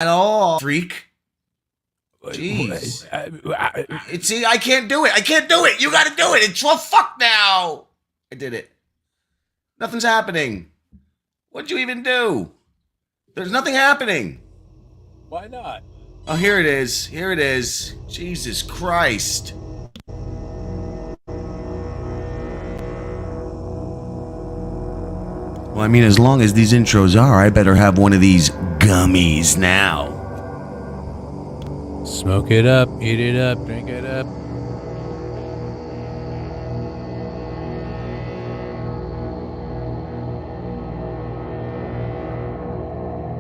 at all, freak. Jeez. See, I can't do it. I can't do it. You got to do it. It's fuck now. I did it. Nothing's happening. What'd you even do? There's nothing happening. Why not? Oh, here it is. Here it is. Jesus Christ. Well, I mean, as long as these intros are, I better have one of these gummies now. Smoke it up, eat it up, drink it up.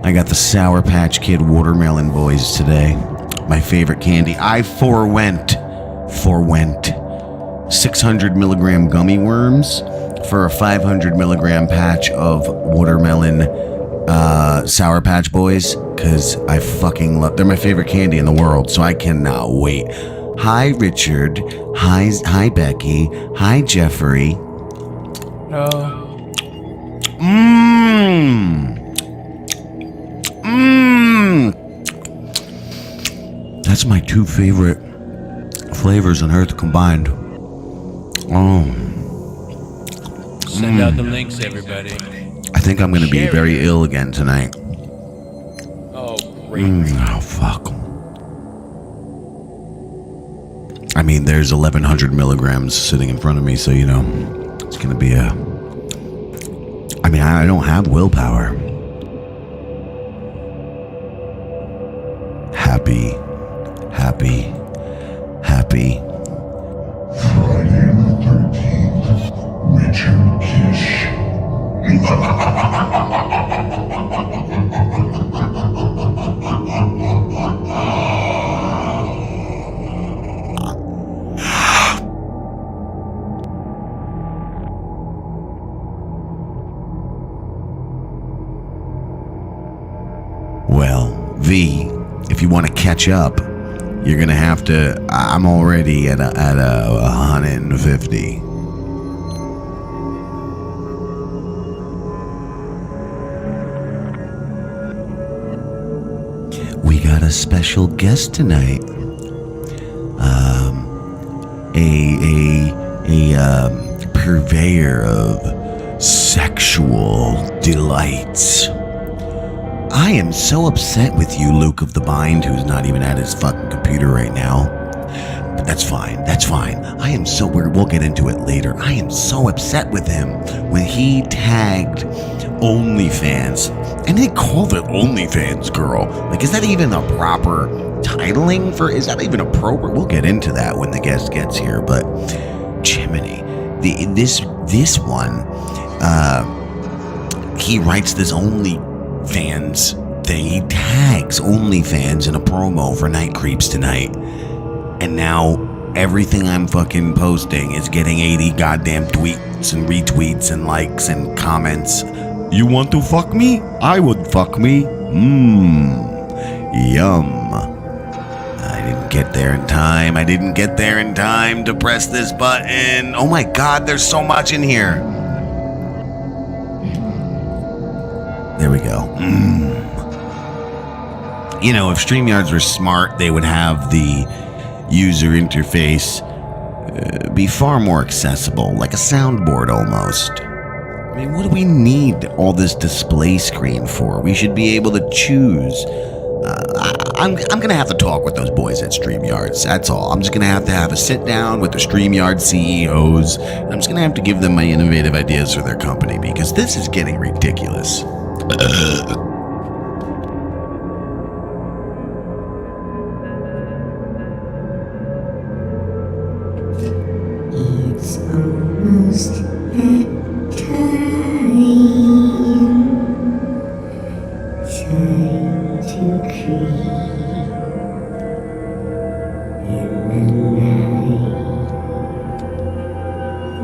I got the Sour Patch Kid Watermelon Boys today. My favorite candy. I forwent 600 milligram gummy worms for a 500 milligram patch of watermelon Sour Patch Boys, because I fucking love. They're my favorite candy in the world, so I cannot wait. Hi, Richard. Hi, Becky. Hi, Jeffrey. No. That's my two favorite flavors on earth combined. Oh. Send out the links, everybody. I think I'm going to be very ill again tonight. Oh, great. Oh, fuck. I mean, there's 1,100 milligrams sitting in front of me, so, you know, it's going to be a... I mean, I don't have willpower. Happy. Friday the 13th, Richard Kish. Well, V, if you want to catch up, you're gonna have to. I'm already at a 150. We got a special guest tonight. A purveyor of sexual delights. I am so upset with you, Luke of the Bind, who's not even at his fucking computer right now. But that's fine. I am so... We'll get into it later. I am so upset with him when he tagged OnlyFans. And they called it OnlyFans Girl. Like, is that even a proper titling for... Is that even appropriate? We'll get into that when the guest gets here. But, Jiminy, this one, he writes this OnlyFans thing. He tags OnlyFans in a promo for Night Creeps tonight. And now everything I'm fucking posting is getting 80 goddamn tweets and retweets and likes and comments. You want to fuck me? I would fuck me. Yum. I didn't get there in time. To press this button. Oh my god, there's so much in here. There we go. You know, if StreamYards were smart, they would have the user interface be far more accessible, like a soundboard almost. I mean, what do we need all this display screen for? We should be able to choose. I'm going to have to talk with those boys at StreamYards, that's all. I'm just going to have a sit down with the StreamYard CEOs. I'm just going to have to give them my innovative ideas for their company, because this is getting ridiculous. It's almost that time. Time to creep in the night.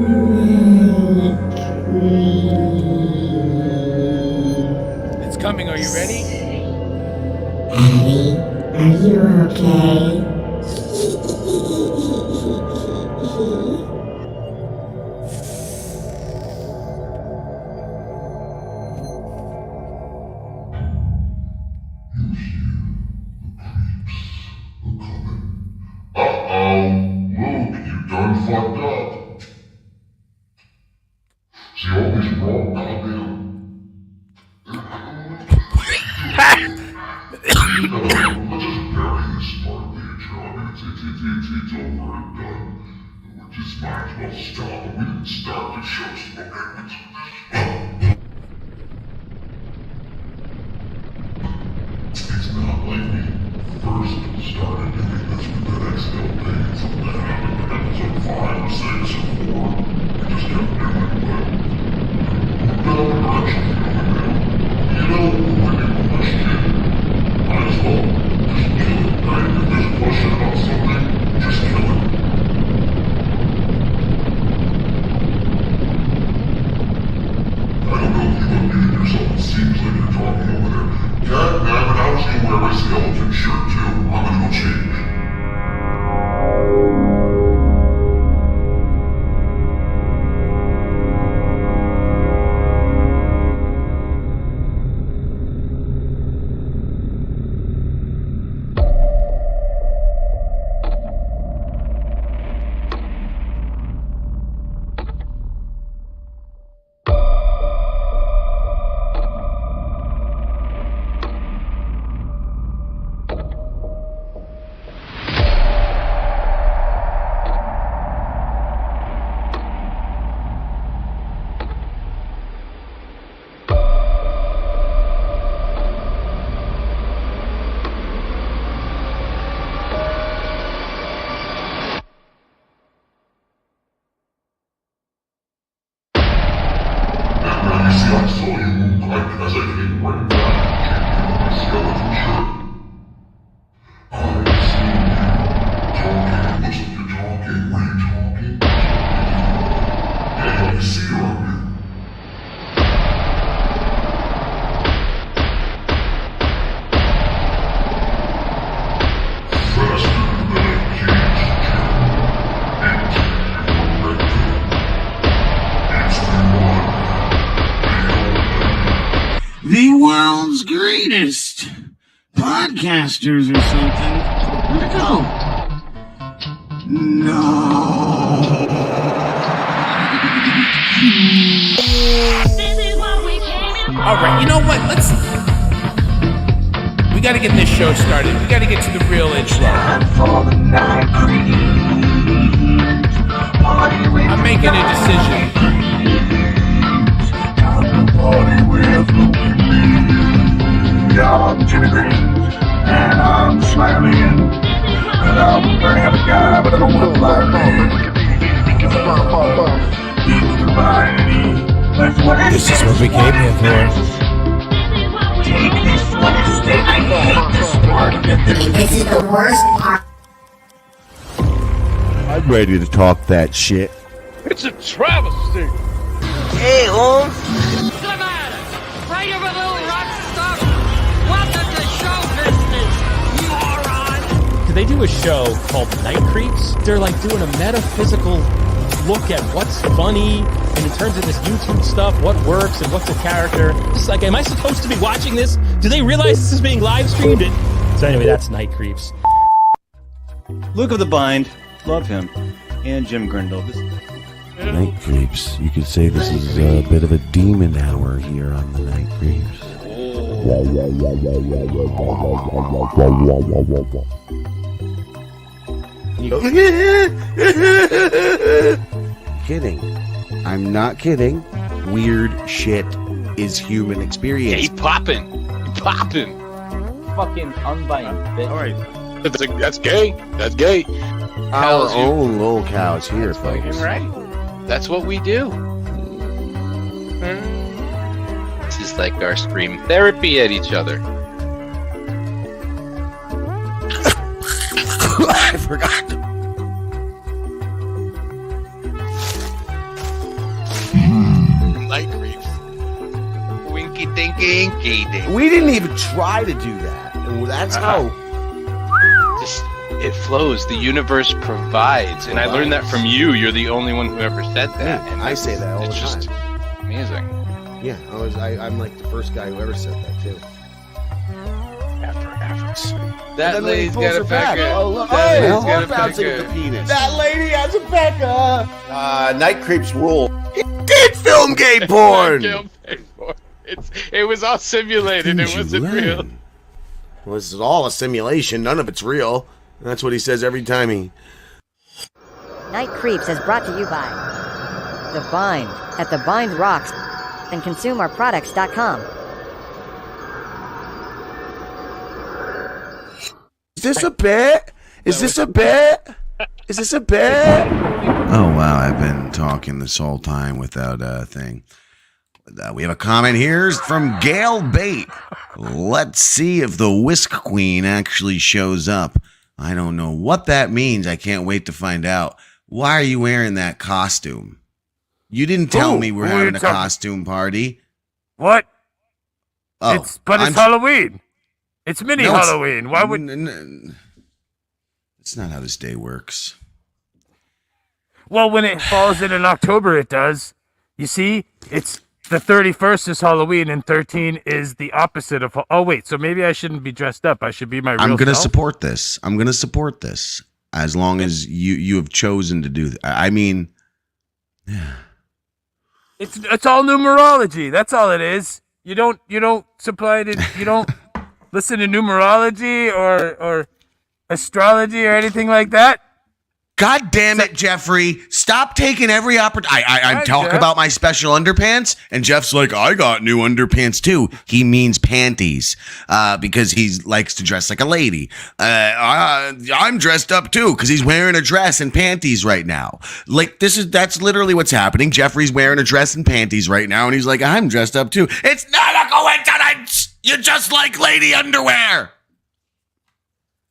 Night creep. It's coming, are you ready? Eddie, are you okay? Just might as well stop. We didn't start the show, so it's not like we first started doing this with that XL thing. It's something that happened in episode 5 or 6 or 4. We just kept doing it, but we're not direction going now. You know, when you question, might as well just kill it, right? If there's a question about something, just kill it. I don't know if you unmuted yourself. It seems like you're talking over there. Cat, Nabbit, how was you wear my skeleton shirt too? I'm gonna go change. I saw you move like as I came right back, my skeleton shirt. I see you talking. Looks like you're talking. Were you talking? Yeah, I see you on you. Faster than a caged into your rectum. It's the one. The world's greatest podcasters or something. Where'd it go? No. Alright, you know what? We gotta get this show started. We gotta get to the real intro. I'm making a decision. I'm Jimmy Green, and I'm smiling, and I'm very happy guy, but I don't want to lie. This is what we came here for. Take this one and stay. I hate this part of it. This is the worst part. I'm ready to talk that shit. It's a travesty. Hey, Holmes. What's the matter? Right over little rock stuff? Welcome to show business, moron! Do they do a show called Night Creeps? They're like doing a metaphysical look at what's funny, and in terms of this YouTube stuff, what works and what's a character. It's like, am I supposed to be watching this? Do they realize this is being live streamed? So anyway, that's Night Creeps. Luke of the Bind, love him, and Jim Grindle. Night Creeps. You could say this is a bit of a demon hour here on the Night Creeps. Kidding. I'm not kidding. Weird shit is human experience. Yeah, he's popping. He's popping. Fucking unbind, bitch. All right. That's gay. That's gay. Our own little cows here, Fucking folks. right. That's what we do. This is like our scream therapy at each other. I forgot. Night creeps. Winky dinky inky dink. We didn't even try to do that. That's how. Just it flows. The universe provides, and I learned that from you. You're the only one who ever said that. Yeah, and I say that all the it's just time. amazing. Yeah, I'm like the first guy who ever said that too. Efforts. That That lady lady's pulls got her a back. pecker. Oh, look. That lady's Oh, got a bouncing at pecker. the penis. That lady has a pecker. Night Creeps rule. Did film gay porn. It was all simulated. Didn't It you wasn't real. learn? Well, this is all a simulation. None of it's real. That's what he says every time he... Night Creeps is brought to you by The Bind at The Bind Rocks and ConsumeOurProducts.com. Is this a bit? Is this a bit? Is this a bit? Oh, wow. I've been talking this whole time without a thing. We have a comment here from Gail Bate. Let's see if the Whisk Queen actually shows up. I don't know what that means. I can't wait to find out. Why are you wearing that costume? You didn't tell me we're having a costume party. What? Oh, it's Halloween. It's mini Halloween. Why would... It's not how this day works. Well, when it falls in October, it does. You see, it's the 31st is Halloween, and 13 is the opposite of... Oh, wait, so maybe I shouldn't be dressed up. I should be my real self? I'm going to support this. I'm going to support this as long as you have chosen to do that. I mean... Yeah. It's all numerology. That's all it is. You don't supply it. You don't listen to numerology or astrology or anything like that. God damn it, Jeffrey. Stop taking every opportunity. I talk Jeff. about my special underpants, and Jeff's like, I got new underpants too. He means panties because he likes to dress like a lady. I'm dressed up too because he's wearing a dress and panties right now. Like, that's literally what's happening. Jeffrey's wearing a dress and panties right now, and he's like, I'm dressed up too. It's not a coincidence. You just like lady underwear.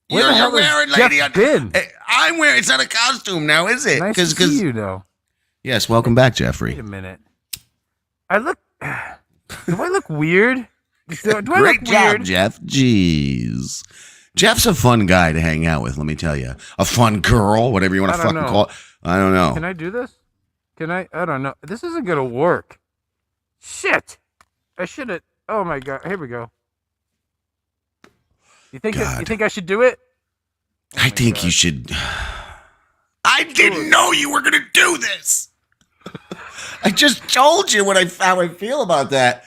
You're wearing lady underwear. I'm wearing. It's not a costume now, is it? Nice to see you, though. Yes, welcome back, Jeffrey. Wait a minute. Do I look weird? Great job, Jeff. Jeez. Jeff's a fun guy to hang out with, let me tell you. A fun girl, whatever you want to fucking call it. I don't know. Can I do this? I don't know. This isn't going to work. Shit. I should have. Oh, my God. Here we go. You think I should do it? I think you should. I didn't know you were going to do this. I just told you how I feel about that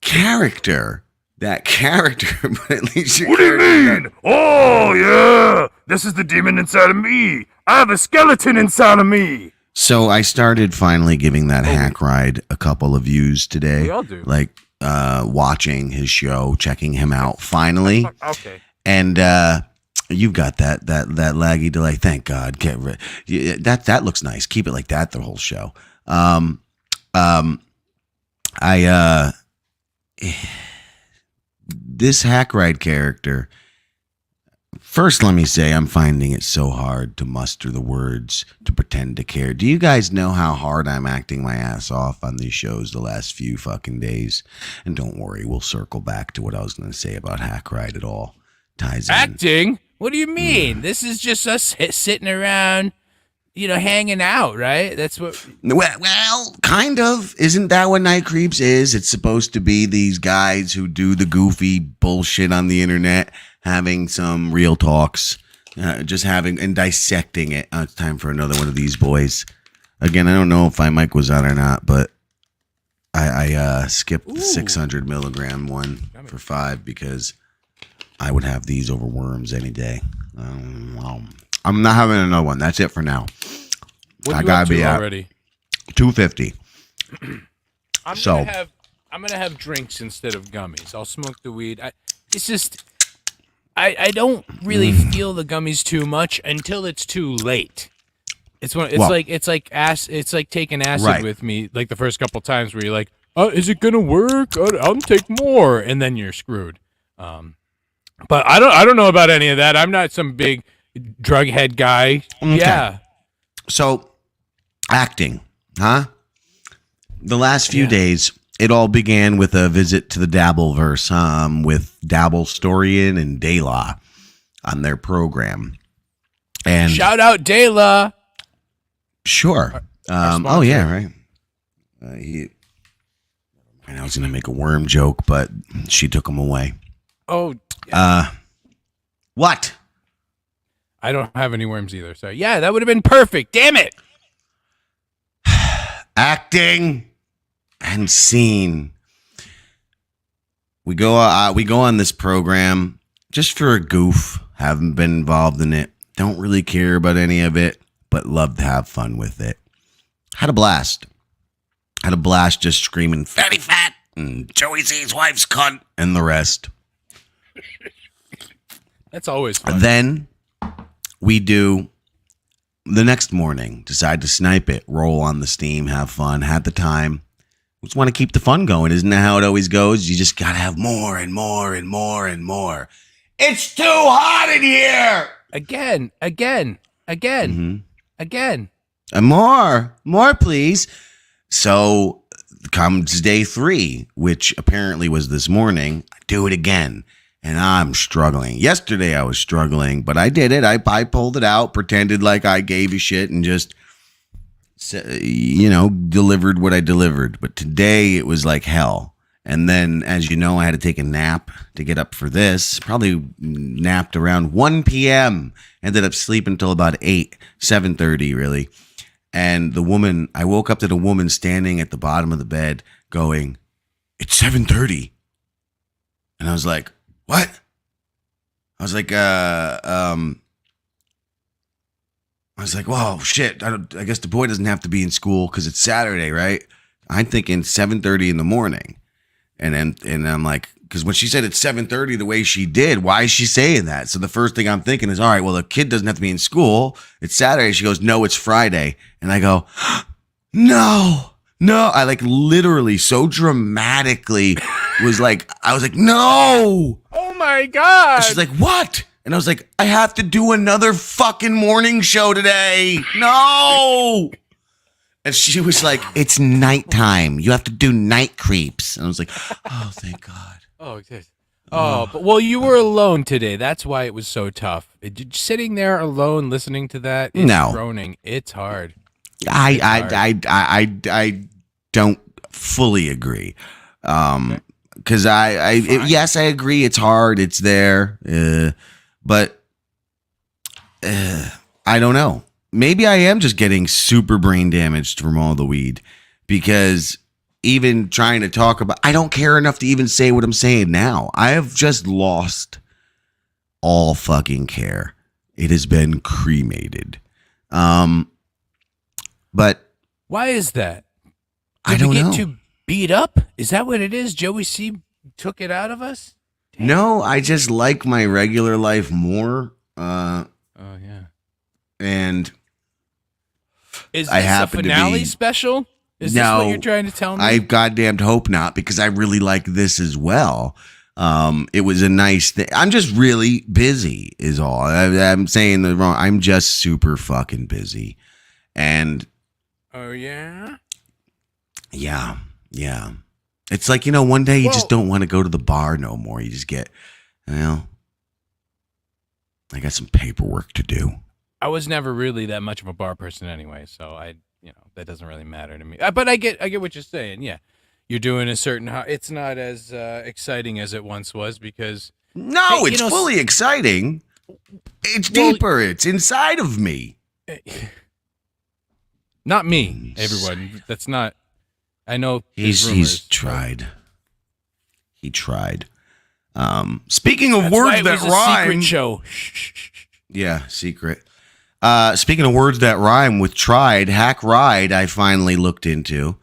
character. That character, but at least What do you mean? Oh, yeah. This is the demon inside of me. I have a skeleton inside of me. So I started finally giving that hack ride a couple of views today. We all do. Like watching his show, checking him out finally. Okay. And you've got that laggy delay. Thank God. That looks nice. Keep it like that the whole show. This hack ride character. First, let me say I'm finding it so hard to muster the words to pretend to care. Do you guys know how hard I'm acting my ass off on these shows the last few fucking days? And don't worry, we'll circle back to what I was going to say about hack ride. It all ties in. Acting? What do you mean? This is just us sitting around, hanging out, right? That's what... Well, kind of. Isn't that what Night Creeps is? It's supposed to be these guys who do the goofy bullshit on the internet, having some real talks, just having and dissecting it. It's time for another one of these boys. Again, I don't know if my mic was on or not, but I skipped the 600 milligram one for 5 because I would have these over worms any day. I'm not having another one. That's it for now. I gotta be already 250. I'm gonna have drinks instead of gummies. I'll smoke the weed. I don't really feel the gummies too much until it's too late. It's like taking acid with me like the first couple times where you're like, oh, is it gonna work? I'll take more, and then you're screwed. But I don't know about any of that. I'm not some big drug head guy. Okay. Yeah. So, acting, huh? The last few days, it all began with a visit to the Dabbleverse, with Dabblestorian and Dayla on their program. And shout out Dayla. Sure. Oh yeah, right. I was gonna make a worm joke, but she took him away. Oh. What? I don't have any worms either. So yeah, that would have been perfect. Damn it. Acting and scene. We go on this program just for a goof. Haven't been involved in it. Don't really care about any of it, but love to have fun with it. Had a blast. Had a blast just screaming, fatty fat, and Joey Z's wife's cunt, and the rest. That's always fun. Then we do the next morning, decide to snipe it, roll on the steam, have fun, had the time. Just want to keep the fun going. Isn't that how it always goes? You just got to have more and more and more and more. It's too hot in here. Again. And more, please. So comes day 3, which apparently was this morning. I do it again. And I'm struggling. Yesterday I was struggling, but I did it. I pulled it out, pretended like I gave a shit, and just, delivered what I delivered. But today it was like hell. And then, as you know, I had to take a nap to get up for this. Probably napped around 1 p.m. Ended up sleeping until about 7:30 really. And I woke up to the woman standing at the bottom of the bed going, "It's 7:30." And I was like, "What?" I was like, "Well, shit. I guess the boy doesn't have to be in school because it's Saturday, right?" I'm thinking 7:30 in the morning. And I'm like, because when she said it's 7:30 the way she did, why is she saying that? So the first thing I'm thinking is, all right, well, the kid doesn't have to be in school. It's Saturday. She goes, "No, it's Friday." And I go, no. I like literally so dramatically I was like, no. Oh my God. And she's like, "What?" And I was like, "I have to do another fucking morning show today. No." And she was like, "It's nighttime. You have to do night creeps." And I was like, "Oh, thank God." Well, you were alone today. That's why it was so tough. Sitting there alone, listening to that, it's groaning. It's hard. I don't fully agree. Because yes, I agree. It's hard. It's there. But I don't know. Maybe I am just getting super brain damaged from all the weed, because even trying to talk about, I don't care enough to even say what I'm saying now. I have just lost all fucking care. It has been cremated. But why is that? I don't know. Did we get too beat up? Is that what it is? Joey C took it out of us? Damn. No, I just like my regular life more. Oh yeah. And is this a finale special? Is this what you're trying to tell me? I goddamned hope not, because I really like this as well. It was a nice thing. I'm just really busy is all. I'm saying the wrong. I'm just super fucking busy. And oh yeah? Yeah. It's like, one day you just don't want to go to the bar no more. You just get, I got some paperwork to do. I was never really that much of a bar person anyway, so that doesn't really matter to me. But I get what you're saying. Yeah, you're doing a certain. It's not as exciting as it once was because. No, it's fully exciting. It's deeper. It's inside of me. Not me, everyone. That's not. I know he's tried. He tried. Speaking of words that rhyme. Secret show. Yeah, secret. Speaking of words that rhyme with tried, hack ride, I finally looked into,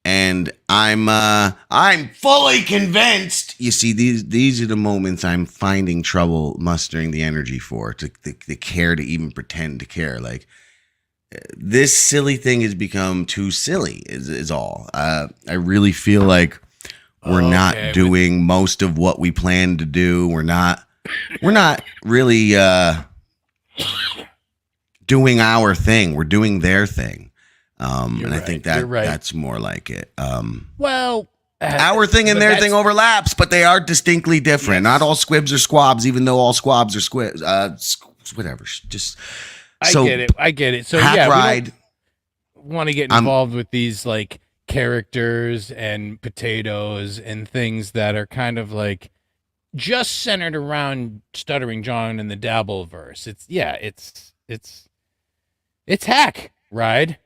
and I'm fully convinced. You see, these are the moments I'm finding trouble mustering the energy for, to care, to even pretend to care. Like, this silly thing has become too silly. Is all. I really feel like we're not doing most of what we plan to do. We're not really doing our thing. We're doing their thing. I think that's more like it. Well, our thing and their thing overlaps, but they are distinctly different. Yes. Not all squibs are squabs, even though all squabs are squibs. Whatever. Just I get it. So hack ride. We want to get involved with these like characters and potatoes and things that are kind of like just centered around Stuttering John and the Dabbleverse. It's hack ride.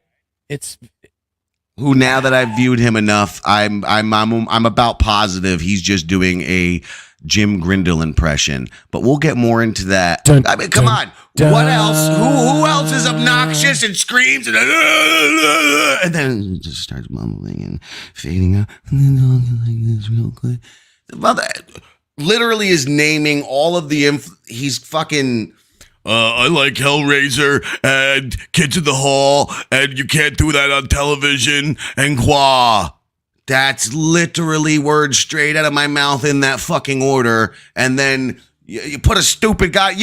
It's who, now that I've viewed him enough, I'm about positive he's just doing a Jim Grindle impression, but we'll get more into that. I mean, come on. Dun. What else? Who else is obnoxious and screams and then it just starts mumbling and fading out and then talking like this real quick. The mother literally is naming all of the he's fucking I like Hellraiser and Kids in the Hall and you can't do that on television and qua. That's literally words straight out of my mouth in that fucking order. And then you put a stupid guy.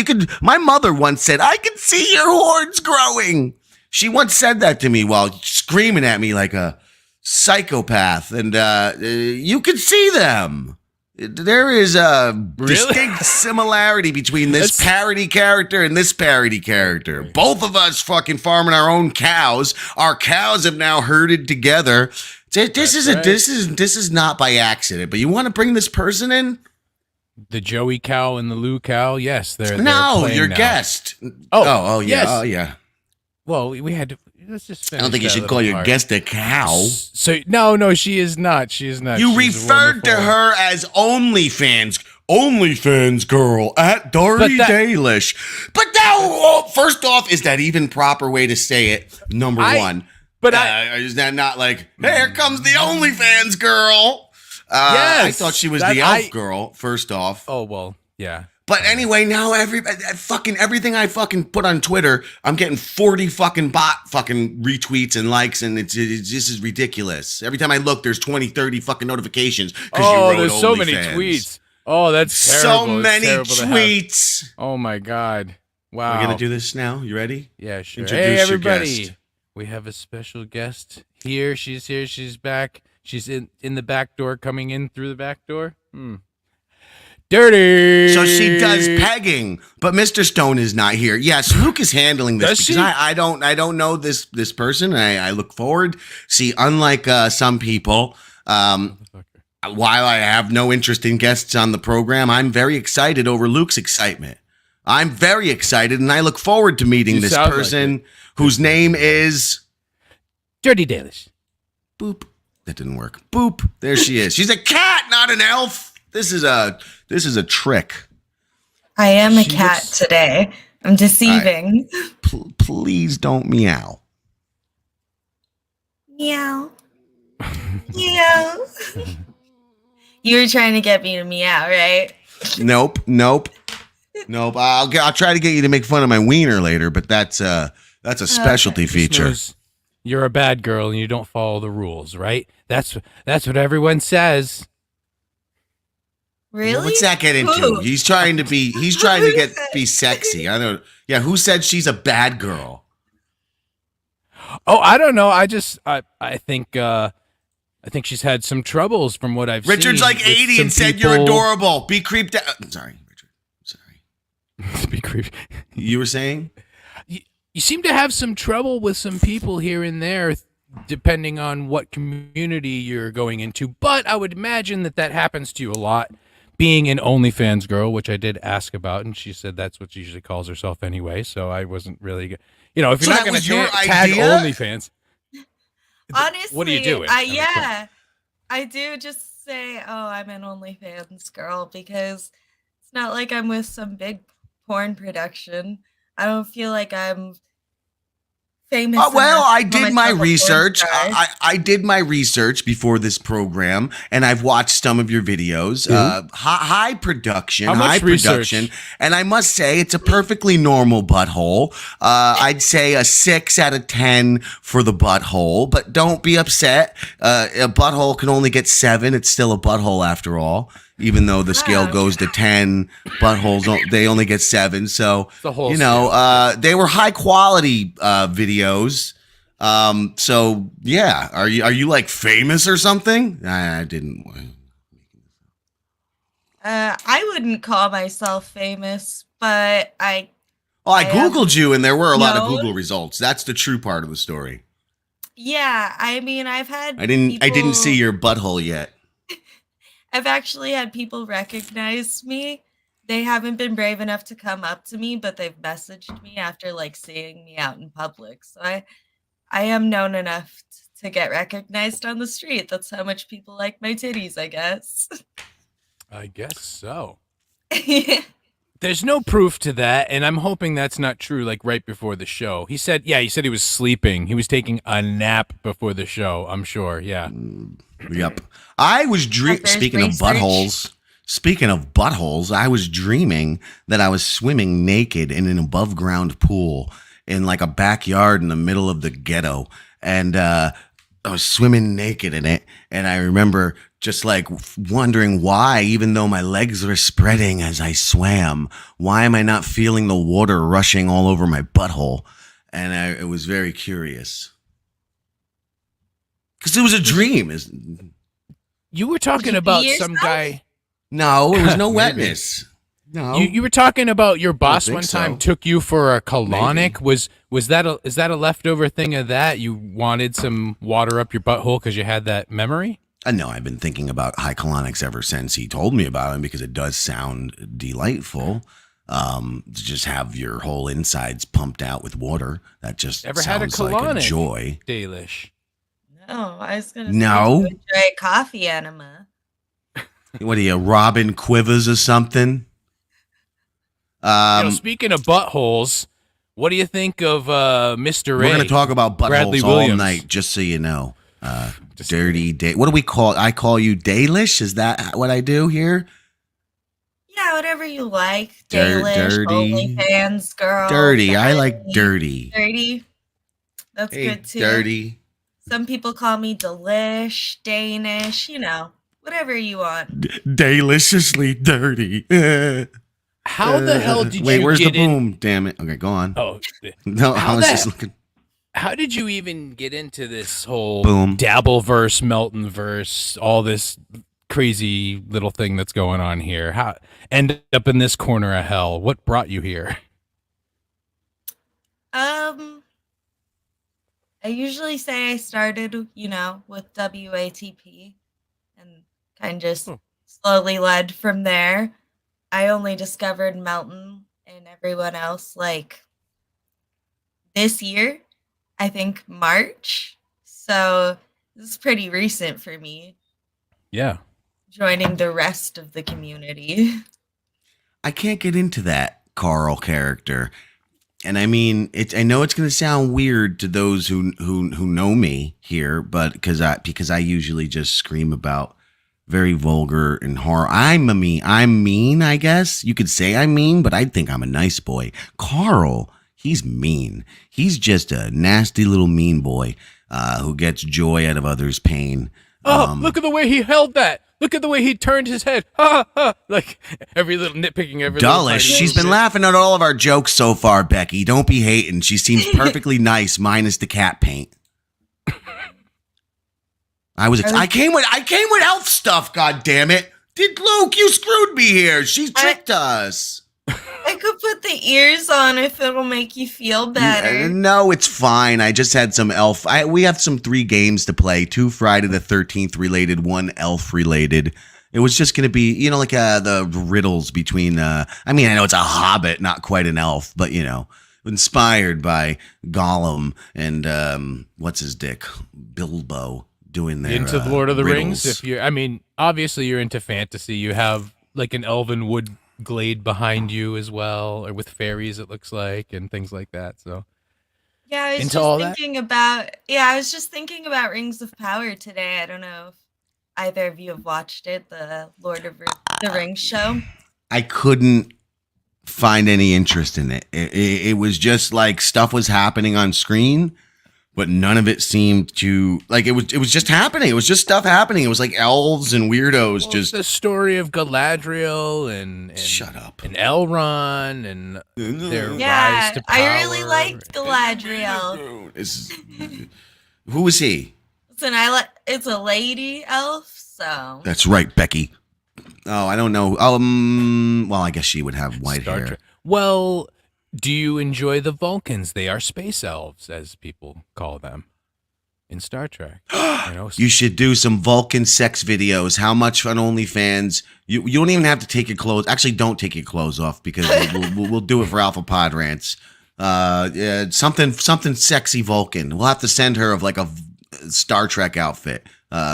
My mother once said, I can see your horns growing. She once said that to me while screaming at me like a psychopath. And you can see them. There is a distinct similarity between this parody character and this parody character. Both of us fucking farming our own cows. Our cows have now herded together. This is not by accident, but you want to bring this person in? The Joey cow and the Lou cow? Yes, they're your now. Guest. Oh, yeah. yes. Oh, yeah. Well, we had to. Let's just finish. I don't think you should call your guest a cow. So no, she is not. She is not. You referred to her as OnlyFans girl at Darty Dalish. But now, first off, is that even proper way to say it? Number one. But is that not like, hey, here comes the OnlyFans girl? Yes, I thought she was the elf girl, first off. Oh, well, yeah. But anyway, now everything I fucking put on Twitter, I'm getting 40 fucking bot fucking retweets and likes, and it's this is ridiculous. Every time I look, there's 20, 30 fucking notifications. Oh, there's so many tweets. Oh, that's terrible. So many tweets. Oh, my God. Wow. We're going to do this now. You ready? Yeah, sure. Introduce hey, everybody. Your guest. We have a special guest here. She's here. She's back. She's in the back door, coming in through the back door. Dirty. So she does pegging, but Mr. Stone is not here. Yes, Luke is handling this because I don't know this person. I look forward. See, unlike some people, while I have no interest in guests on the program, I'm very excited over Luke's excitement. I'm very excited, and I look forward to meeting this person whose name is Dirty Dalish. Boop. That didn't work. Boop. There she is. She's a cat, not an elf. This is a trick. I am a cat today. I'm deceiving. Please don't meow. Meow. Meow. You were trying to get me to meow, right? Nope. I'll try to get you to make fun of my wiener later, but that's a specialty feature. You're a bad girl and you don't follow the rules, right? That's what everyone says. Really? What's that get into? Who? He's trying to be sexy. I don't. Yeah, who said she's a bad girl? Oh, I don't know. I think she's had some troubles from what I've seen. Richard's like 80 and said you're adorable. Be creeped out. Sorry, Richard. Sorry. Be creeped. You were saying? You seem to have some trouble with some people here and there, depending on what community you're going into. But I would imagine that happens to you a lot. Being an OnlyFans girl, which I did ask about, and she said that's what she usually calls herself anyway. So I wasn't really, if you're not going to tag OnlyFans, honestly, what are you doing? I do just say, oh, I'm an OnlyFans girl because it's not like I'm with some big porn production. I don't feel like I'm famous. Well, I did my research. I did my research before this program, and I've watched some of your videos. High production, and I must say it's a perfectly normal butthole. I'd say a 6 out of 10 for the butthole, but don't be upset. A butthole can only get 7. It's still a butthole after all. Even though the scale goes to 10, buttholes they only get 7. So they were high quality videos. So yeah, are you like famous or something? I didn't. I wouldn't call myself famous, but I Googled you, and there were a lot of Google results. That's the true part of the story. Yeah, I mean, I've had. I didn't see your butthole yet. I've actually had people recognize me. They haven't been brave enough to come up to me, but they've messaged me after seeing me out in public. So I am known enough to get recognized on the street. That's how much people like my titties, I guess. I guess so. There's no proof to that, and I'm hoping that's not true. Like right before the show, he said he was sleeping. He was taking a nap before the show. I'm sure. Yeah. Yep. I was speaking of buttholes. Speaking of buttholes, I was dreaming that I was swimming naked in an above ground pool in like a backyard in the middle of the ghetto, and I was swimming naked in it, and I remember just like wondering why, even though my legs were spreading as I swam, why am I not feeling the water rushing all over my butthole? And it was very curious. Because it was a dream. You were talking about some guy. No, it was no wetness. No, you were talking about your boss one so. time took you for a colonic. Is that a leftover thing of that? You wanted some water up your butthole because you had that memory? No, I've been thinking about high colonics ever since he told me about it because it does sound delightful. To just have your whole insides pumped out with water. That just Ever sounds had a colonic? like a joy. Dalish. No, I was gonna No? say enjoy coffee enema. What are you, Robin Quivers or something? Speaking of buttholes, what do you think of Mr. A? We're going to talk about Bradley buttholes all Williams. night, just so you know. Dirty day. What do we call? I call you Dalish. Is that what I do here? Yeah, whatever you like. Dirty. Dalish, OnlyFans, girl. Dirty. I like dirty. Dirty. That's Hey, good too. dirty. Some people call me Delish, Danish, whatever you want. Deliciously dirty. How the hell did wait, you where's the get in? boom? Damn it. Okay, go on. Oh, No, I was just looking. How did you even get into this whole Boom. Dabbleverse, Meltonverse, all this crazy little thing that's going on here? How end up in this corner of hell? What brought you here? I usually say I started, with WATP and kind of just slowly led from there. I only discovered Melton and everyone else this year. I think March. So this is pretty recent for me. Yeah. Joining the rest of the community. I can't get into that Carl character. And I mean, I know it's going to sound weird to those who know me here, but because I usually just scream about very vulgar and horror. I'm mean, I guess. You could say I'm mean, but I think I'm a nice boy. Carl, he's mean. He's just a nasty little mean boy who gets joy out of others' pain. Oh, look at the way he held that. Look at the way he turned his head. Ha, ha. Like every little nitpicking, every little Dullish. She's been laughing at all of our jokes so far, Becky. Don't be hating. She seems perfectly nice, minus the cat paint. I came with elf stuff, god damn it. Did Luke, you screwed me here. She tricked us. I could put the ears on if it'll make you feel better. No, it's fine. I just had some elf. We have some 3 games to play. 2 Friday the 13th related, 1 elf related. It was just going to be, like the riddles between, I know it's a hobbit, not quite an elf, but, inspired by Gollum and, what's his dick? Bilbo doing their into Lord of the riddles. Rings. Obviously you're into fantasy. You have like an elven wood glade behind you as well, or with fairies it looks like, and things like that. So yeah, I was just thinking about Rings of Power today. I don't know if either of you have watched it, the Lord of the Rings show. I couldn't find any interest in it. It was just like stuff was happening on screen, but none of it seemed to like it was just happening. It was just stuff happening. It was like elves and weirdos. Just the story of Galadriel and shut up and Elrond and their rise to power. I really liked Galadriel. Who is he? Listen, it's a lady elf, so that's right, Becky. Oh, I don't know. Well, I guess she would have white hair. Trek. Well, do you enjoy the Vulcans? They are space elves, as people call them in Star Trek. You should do some Vulcan sex videos. How much on OnlyFans? You don't even have to take your clothes. Actually, don't take your clothes off because we'll do it for Alpha Pod Rants. Something sexy Vulcan. We'll have to send her of like a Star Trek outfit.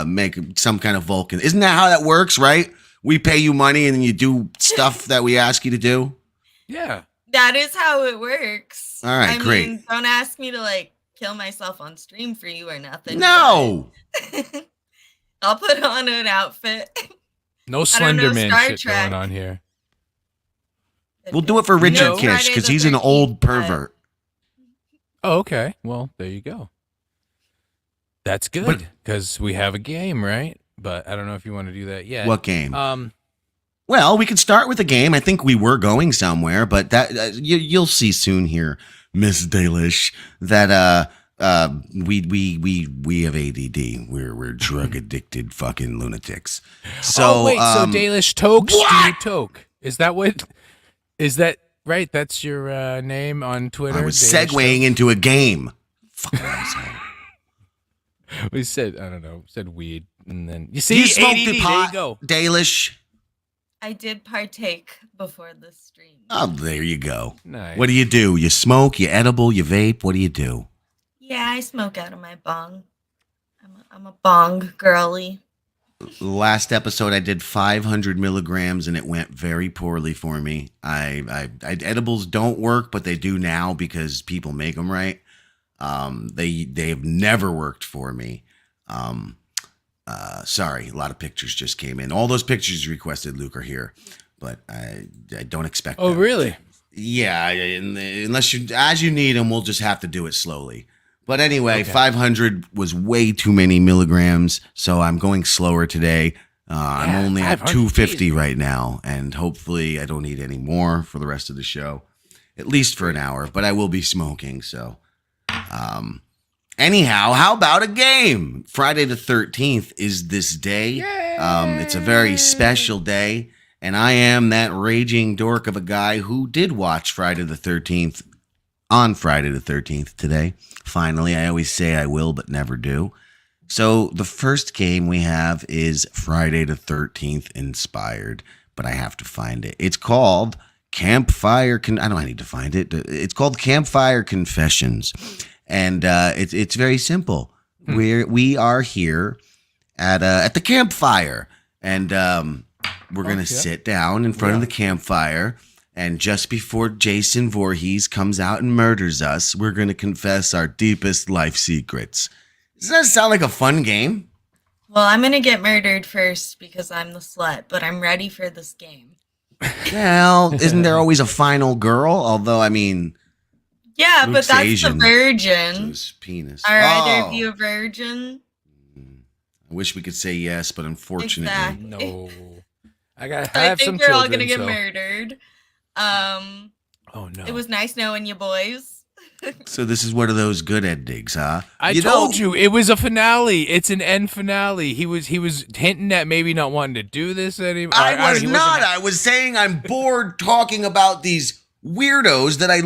Make some kind of Vulcan. Isn't that how that works? Right? We pay you money and then you do stuff that we ask you to do? Yeah. That is how it works. All right, great. Mean, don't ask me to like kill myself on stream for you or nothing. No. I'll put on an outfit. No Slenderman Star shit Trek. going on here. We'll do it for Richard Kish Friday because the he's an 13th, old pervert. Oh, okay. Well, there you go. That's good because we have a game, right? But I don't know if you want to do that yet. What game? Well, we could start with a game. I think we were going somewhere, but that you'll see soon here, Miss Dalish, that we have ADD. We're drug addicted fucking lunatics. So wait, so Dalish tokes, do you toke? Is that what? Is that right? That's your name on Twitter. I was segueing into a game. Fucking asshole. We said I don't know. Said weed, and then you see You smoked ADD, the pot, there you go. Dalish. I did partake before the stream. Oh, there you go. Nice. What do? You smoke? You edible? You vape? What do you do? Yeah, I smoke out of my bong. I'm a bong girly. Last episode, I did 500 milligrams, and it went very poorly for me. Edibles don't work, but they do now because people make them right. They have never worked for me. Sorry, a lot of pictures just came in. All those pictures you requested, Luke, are here, but I don't expect. Oh, them. really? Yeah, unless as you need them, we'll just have to do it slowly. But anyway, Okay. 500 was way too many milligrams, so I'm going slower today. I'm only at 250 right now, and hopefully I don't need any more for the rest of the show, at least for an hour, but I will be smoking, so. Anyhow, how about a game? Friday the 13th is this day. It's a very special day, and I am that raging dork of a guy who did watch Friday the 13th on Friday the 13th today. Finally, I always say I will, but never do. So the first game we have is Friday the 13th inspired, but I have to find it. It's called Campfire. I don't need to find it. It's called Campfire Confessions, and it's very simple. We are here at the campfire, and we're gonna sit down in front of the campfire. And just before Jason Voorhees comes out and murders us, we're going to confess our deepest life secrets. Does that sound like a fun game? Well, I'm going to get murdered first because I'm the slut, but I'm ready for this game. Well, isn't there always a final girl? Although, I mean... Yeah, Luke's but that's Asian, the virgin. so his penis. Are either of you a virgin? I wish we could say yes, but unfortunately... Exactly. No. I think some we're all children, going to get so- murdered. Oh, no. It was nice knowing you boys. So this is one of those good endings, huh? I told you it was a finale. It's an end finale. He was hinting at maybe not wanting to do this anymore. I was not. I was saying I'm bored talking about these weirdos that I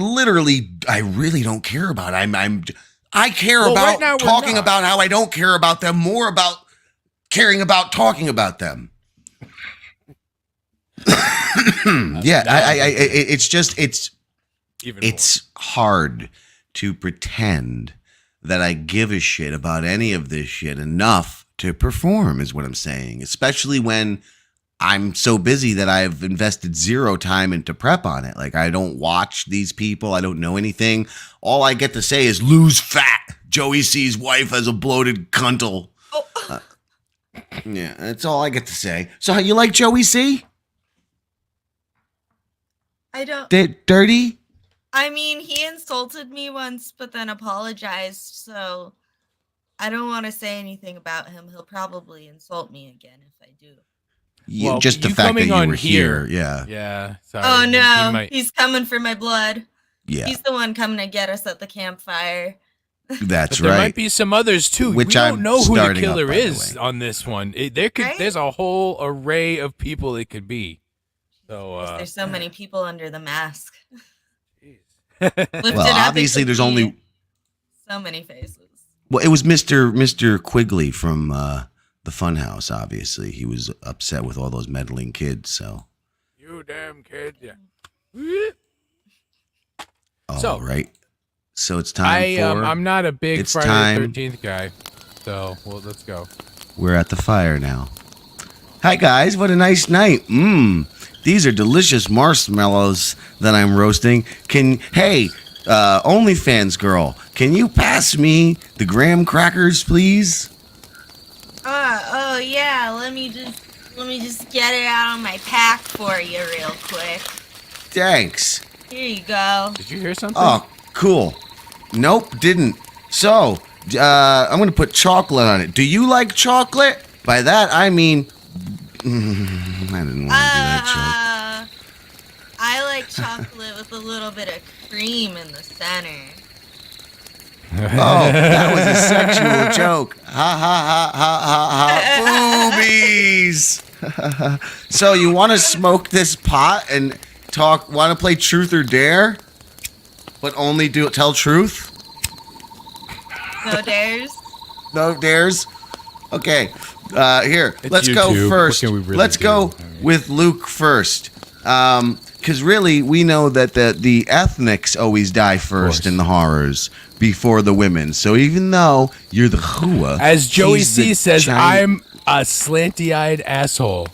really don't care about. I care Well, about right now we're talking not. about how I don't care about them, more about caring about talking about them. Yeah, it's hard to pretend that I give a shit about any of this shit enough to perform, is what I'm saying, especially when I'm so busy that I've invested zero time into prep on it. Like, I don't watch these people. I don't know anything. All I get to say is lose fat. Joey C's wife has a bloated cuntle. Yeah, that's all I get to say. So, how you like Joey C? I don't... Dirty? I mean, he insulted me once, but then apologized, so I don't want to say anything about him. He'll probably insult me again if I do. Yeah, Well, just the you fact that coming you on were here. here. Yeah. Yeah. Sorry. Oh He no, might- he's coming for my blood. Yeah. He's the one coming to get us at the campfire. That's But there right. might be some others too. Which we don't I'm know who the starting up, killer by the is way. on this one. There's a whole array of people it could be. So There's so many people under the mask. Well, obviously there's only so many faces. Well, it was Mr. Quigley from the Funhouse. Obviously, he was upset with all those meddling kids. So, you damn kid. Yeah. all right. So it's time for. I'm not a big it's Friday time. the 13th guy. So let's go. We're at the fire now. Hi guys, what a nice night. These are delicious marshmallows that I'm roasting. Hey, OnlyFans girl, can you pass me the graham crackers, please? Oh yeah, let me just get it out of my pack for you real quick. Thanks. Here you go. Did you hear something? Oh, cool. Nope, didn't. So, I'm gonna put chocolate on it. Do you like chocolate? By that, I mean... I didn't want to do that joke. I like chocolate with a little bit of cream in the center. Oh, that was a sexual joke. Ha ha ha ha ha ha. Boobies. So you want to smoke this pot and want to play truth or dare? But only tell truth? No dares? No dares? Okay. Here, It's let's go YouTube. first. What can we really Let's do? go with Luke first. Because really, we know that the ethnics always die first in the horrors before the women. So even though you're the Hua, As Joey he's the C says, Chinese- I'm a slanty-eyed asshole.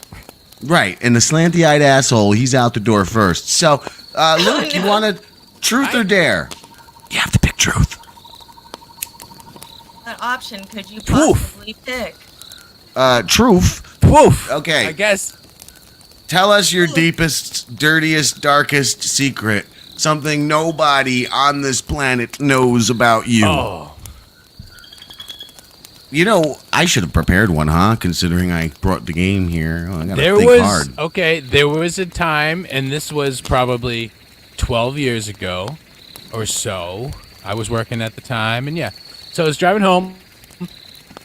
Right, and the slanty-eyed asshole, he's out the door first. So, Luke, you want to truth or dare? You have to pick truth. What option could you Truth. possibly pick? Truth. Woof. Okay. I guess. Tell us your deepest, dirtiest, darkest secret. Something nobody on this planet knows about you. Oh. You know, I should have prepared one, huh? Considering I brought the game here. Oh, I gotta There think was hard. okay. There was a time, and this was probably 12 years ago, or so. I was working at the time, and yeah. So I was driving home. It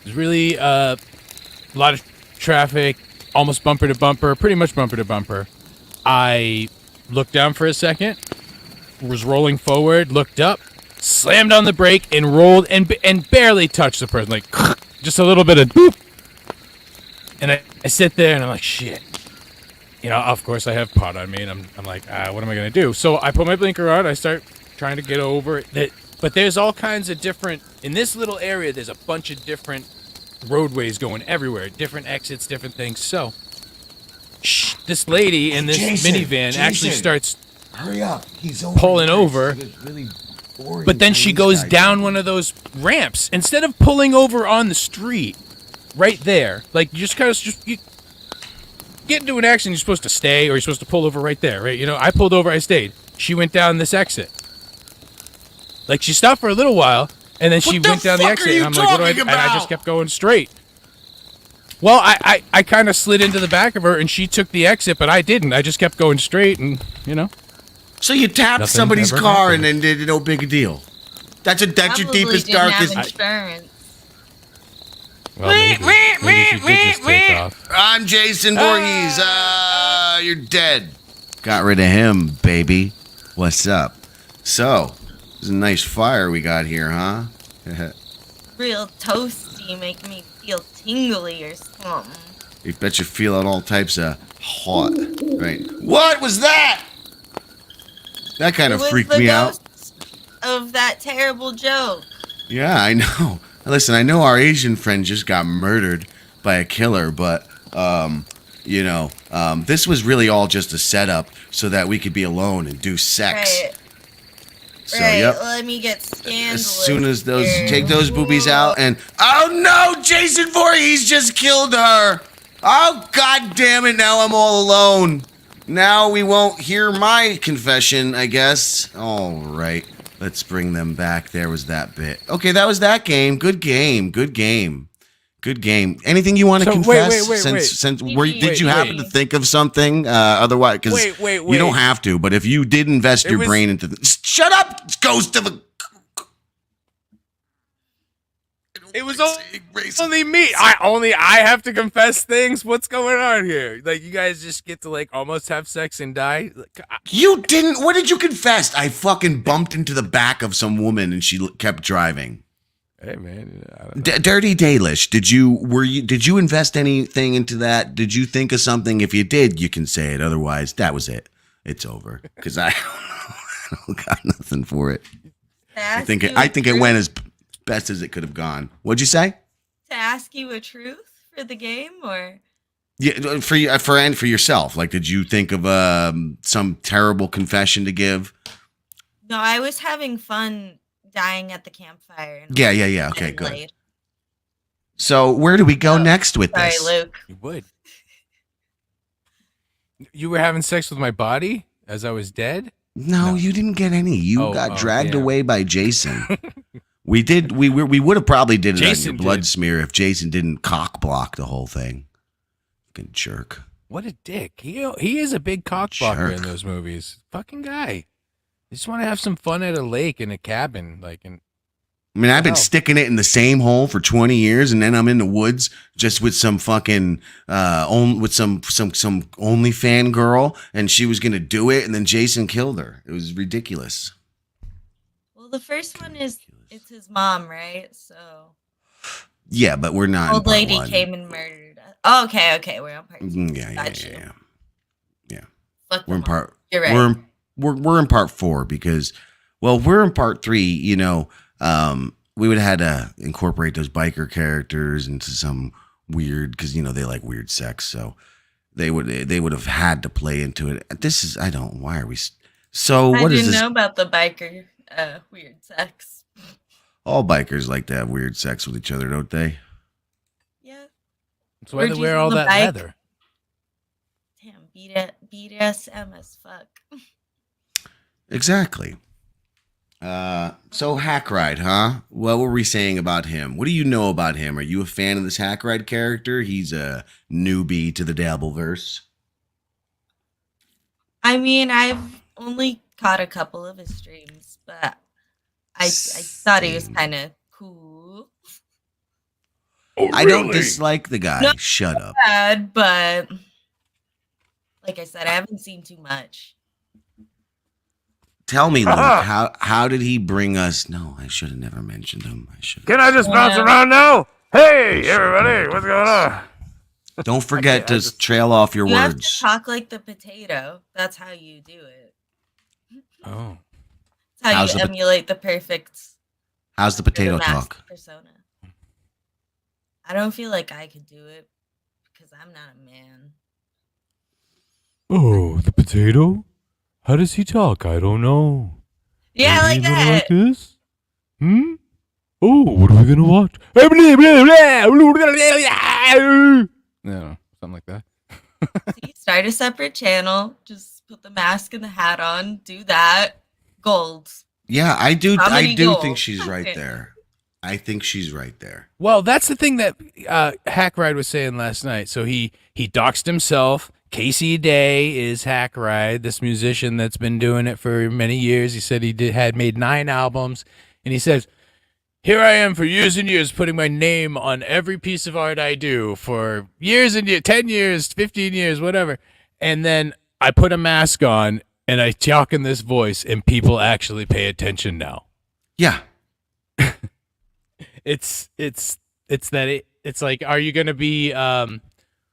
was really a lot of traffic, almost bumper to bumper, pretty much bumper to bumper. I looked down for a second, was rolling forward, looked up, slammed on the brake, and rolled and barely touched the person, like just a little bit of boop. And I sit there and I'm like, shit. You know, of course I have pot on me, and I'm like, what am I gonna do? So I put my blinker on. I start trying to get over it. But there's all kinds of different, in this little area, there's a bunch of different roadways going everywhere, different exits, different things. So this lady in this minivan actually starts hurry up. He's pulling over. Really boring But then she Chinese goes guy. down one of those ramps instead of pulling over on the street, right there. Like you just kind of you get into an accident, you're supposed to stay, or you're supposed to pull over right there, right? You know, I pulled over, I stayed. She went down this exit. Like she stopped for a little while, and then she went down the exit, and I'm like, what do I do? And I just kept going straight. Well, I kind of slid into the back of her, and she took the exit, but I didn't. I just kept going straight, and you know. So you tapped Nothing somebody's ever car happened. and then did no big deal. That's your Probably deepest, didn't darkest. have insurance. Well, maybe she did just take off. I'm Jason Voorhees. You're dead. Got rid of him, baby. What's up? So, this is a nice fire we got here, huh? Real toasty, make me feel tingly or something. You bet you feel all types of hot, right? What was that? That kind It of was freaked the me out. ghost of that terrible joke. Yeah, I know. Listen, I know our Asian friend just got murdered by a killer, but, this was really all just a setup so that we could be alone and do sex. Right. So, right, yep. let me get scandalous. As soon as those, here. take those boobies out and, oh no, Jason Voorhees just killed her. Oh, god damn it, now I'm all alone. Now we won't hear my confession, I guess. All right, let's bring them back. There was that bit. Okay, that was that game. Good game. Good game. Good game. Anything you want to So, confess? wait. Since Wait, did you happen to think of something? Otherwise, because Wait. you don't have to. But if you did invest your brain into shut up, ghost of a. It was only me. I have to confess things. What's going on here? Like you guys just get to like almost have sex and die. You didn't. What did you confess? I fucking bumped into the back of some woman and she kept driving. Hey man, I don't know. Dirty Dalish. Did you invest anything into that? Did you think of something? If you did, you can say it. Otherwise, that was it. It's over. Because I don't got nothing for it. I think it went as best as it could have gone. What'd you say? To ask you a truth for the game, or Yeah, for yourself. Like, did you think of some terrible confession to give? No, I was having fun dying at the campfire. And Yeah. Okay, good. Late. So where do we go next with sorry, this? Luke. You would. You were having sex with my body as I was dead? No, you didn't get any. You got dragged away by Jason. We would have probably did it on your blood smear if Jason didn't cock block the whole thing. Fucking jerk. What a dick. He is a big cock blocker in those movies. Fucking guy. I just want to have some fun at a lake in a cabin, I've been sticking it in the same hole for 20 years, and then I'm in the woods just with some fucking with some OnlyFan girl, and she was gonna do it, and then Jason killed her. It was ridiculous. Well, the first one is it's his mom, right? So yeah, but we're not. Old lady came and murdered us. Oh, okay, we're on part 2. Yeah. Fuck we're in part. You're right. We're in part 4 because, well, we're in part 3. You know. We would have had to incorporate those biker characters into some weird, because they like weird sex, so they would have had to play into it. Why are we? So what is this? I didn't know about the biker weird sex. All bikers like to have weird sex with each other, don't they? Yeah. That's why they wear all that leather. Damn, BDSM as fuck. Exactly. So Hack Ride, huh? What were we saying about him? What do you know about him? Are you a fan of this Hack Ride character? He's a newbie to the Dabbleverse. I mean, I've only caught a couple of his streams, but I thought he was kind of cool. Oh, really? I don't dislike the guy. Not Shut up. Bad, but like I said, I haven't seen too much. Tell me, Luke, how did he bring us? No, I should have never mentioned him. Can I just bounce around now? Hey, everybody, what's going on? Don't forget to trail off your you words. Have to talk like the potato. That's how you do it. Oh. That's how you emulate the perfect. How's the potato talk? Persona. I don't feel like I could do it because I'm not a man. Oh, the potato? How does he talk? I don't know. Yeah, like that. Like this? Oh, what are we gonna watch? No, something like that. See, start a separate channel. Just put the mask and the hat on. Do that. Gold. Yeah, I do. I do think she's right there. I think she's right there. Well, that's the thing that Hack Ride was saying last night. So he doxed himself. Casey Day is Hack Ride, this musician that's been doing it for many years. He said he had made 9 albums, and he says, "Here I am for years and years, putting my name on every piece of art I do for years and years, 10 years, 15 years, whatever. And then I put a mask on, and I talk in this voice, and people actually pay attention now." Yeah. It's like, are you gonna be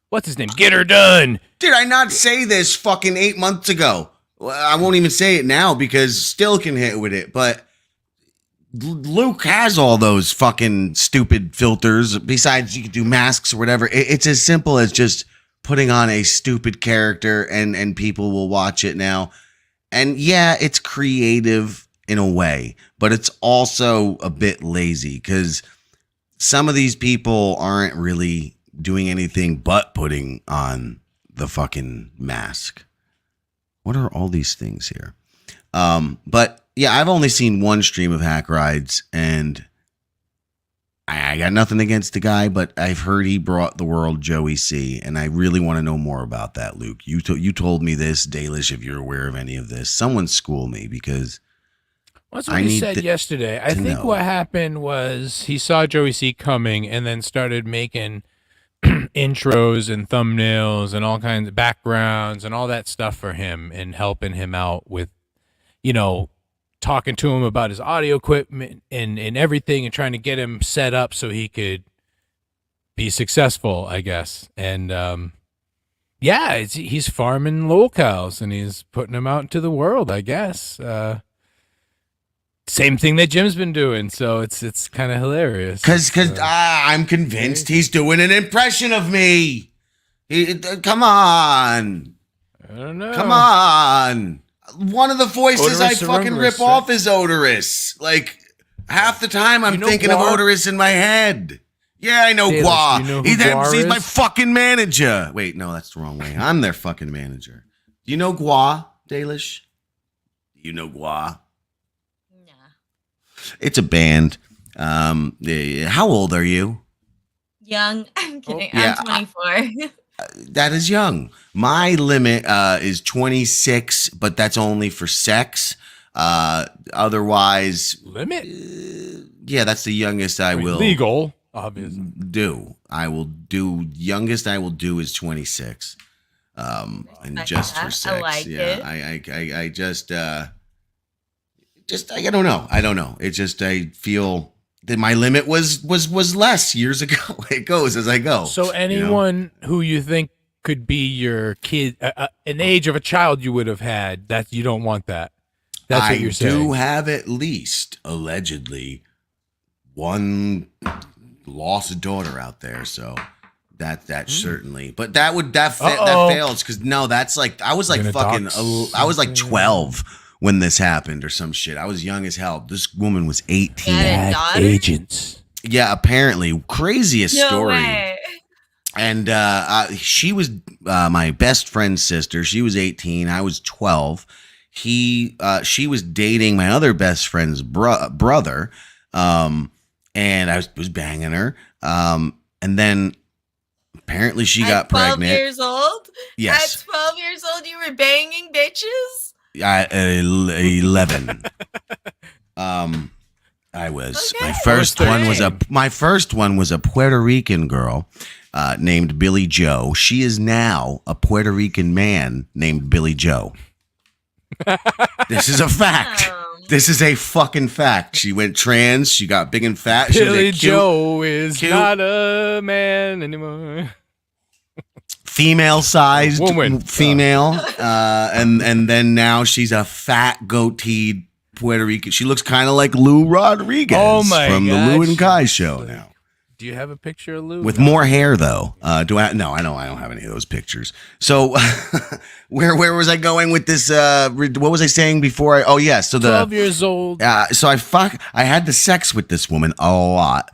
what's his name? Get her done. Did I not say this fucking 8 months ago? I won't even say it now because still can hit with it. But Luke has all those fucking stupid filters. Besides, you can do masks or whatever. It's as simple as just putting on a stupid character and people will watch it now. And yeah, it's creative in a way, but it's also a bit lazy because some of these people aren't really doing anything but putting on the fucking mask. What are all these things here? But yeah, I've only seen one stream of Hack Rides, and I got nothing against the guy, but I've heard he brought the world Joey C, and I really want to know more about that, Luke. You told me this, Dalish, if you're aware of any of this. Someone school me because that's what he said yesterday. I think what happened was he saw Joey C coming and then started making intros and thumbnails and all kinds of backgrounds and all that stuff for him and helping him out with, talking to him about his audio equipment and everything and trying to get him set up so he could be successful, I guess. And he's farming locals and he's putting them out into the world, I guess. Same thing that Jim's been doing, so it's kind of hilarious. Because I'm convinced he's doing an impression of me. Come on. I don't know. Come on. One of the voices Odorous I or fucking rumorous, rip off is Odorous. Like, half the time I'm thinking of Guar? Odorous in my head. Yeah, I know Dalish, Gua. do you know who Guar He's my is? fucking manager. Wait, no, that's the wrong way. I'm their fucking manager. Do you know Gua, Dalish? You know Gua? Nah. It's a band. How old are you? Young. I'm kidding. yeah, I'm 24. That is young. My limit is 26, but that's only for sex. Otherwise, limit. Yeah, that's the youngest I will legal. Obviously, do. I will do. Youngest I will do is 26. And just for sex. I like it. it. I just I don't know. It just I feel that my limit was less years ago. It goes as I go. So anyone who you think could be your kid, an age of a child you would have had, that you don't want that. That's what you're saying. I do have at least allegedly one lost daughter out there. So that certainly, but that fails because no, that's like I was like fucking I was like 12 when this happened or some shit. I was young as hell. This woman was 18. Agents. Yeah, apparently craziest No story. way. And she was my best friend's sister. She was 18. I was 12. She was dating my other best friend's brother. And I was banging her. And then apparently she got pregnant. 12 years old? Yes. At 12 years old, you were banging bitches? 11. I was. Okay. My first one was a Puerto Rican girl named Billy Joe. She is now a Puerto Rican man named Billy Joe. This is a fact. This is a fucking fact. She went trans. She got big and fat. Billy Joe is not a man anymore. Female-sized female, and then now she's a fat goateed Puerto Rican. She looks kind of like Lou Rodriguez from the Lou and Kai show now. Do you have a picture of Lou? With more hair, though. No, I don't have any of those pictures. So, where was I going with this? What was I saying before? 12 years old. So I had the sex with this woman a lot.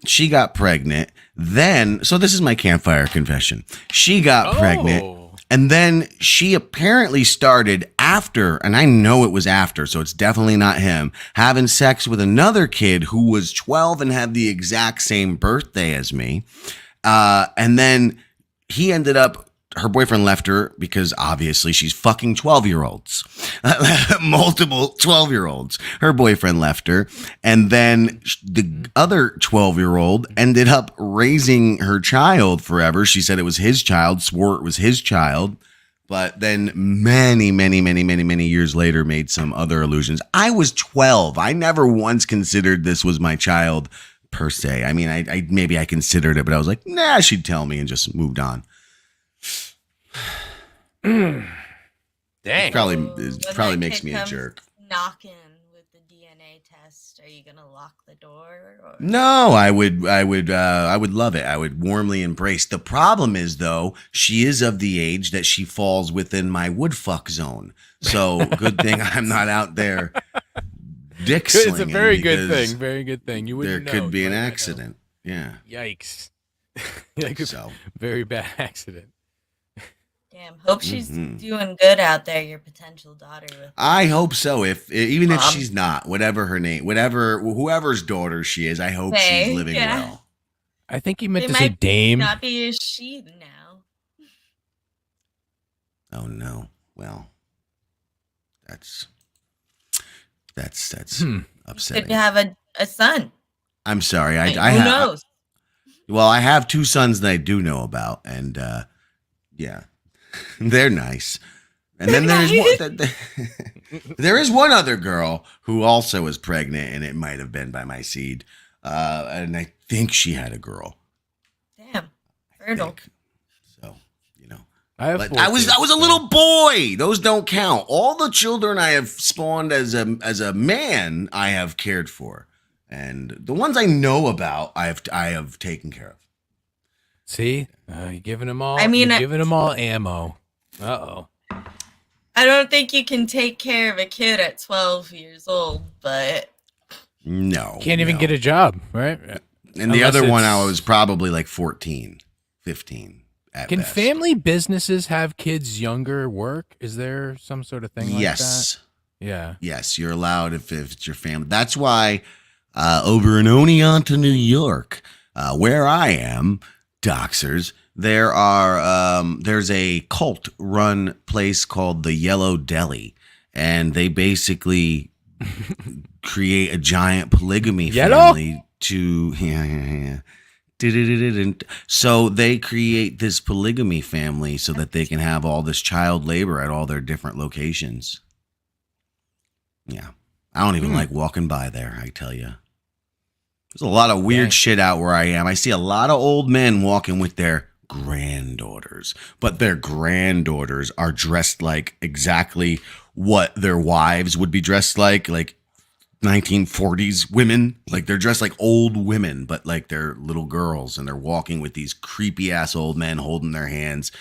She got pregnant. So this is my campfire confession. She got pregnant. And then she apparently started after, and I know it was after, so it's definitely not him, having sex with another kid who was 12 and had the exact same birthday as me. And then he ended up, her boyfriend left her because obviously she's fucking 12-year-olds. Multiple 12-year-olds. Her boyfriend left her. And then the other 12-year-old ended up raising her child forever. She said it was his child, swore it was his child. But then many, many, many, many, many years later made some other illusions. I was 12. I never once considered this was my child per se. I mean, I maybe I considered it, but I was like, nah, she'd tell me and just moved on. Dang. It probably makes me a jerk. Knocking with the DNA test, are you gonna lock the door? Or? No, I would love it. I would warmly embrace. The problem is though, she is of the age that she falls within my would fuck zone. So good thing I'm not out there dick slinging. It's a very good thing. Very good thing. You wouldn't know. There could be an accident. Yeah. Yikes. So very bad accident. Damn. Hope she's doing good out there. Your potential daughter. I hope so. Even if she's not, whatever her name, whoever's daughter she is, I hope she's living well. I think he meant to say dame. Not be a she now. Oh no. Well, that's upsetting. Could have a son. I'm sorry. Who knows? Well, I have two sons that I do know about, and yeah, they're nice. And then there is one other girl who also is pregnant, and it might have been by my seed, and I think she had a girl. Damn, fertile. So I was a little boy. Those don't count. All the children I have spawned as a man, I have cared for. And the ones I know about, I have taken care of. See, you're giving them all. I mean, you're giving them all ammo. Uh-oh. I don't think you can take care of a kid at 12 years old, but No. Can't even get a job, right? And the other one, I was probably like 14, 15 at Can best. family businesses have kids younger work? Is there some sort of thing like Yes. that? Yeah. Yes, you're allowed if it's your family. That's why over in Oneonta, New York, where I am, Doxers, there's a cult-run place called the Yellow Deli, and they basically create a giant polygamy family to So they create this polygamy family so that they can have all this child labor at all their different locations. Yeah. I don't even like walking by there, I tell you. There's a lot of weird shit out where I am. I see a lot of old men walking with their granddaughters, but their granddaughters are dressed like exactly what their wives would be dressed like 1940s women. Like they're dressed like old women, but like they're little girls, and they're walking with these creepy ass old men holding their hands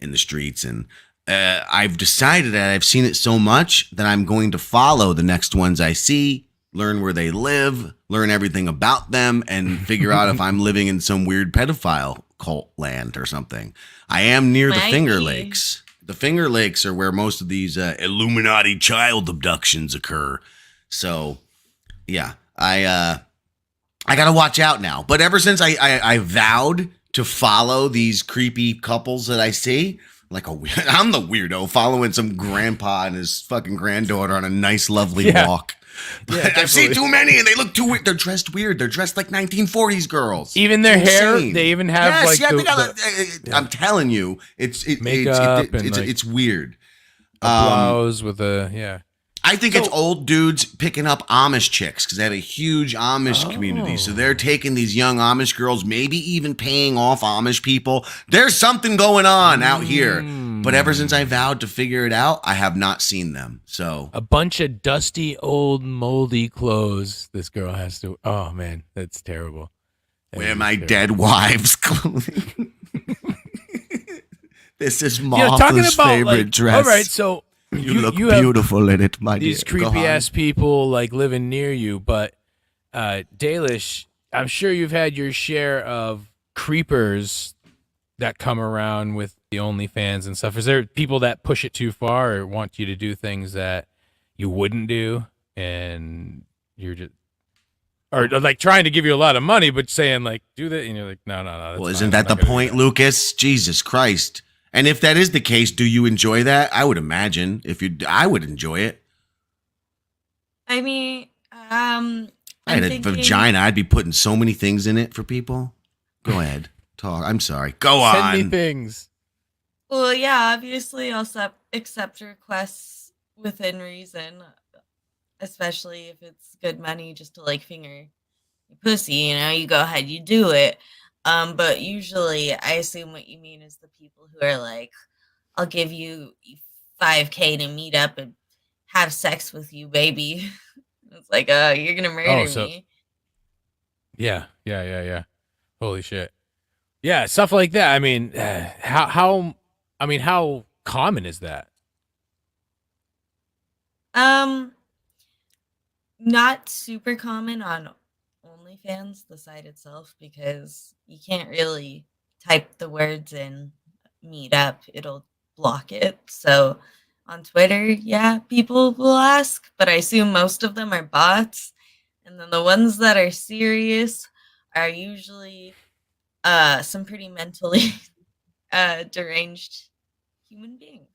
in the streets. And I've decided that I've seen it so much that I'm going to follow the next ones I see, learn where they live, learn everything about them, and figure out if I'm living in some weird pedophile cult land or something. I am near the Finger Lakes. The Finger Lakes are where most of these Illuminati child abductions occur. So, yeah, I got to watch out now. But ever since I vowed to follow these creepy couples that I see, I'm the weirdo following some grandpa and his fucking granddaughter on a nice, lovely walk. Yeah, I've seen too many, and they look too weird. They're dressed weird. They're dressed like 1940s girls. Even their hair, they even have I'm telling you, it's makeup it's weird. A blouse with a I think it's old dudes picking up Amish chicks because they have a huge Amish community. So they're taking these young Amish girls, maybe even paying off Amish people. There's something going on out here. But ever since I vowed to figure it out, I have not seen them. So a bunch of dusty, old, moldy clothes. This girl has to. Oh man, that's terrible. Wear my dead wife's clothing. This is Martha's favorite dress. All right, so. You look beautiful in it, my dear. These creepy ass people like living near you, but Dalish, I'm sure you've had your share of creepers that come around with the OnlyFans and stuff. Is there people that push it too far or want you to do things that you wouldn't do, and you're just or like trying to give you a lot of money, but saying like do that, and you're like no. Well, isn't that the point, Lucas? Jesus Christ. And if that is the case, do you enjoy that? I would imagine I would enjoy it. I mean, I had a vagina. I'd be putting so many things in it for people. Go ahead. Talk. I'm sorry. Go on. Send me things. Well, yeah, obviously I'll accept requests within reason, especially if it's good money just to like finger your pussy, you go ahead, you do it. But usually I assume what you mean is the people who are like, I'll give you $5,000 to meet up and have sex with you, baby. It's like, you're going to murder me. Yeah. Holy shit. Yeah, stuff like that. I mean, how common is that? Not super common on OnlyFans, the site itself, because you can't really type the words in meet up, it'll block it. So on Twitter, yeah, people will ask, but I assume most of them are bots. And then the ones that are serious are usually some pretty mentally deranged human beings.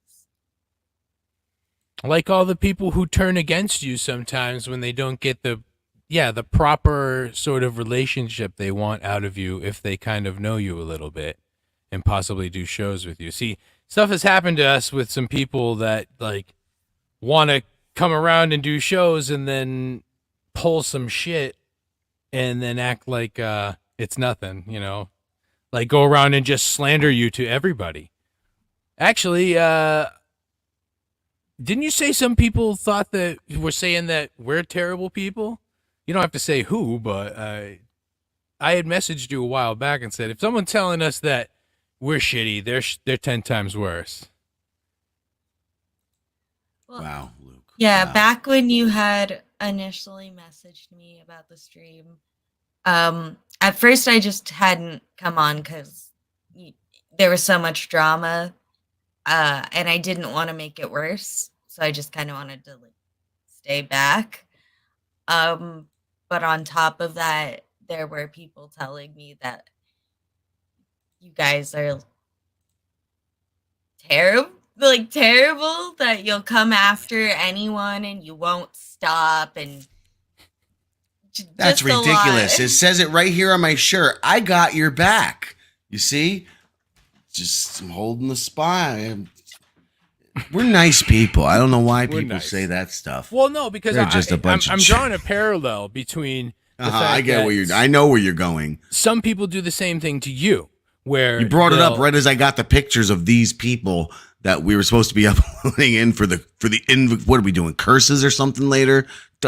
Like all the people who turn against you sometimes when they don't get the proper sort of relationship they want out of you if they kind of know you a little bit and possibly do shows with you. See, stuff has happened to us with some people that like want to come around and do shows and then pull some shit and then act like it's nothing, like go around and just slander you to everybody. Actually, didn't you say some people thought that were saying that we're terrible people? You don't have to say who, but I I had messaged you a while back and said, if someone's telling us that we're shitty, they're 10 times worse. Well, Wow, Luke. Yeah, Wow. back when you had initially messaged me about the stream, at first I just hadn't come on because there was so much drama, and I didn't want to make it worse, so I just kind of wanted to like stay back. But on top of that, there were people telling me that you guys are terrible, that you'll come after anyone and you won't stop, and That's just a ridiculous. lot. It says it right here on my shirt. I got your back. You see? Just I'm holding the spine. We're nice people. I don't know why people nice. say that stuff. Well, no, because They're just a bunch of I'm drawing a parallel between the fact I get that where you're. I know where you're going. some people do the same thing to you, where You brought it up they'll- right as I got the pictures of these people that we were supposed to be uploading in for the what are we doing? Curses or something later?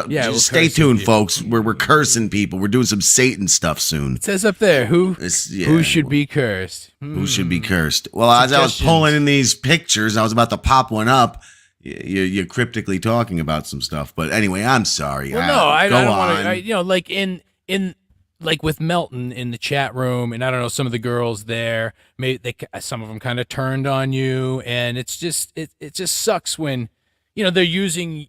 Yeah, we're Just stay cursing tuned, people. folks. We're cursing people. We're doing some Satan stuff soon. It says up there who Yeah, should be cursed. Who should be cursed? Well, as I was Suggestions. pulling in these pictures, I was about to pop one up. You're cryptically talking about some stuff, but anyway, I'm sorry. Well, no, I go don't want on. to. Like in like with Melton in the chat room, and I don't know, some of the girls there, maybe some of them kind of turned on you, and it's just it just sucks when they're using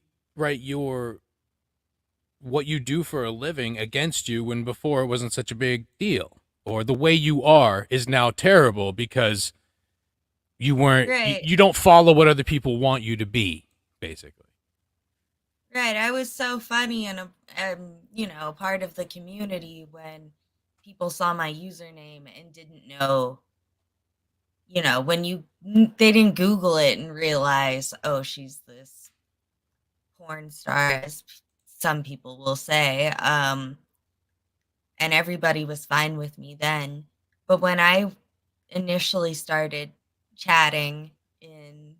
what you do for a living against you, when before it wasn't such a big deal, or the way you are is now terrible because you weren't Right. you don't follow what other people want you to be, basically. Right, I was so funny and part of the community when people saw my username and didn't know, when they didn't Google it and realize, oh, she's this porn star, as some people will say, and everybody was fine with me then. But when I initially started chatting in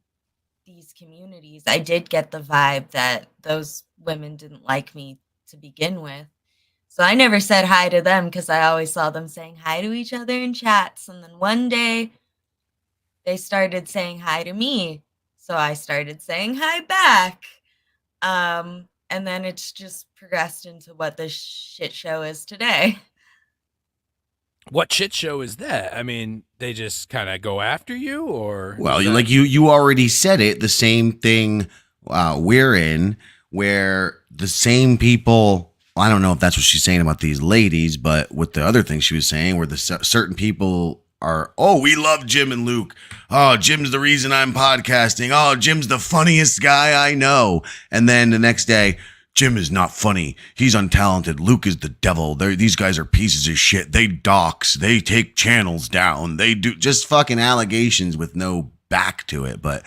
these communities, I did get the vibe that those women didn't like me to begin with. So I never said hi to them because I always saw them saying hi to each other in chats. And then one day they started saying hi to me. So I started saying hi back. And then it's just progressed into what this shit show is today. What shit show is that? I mean, they just kind of go after you, or Well, is that- like you already said it. The same thing we're in, where the same people. I don't know if that's what she's saying about these ladies, but with the other thing she was saying, where the certain people are, oh, we love Jim and Luke. Oh, Jim's the reason I'm podcasting. Oh, Jim's the funniest guy I know. And then the next day, Jim is not funny. He's untalented. Luke is the devil. These guys are pieces of shit. They dox. They take channels down. They do just fucking allegations with no back to it. But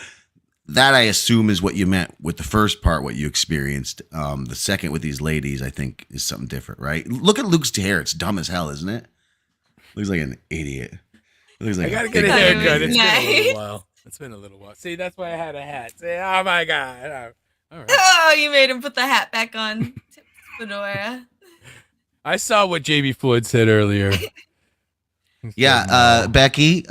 that, I assume, is what you meant with the first part, what you experienced. The second with these ladies, I think, is something different, right? Look at Luke's hair. It's dumb as hell, isn't it? Looks like an idiot. Looks like I gotta a get a big haircut. idiot. It's been a Nice. little while. It's been a little while. See, that's why I had a hat. Say, oh my god. All right. Oh, you made him put the hat back on. Fedora. I saw what JB Floyd said earlier. Yeah, Becky.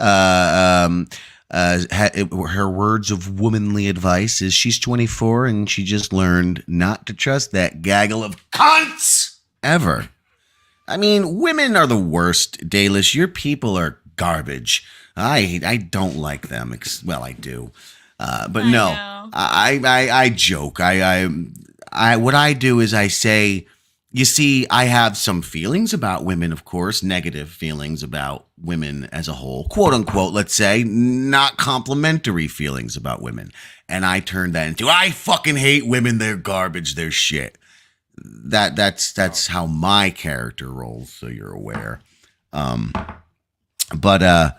Her words of womanly advice is she's 24 and she just learned not to trust that gaggle of cunts ever. I mean, women are the worst, Dalish. Your people are garbage. I don't like them. Well, I do. But I no, know. I joke. What I do is I say, you see, I have some feelings about women, of course, negative feelings about women as a whole, quote unquote, let's say, not complimentary feelings about women. And I turn that into, I fucking hate women. They're garbage. They're shit. That's how my character rolls. So you're aware. But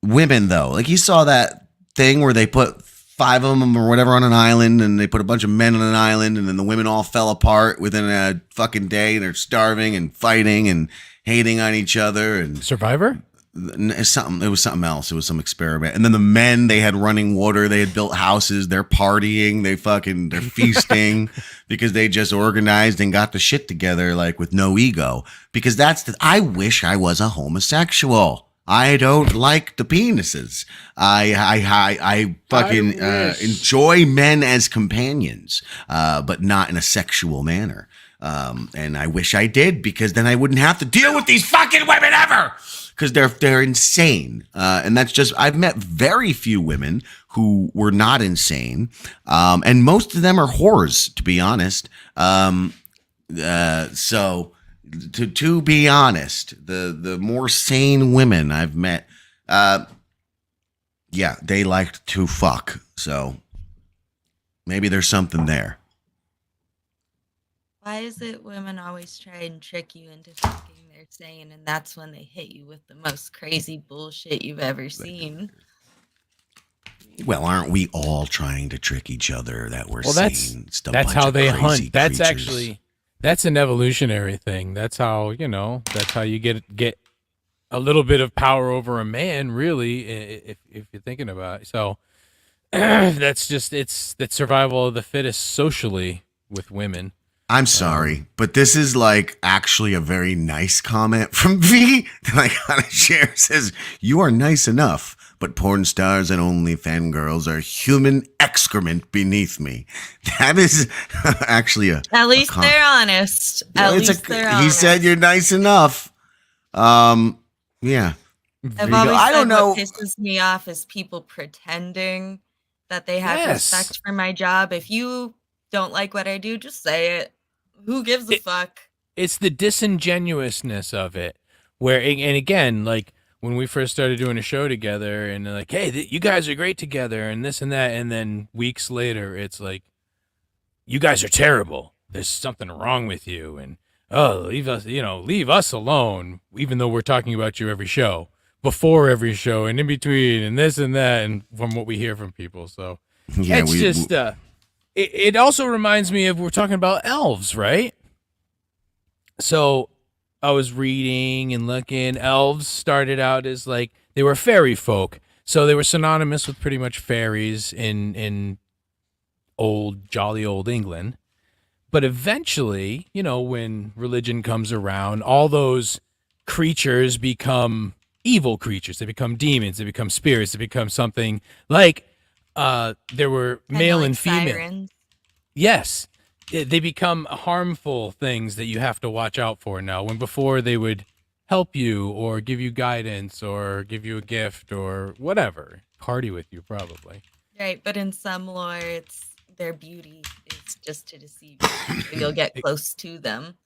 women, though, like you saw that thing where they put 5 of them or whatever on an island, and they put a bunch of men on an island, and then the women all fell apart within a fucking day, and they're starving and fighting and hating on each other. And Survivor? Something. It was something else. It was some experiment. And then the men, they had running water. They had built houses. They're partying. They're feasting because they just organized and got the shit together, like with no ego. Because I wish I was a homosexual. I don't like the penises. I fucking enjoy men as companions, but not in a sexual manner. And I wish I did, because then I wouldn't have to deal with these fucking women ever. Because they're insane, and that's just, I've met very few women who were not insane, and most of them are whores, to be honest. So to be honest, the more sane women I've met, yeah, they liked to fuck. So maybe there's something there. Why is it women always try and trick you into thinking they're sane, and that's when they hit you with the most crazy bullshit you've ever seen? Well, aren't we all trying to trick each other that we're sane? That's how they hunt. That's actually, that's an evolutionary thing. That's how, that's how you get a little bit of power over a man, really, if you're thinking about it. So that's survival of the fittest socially with women. I'm sorry, but this is like actually a very nice comment from V that I gotta share. It says, "You are nice enough, but porn stars and only fangirls are human excrement beneath me." That is actually at least they're honest. At least they're honest. He said you're nice enough. Yeah. I've always said, I don't know. What pisses me off is people pretending that they have respect for my job. If you don't like what I do, just say it. Who gives a fuck? It's the disingenuousness of it. And again, like when we first started doing a show together, and they're like, "Hey, you guys are great together," and this and that, and then weeks later, it's like, "You guys are terrible. There's something wrong with you," and leave us alone. Even though we're talking about you every show, before every show, and in between, and this and that, and from what we hear from people, so yeah, It also reminds me of, we're talking about elves, right? So I was reading and looking. Elves started out as like, they were fairy folk. So they were synonymous with pretty much fairies in jolly old England. But eventually, when religion comes around, all those creatures become evil creatures. They become demons. They become spirits. They become something like, there were male and female. Sirens. Yes, they become harmful things that you have to watch out for now. When before they would help you or give you guidance or give you a gift or whatever, party with you probably. Right, but in some lore, it's their beauty is just to deceive you. So you'll get close to them.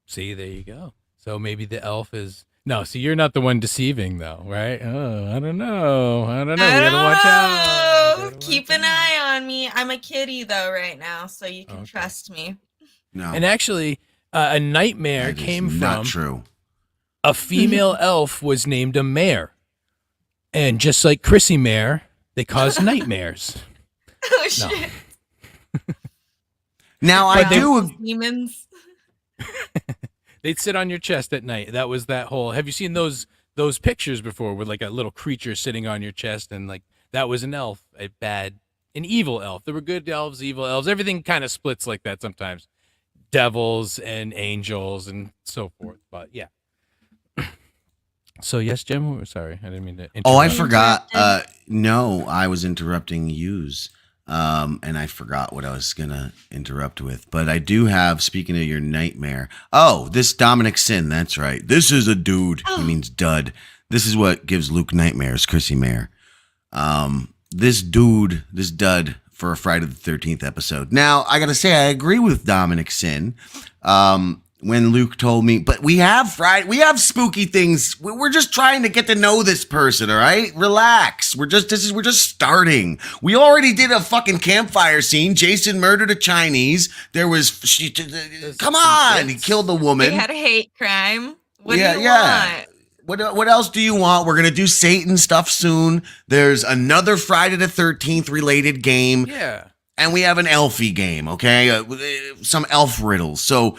See, there you go. So maybe the elf is. No, see, you're not the one deceiving, though, right? Oh, I don't know. We gotta watch out. Keep an eye on me. I'm a kitty, though, right now, so you can trust me. No. And actually, a nightmare came from. Not true. A female elf was named a mare, and just like Chrissy Mare, they cause nightmares. Oh shit! Now I do. Demons. They'd sit on your chest at night. That was that whole. Have you seen those pictures before with like a little creature sitting on your chest, and like that was an elf, an evil elf. There were good elves, evil elves. Everything kind of splits like that sometimes. Devils and angels and so forth. But yeah. So yes, Jim. Sorry, I didn't mean to interrupt. Oh, I forgot. No, I was interrupting yous. And I forgot what I was gonna interrupt with, but I do have, speaking of your nightmare. Oh, this Dominic Sin, that's right. This is a dude. He means dud. This is what gives Luke nightmares, Chrissy Mare. This dud for a Friday the 13th episode. Now, I gotta say, I agree with Dominic Sin. When Luke told me, but we have spooky things. We're just trying to get to know this person, all right? Relax. We're just starting. We already did a fucking campfire scene. Jason murdered a Chinese. Come on, he killed the woman. We had a hate crime. What do you want? What else do you want? We're gonna do Satan stuff soon. There's another Friday the 13th related game. Yeah. And we have an elfie game, okay? Some elf riddles. So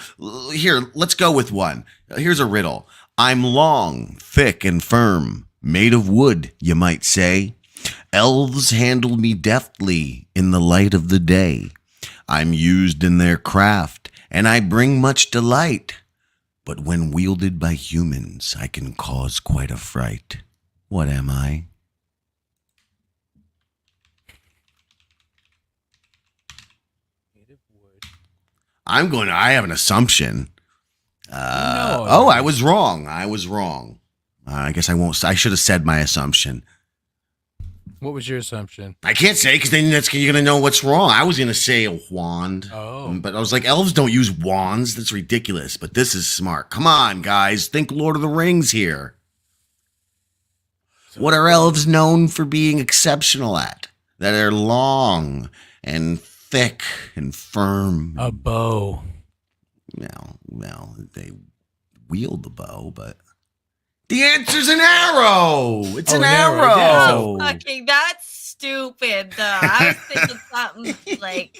here, let's go with one. Here's a riddle. I'm long, thick, and firm, made of wood, you might say. Elves handle me deftly in the light of the day. I'm used in their craft, and I bring much delight. But when wielded by humans, I can cause quite a fright. What am I? I have an assumption. I was wrong. I guess I should have said my assumption. What was your assumption? I can't say because then you're going to know what's wrong. I was going to say a wand. Oh. But I was like, elves don't use wands. That's ridiculous. But this is smart. Come on, guys. Think Lord of the Rings here. What are elves known for being exceptional at? That they're long and thick and firm. A bow. Well, they wield the bow, but the answer's an arrow. It's an arrow. That's stupid, though. I was thinking something like,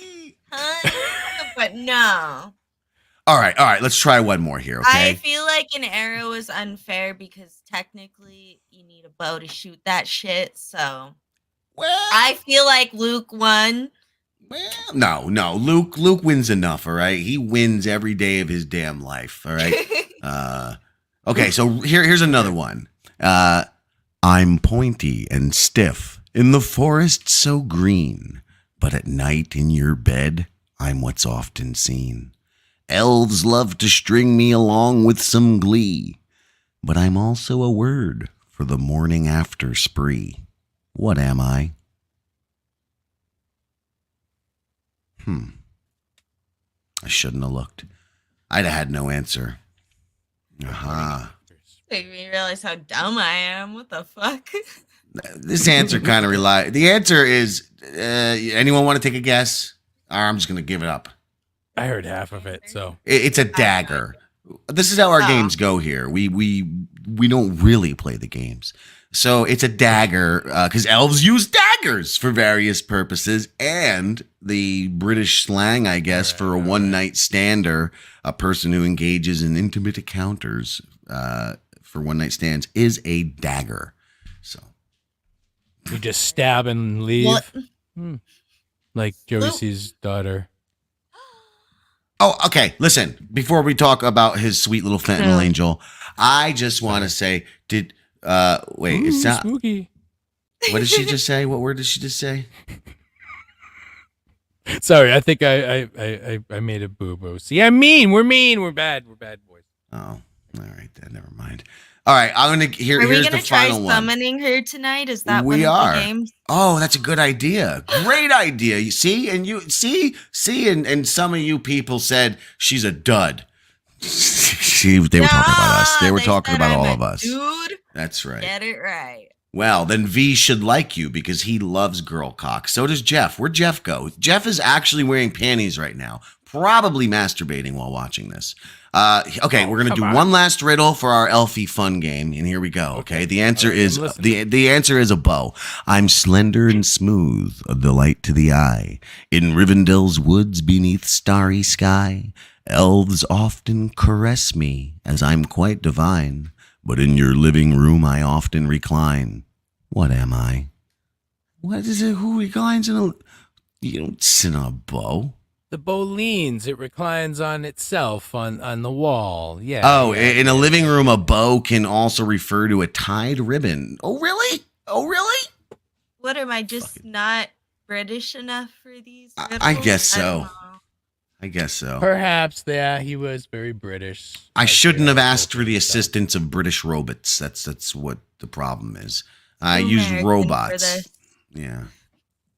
but no. All right. Let's try one more here, okay? I feel like an arrow is unfair because technically you need a bow to shoot that shit. So, I feel like Luke won. Well, no. Luke wins enough, all right? He wins every day of his damn life, all right? Okay, so here's another one. I'm pointy and stiff in the forest so green, but at night in your bed, I'm what's often seen. Elves love to string me along with some glee, but I'm also a word for the morning after spree. What am I? I shouldn't have looked. I'd have had no answer. Make me realize how dumb I am. What the fuck? This answer kind of The answer is, anyone want to take a guess? Or I'm just going to give it up. I heard half of it, so. It's a dagger. This is how our games go here. We don't really play the games. So it's a dagger, because elves use daggers for various purposes, and the British slang, I guess, for a one-night stander, a person who engages in intimate encounters for one-night stands, is a dagger. So you just stab and leave? Like Josie's daughter. Oh, okay. Listen, before we talk about his sweet little fentanyl angel, I just want to say, wait, it's not spooky. What did she just say? What word did she just say? Sorry, I think I made a boo-boo. See, we're mean, we're bad boys. Oh, all right then, never mind. All right, I'm gonna here's the final one. Are we gonna try summoning her tonight? Is that we one are? Of the games? Oh, that's a good idea. Great idea. You see, and some of you people said she's a dud. They were talking about us. They were talking about all of us. Dude, that's right. Get it right. Well, then V should like you because he loves girl cock. So does Jeff. Where'd Jeff go? Jeff is actually wearing panties right now, probably masturbating while watching this. Okay, we're gonna do one last riddle for our Elfie fun game, and here we go. Okay, the answer is the answer is a bow. I'm slender and smooth, a delight to the eye. In Rivendell's woods beneath starry sky, elves often caress me as I'm quite divine. But in your living room I often recline. What am I? What is it? Who reclines in a? You don't sit on a bow. The bow leans. It reclines on itself on the wall. Yeah. Oh, in a living room, a bow can also refer to a tied ribbon. Oh, really? What am I just not British enough for these riddles? I guess so. I guess so. Perhaps, yeah, he was very British. I shouldn't have asked for the assistance of British robots. That's what the problem is. I used robots. Yeah.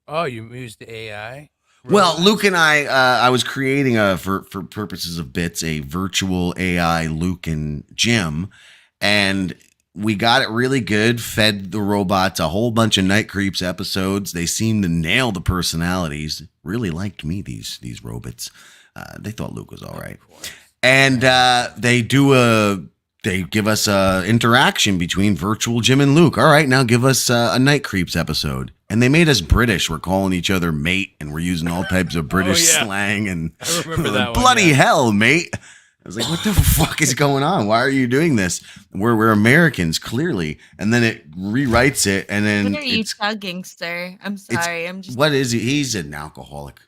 Oh, you used AI? Well, Luke and I was creating for purposes of bits, a virtual AI Luke and Jim, and we got it really good, fed the robots a whole bunch of Night Creeps episodes. They seemed to nail the personalities. Really liked me, these robots. They thought Luke was all right. And they give us a interaction between virtual Jim and Luke. All right, now give us a Night Creeps episode. And they made us British. We're calling each other mate, and we're using all types of British slang. And I remember that bloody one, hell, mate. was like, what the fuck is going on? Why are you doing this? We're Americans, clearly. And then it rewrites it, and then What are you chugging, sir? I'm sorry. I'm just. What is he? He's an alcoholic.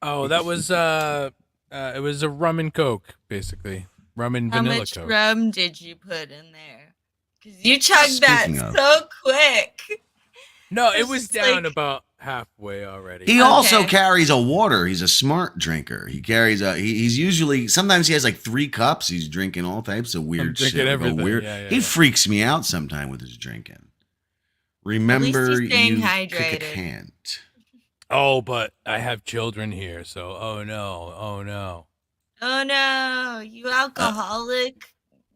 Oh, that was it was a rum and coke, basically. Rum and vanilla How much coke. rum did you put in there? Because you chugged that so quick. No, it was down about halfway already. He also carries a water. He's a smart drinker. He carries he's usually, sometimes he has like 3 cups. He's drinking all types of weird shit. Everything. Weird. Yeah, he freaks me out sometime with his drinking. Remember, you hydrated. can't. Oh, but I have children here, so oh no. Oh no, you alcoholic.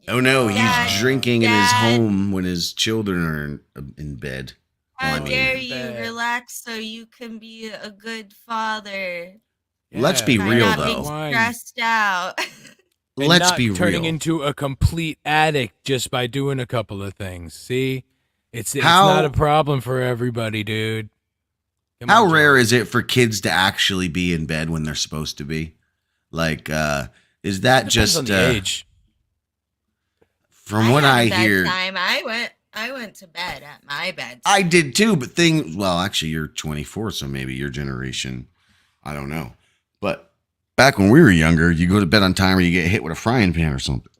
Oh no, he's drinking in his home when his children are in bed. How dare you relax so you can be a good father? Let's be real, not though. being stressed out. Let's be turning real. into a complete addict just by doing a couple of things. See, it's not a problem for everybody, dude. How rare is it for kids to actually be in bed when they're supposed to be? Like, is that just on the age? From what I hear, Time. I went to bed at my bed. I did too, but well, actually, you're 24, so maybe your generation, I don't know. But back when we were younger, you go to bed on time or you get hit with a frying pan or something.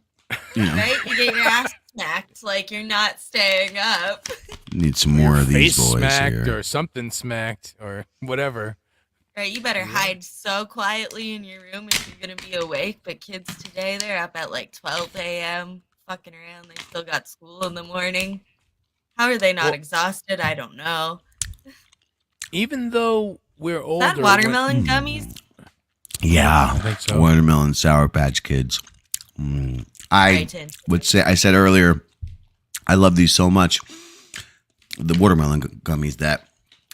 You know. Right? You get your ass smacked like you're not staying up. Need some more of these Face boys smacked here. or something smacked or whatever. Right, you better hide so quietly in your room if you're gonna be awake. But kids today, they're up at like 12 a.m. fucking around. They still got school in the morning. How are they not exhausted? I don't know. Even though we're older, Is that watermelon gummies? Yeah, I think so. Watermelon Sour Patch Kids. I would say, I said earlier, I love these so much, the watermelon gummies, that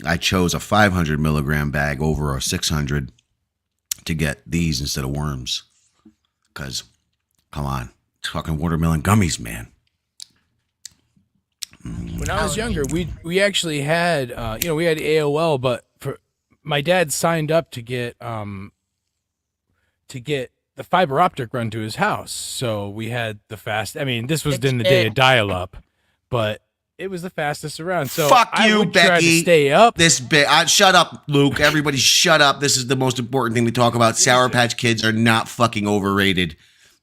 I chose a 500 milligram bag over a 600 to get these instead of worms. Because, come on, talking watermelon gummies, man. When I was younger, we actually had we had AOL, but my dad signed up to get the fiber optic run to his house, so we had the fast. I mean, this was in the day of dial-up, but it was the fastest around. So fuck I you, would try to Becky. stay up. This bit. Shut up, Luke. Everybody, shut up. This is the most important thing we talk about. Sour Patch Kids are not fucking overrated.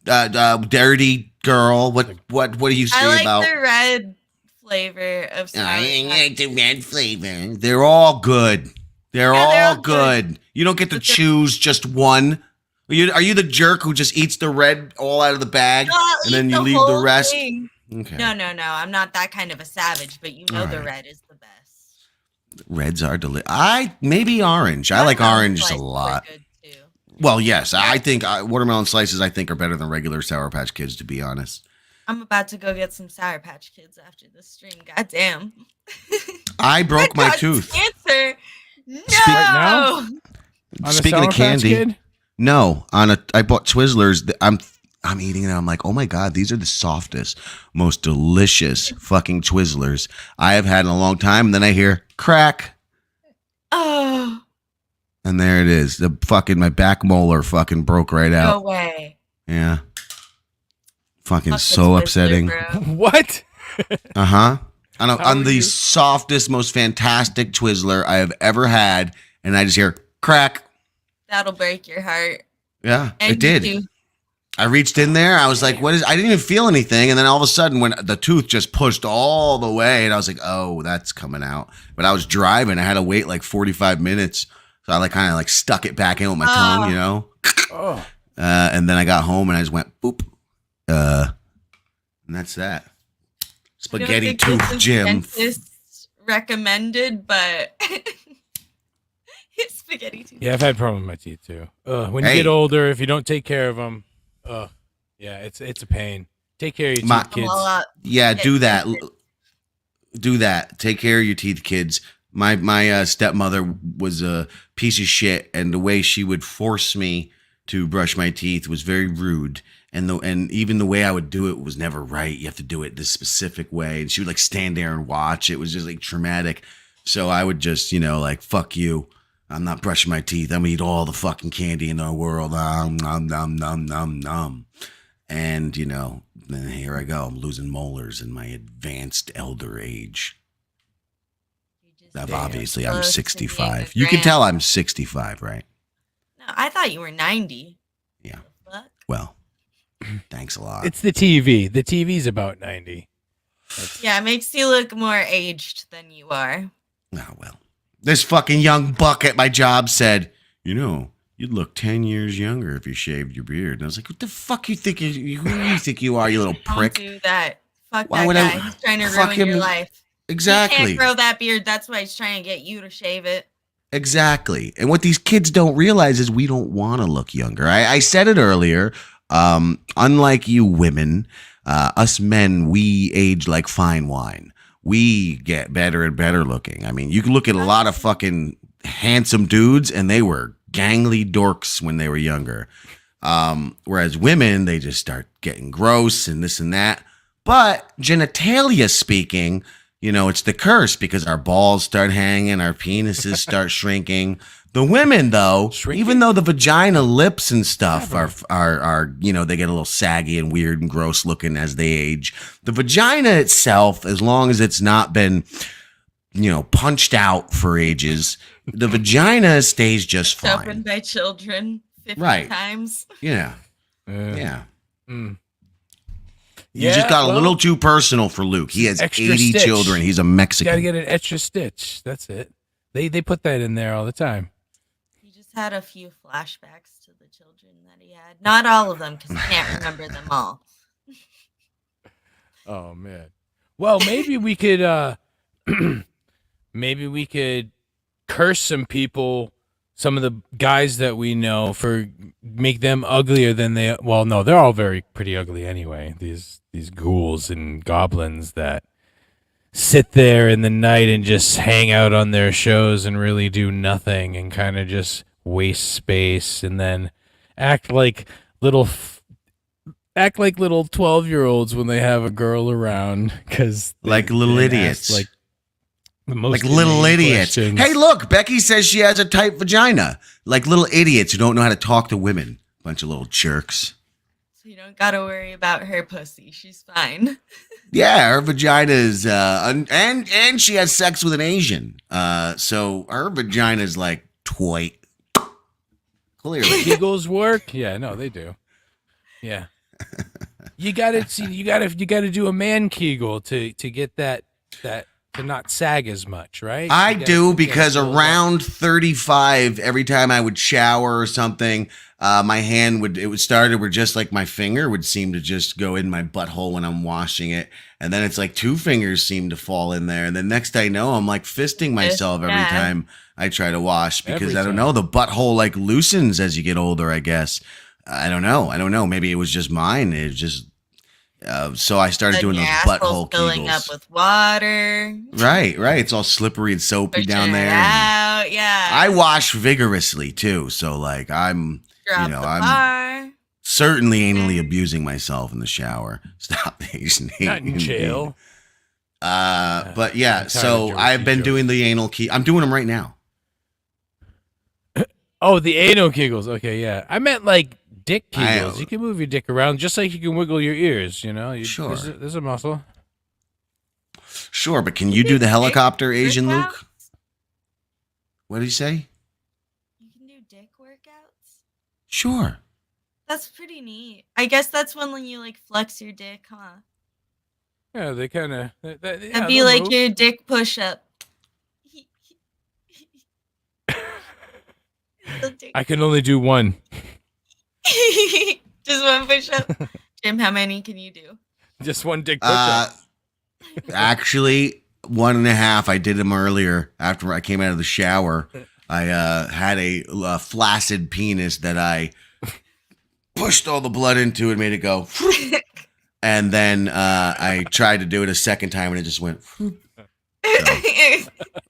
Dirty girl. What do you say about? I like the red flavor of Sour I Patch. like the red flavor. They're all good. They're all good. You don't get to choose just one. Are you the jerk who just eats the red all out of the bag and then you leave the rest? Thing. Okay. No. I'm not that kind of a savage, but you know the red is the best. Reds are delicious. Maybe orange. I like orange a lot. Well, yes, I think watermelon slices are better than regular Sour Patch Kids, to be honest. I'm about to go get some Sour Patch Kids after this stream. Goddamn. I broke my tooth. Cancer. No. Right now? Speaking of candy, no. I bought Twizzlers. I'm eating it. I'm like, oh my god, these are the softest, most delicious fucking Twizzlers I have had in a long time. And then I hear crack. Oh. And there it is. My back molar fucking broke right out. No way. Yeah. Fucking so upsetting. What? On the softest, most fantastic Twizzler I have ever had, and I just hear crack. That'll break your heart. Yeah, And it did. you. I reached in there. I was like, what is, I didn't even feel anything. And then all of a sudden, when the tooth just pushed all the way, and I was like, oh, that's coming out. But I was driving. I had to wait like 45 minutes. So I kind of stuck it back in with my tongue, you know? Oh. And then I got home and I just went, boop. And that's that. Spaghetti tooth Jim. Recommended, but spaghetti tooth. Yeah, I've had problems with my teeth too. When you get older, if you don't take care of them, yeah, it's a pain. Take care of your teeth, kids. Yeah, do that. Do that. Take care of your teeth, kids. My stepmother was a piece of shit, and the way she would force me to brush my teeth was very rude. And even the way I would do it was never right. You have to do it this specific way. And she would stand there and watch. It was just traumatic. So I would just, fuck you. I'm not brushing my teeth. I'm gonna eat all the fucking candy in the world. Nom, nom, nom, nom, nom. And, you know, then here I go. I'm losing molars in my advanced elder age. Obviously, I'm 65. You can tell I'm 65, right? No, I thought you were 90. Yeah. Well, thanks a lot. It's the TV. The TV's about 90. Yeah, it makes you look more aged than you are. Oh, well. This fucking young buck at my job said, you know, you'd look 10 years younger if you shaved your beard. And I was like, what the fuck you think who do you think you are, you little prick? Don't do that. Fuck Why that would guy. I He's trying to fuck ruin him? your life. Exactly. He can't grow that beard. That's why he's trying to get you to shave it. Exactly. And what these kids don't realize is we don't want to look younger. I said it earlier. Unlike you women, us men, we age like fine wine. We get better and better looking. I mean, you can look at a lot of fucking handsome dudes and they were gangly dorks when they were younger. Whereas women, they just start getting gross and this and that. But genitalia speaking, you know, it's the curse because our balls start hanging, our penises start shrinking. The women, though, even though the vagina lips and stuff are, you know, they get a little saggy and weird and gross looking as they age. The vagina itself, as long as it's not been, you know, punched out for ages, the vagina stays just fine. Opened by children 50 times. Yeah. Yeah. Mm. You just got a little too personal for Luke. He has 80 children. He's a Mexican. Got to get an extra stitch. That's it. They put that in there all the time. He just had a few flashbacks to the children that he had. Not all of them, because he can't remember them all. Oh man. Well, maybe we could maybe we could curse some people, some of the guys that we know, for make them uglier than they. Well, no, they're all pretty ugly anyway. These ghouls and goblins that sit there in the night and just hang out on their shows and really do nothing and kind of just waste space and then act like little 12-year-olds when they have a girl around, because like little idiots, like the most like little idiots. questions. Hey, look, Becky says she has a tight vagina. Like little idiots who don't know how to talk to women. Bunch of little jerks. So you don't got to worry about her pussy. She's fine. Yeah, her vagina is, and she has sex with an Asian. So her vagina is like toy. Clearly, Kegels work. Yeah, no, they do. Yeah, you gotta do a man Kegel to get that to not sag as much, right? I do, because around 35, every time I would shower or something, my hand would started where just like my finger would seem to just go in my butthole when I'm washing it. And then it's like two fingers seem to fall in there. And the next I know, I'm like fisting myself every time I try to wash, because I don't know, the butthole like loosens as you get older, I guess. I don't know. Maybe it was just mine. It just, so I started doing those butthole filling up kegels. with water. Right. It's all slippery and soapy down there. Out, yeah. I wash vigorously too, so like I'm bar. certainly anally abusing myself in the shower. Stop Asian Not in jail. But yeah, so I've been doing the anal key. I'm doing them right now. Oh, the anal Kegels. Okay, yeah. I meant like dick Kegels. You can move your dick around just like you can wiggle your ears, you know? Sure. There's a muscle. Sure, but can you do the helicopter, Asian Luke? What did he say? You can do dick workouts? Sure. That's pretty neat. I guess that's when you like flex your dick, huh? Yeah, they kind of. That'd be like your dick push-up. I can only do one. Just one push-up. Jim, how many can you do? Just one dick push-up. Actually, 1.5. I did them earlier after I came out of the shower. I had a flaccid penis that I pushed all the blood into and made it go. And then I tried to do it a second time and it just went. So,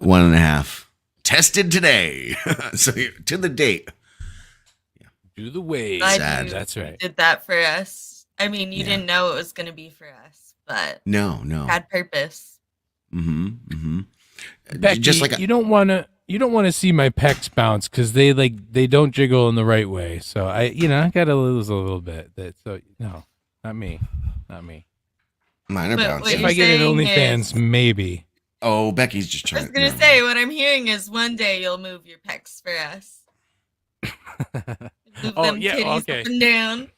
1.5. Tested today. So to the date. Do the wave. Sad. That's right. Did that for us. I mean, you didn't know it was going to be for us, but no. Had purpose. Becky, just like you don't want to. You don't want to see my pecs bounce because they don't jiggle in the right way. So I gotta lose a little bit. No, not me. Mine are bouncing. If I get an OnlyFans, maybe. Oh, Becky's just trying. I was gonna say, what I'm hearing is one day you'll move your pecs for us. Move them titties up and down.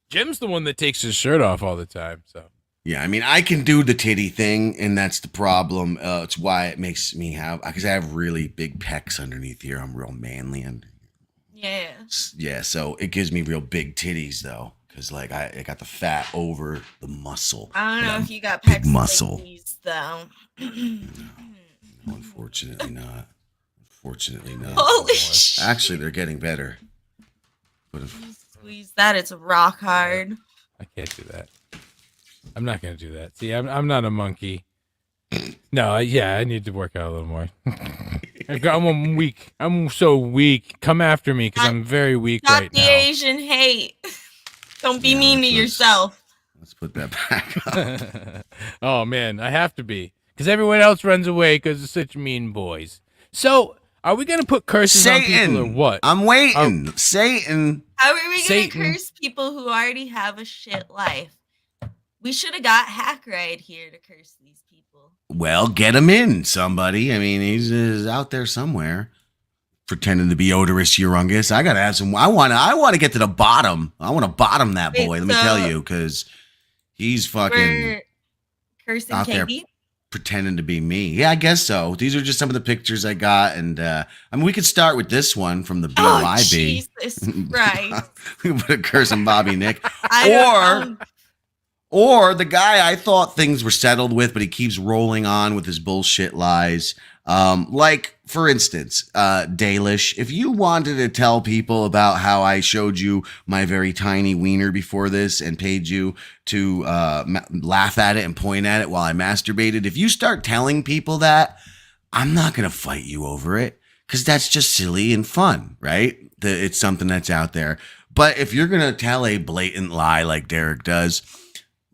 Jim's the one that takes his shirt off all the time. So yeah, I mean, I can do the titty thing, and that's the problem. It's why it makes me because I have really big pecs underneath here. I'm real manly and yeah. So it gives me real big titties though, because like I got the fat over the muscle. I don't know if you got pecs muscle. like these though. No, unfortunately not. Holy shit! Actually, they're getting better. But squeeze that, it's rock hard. I can't do that. I'm not gonna do that. See, I'm not a monkey. No, I need to work out a little more. I'm weak. I'm so weak. Come after me because I'm very weak right now. Stop the Asian hate. Don't be mean to yourself. Let's put that back up. Oh man, I have to be because everyone else runs away because they're such mean boys. So, are we gonna put curses on people or what? I'm waiting. Satan. How are we gonna curse people who already have a shit life? We should have got Hack right here to curse these people. Well, get him in, somebody. I mean, he's out there somewhere, pretending to be Odorous Urungus. I gotta have some. I want to get to the bottom. I want to bottom that boy. Let me tell you, because he's fucking cursing out there KB? pretending to be me. Yeah, I guess so. These are just some of the pictures I got, and I mean, we could start with this one from the BYB. Oh, Jesus Christ! We can put a curse on Bobby Nick, or the guy I thought things were settled with, but he keeps rolling on with his bullshit lies. Like, for instance, Dalish, if you wanted to tell people about how I showed you my very tiny wiener before this and paid you to laugh at it and point at it while I masturbated, if you start telling people that, I'm not going to fight you over it because that's just silly and fun, right? It's something that's out there. But if you're going to tell a blatant lie like Derek does,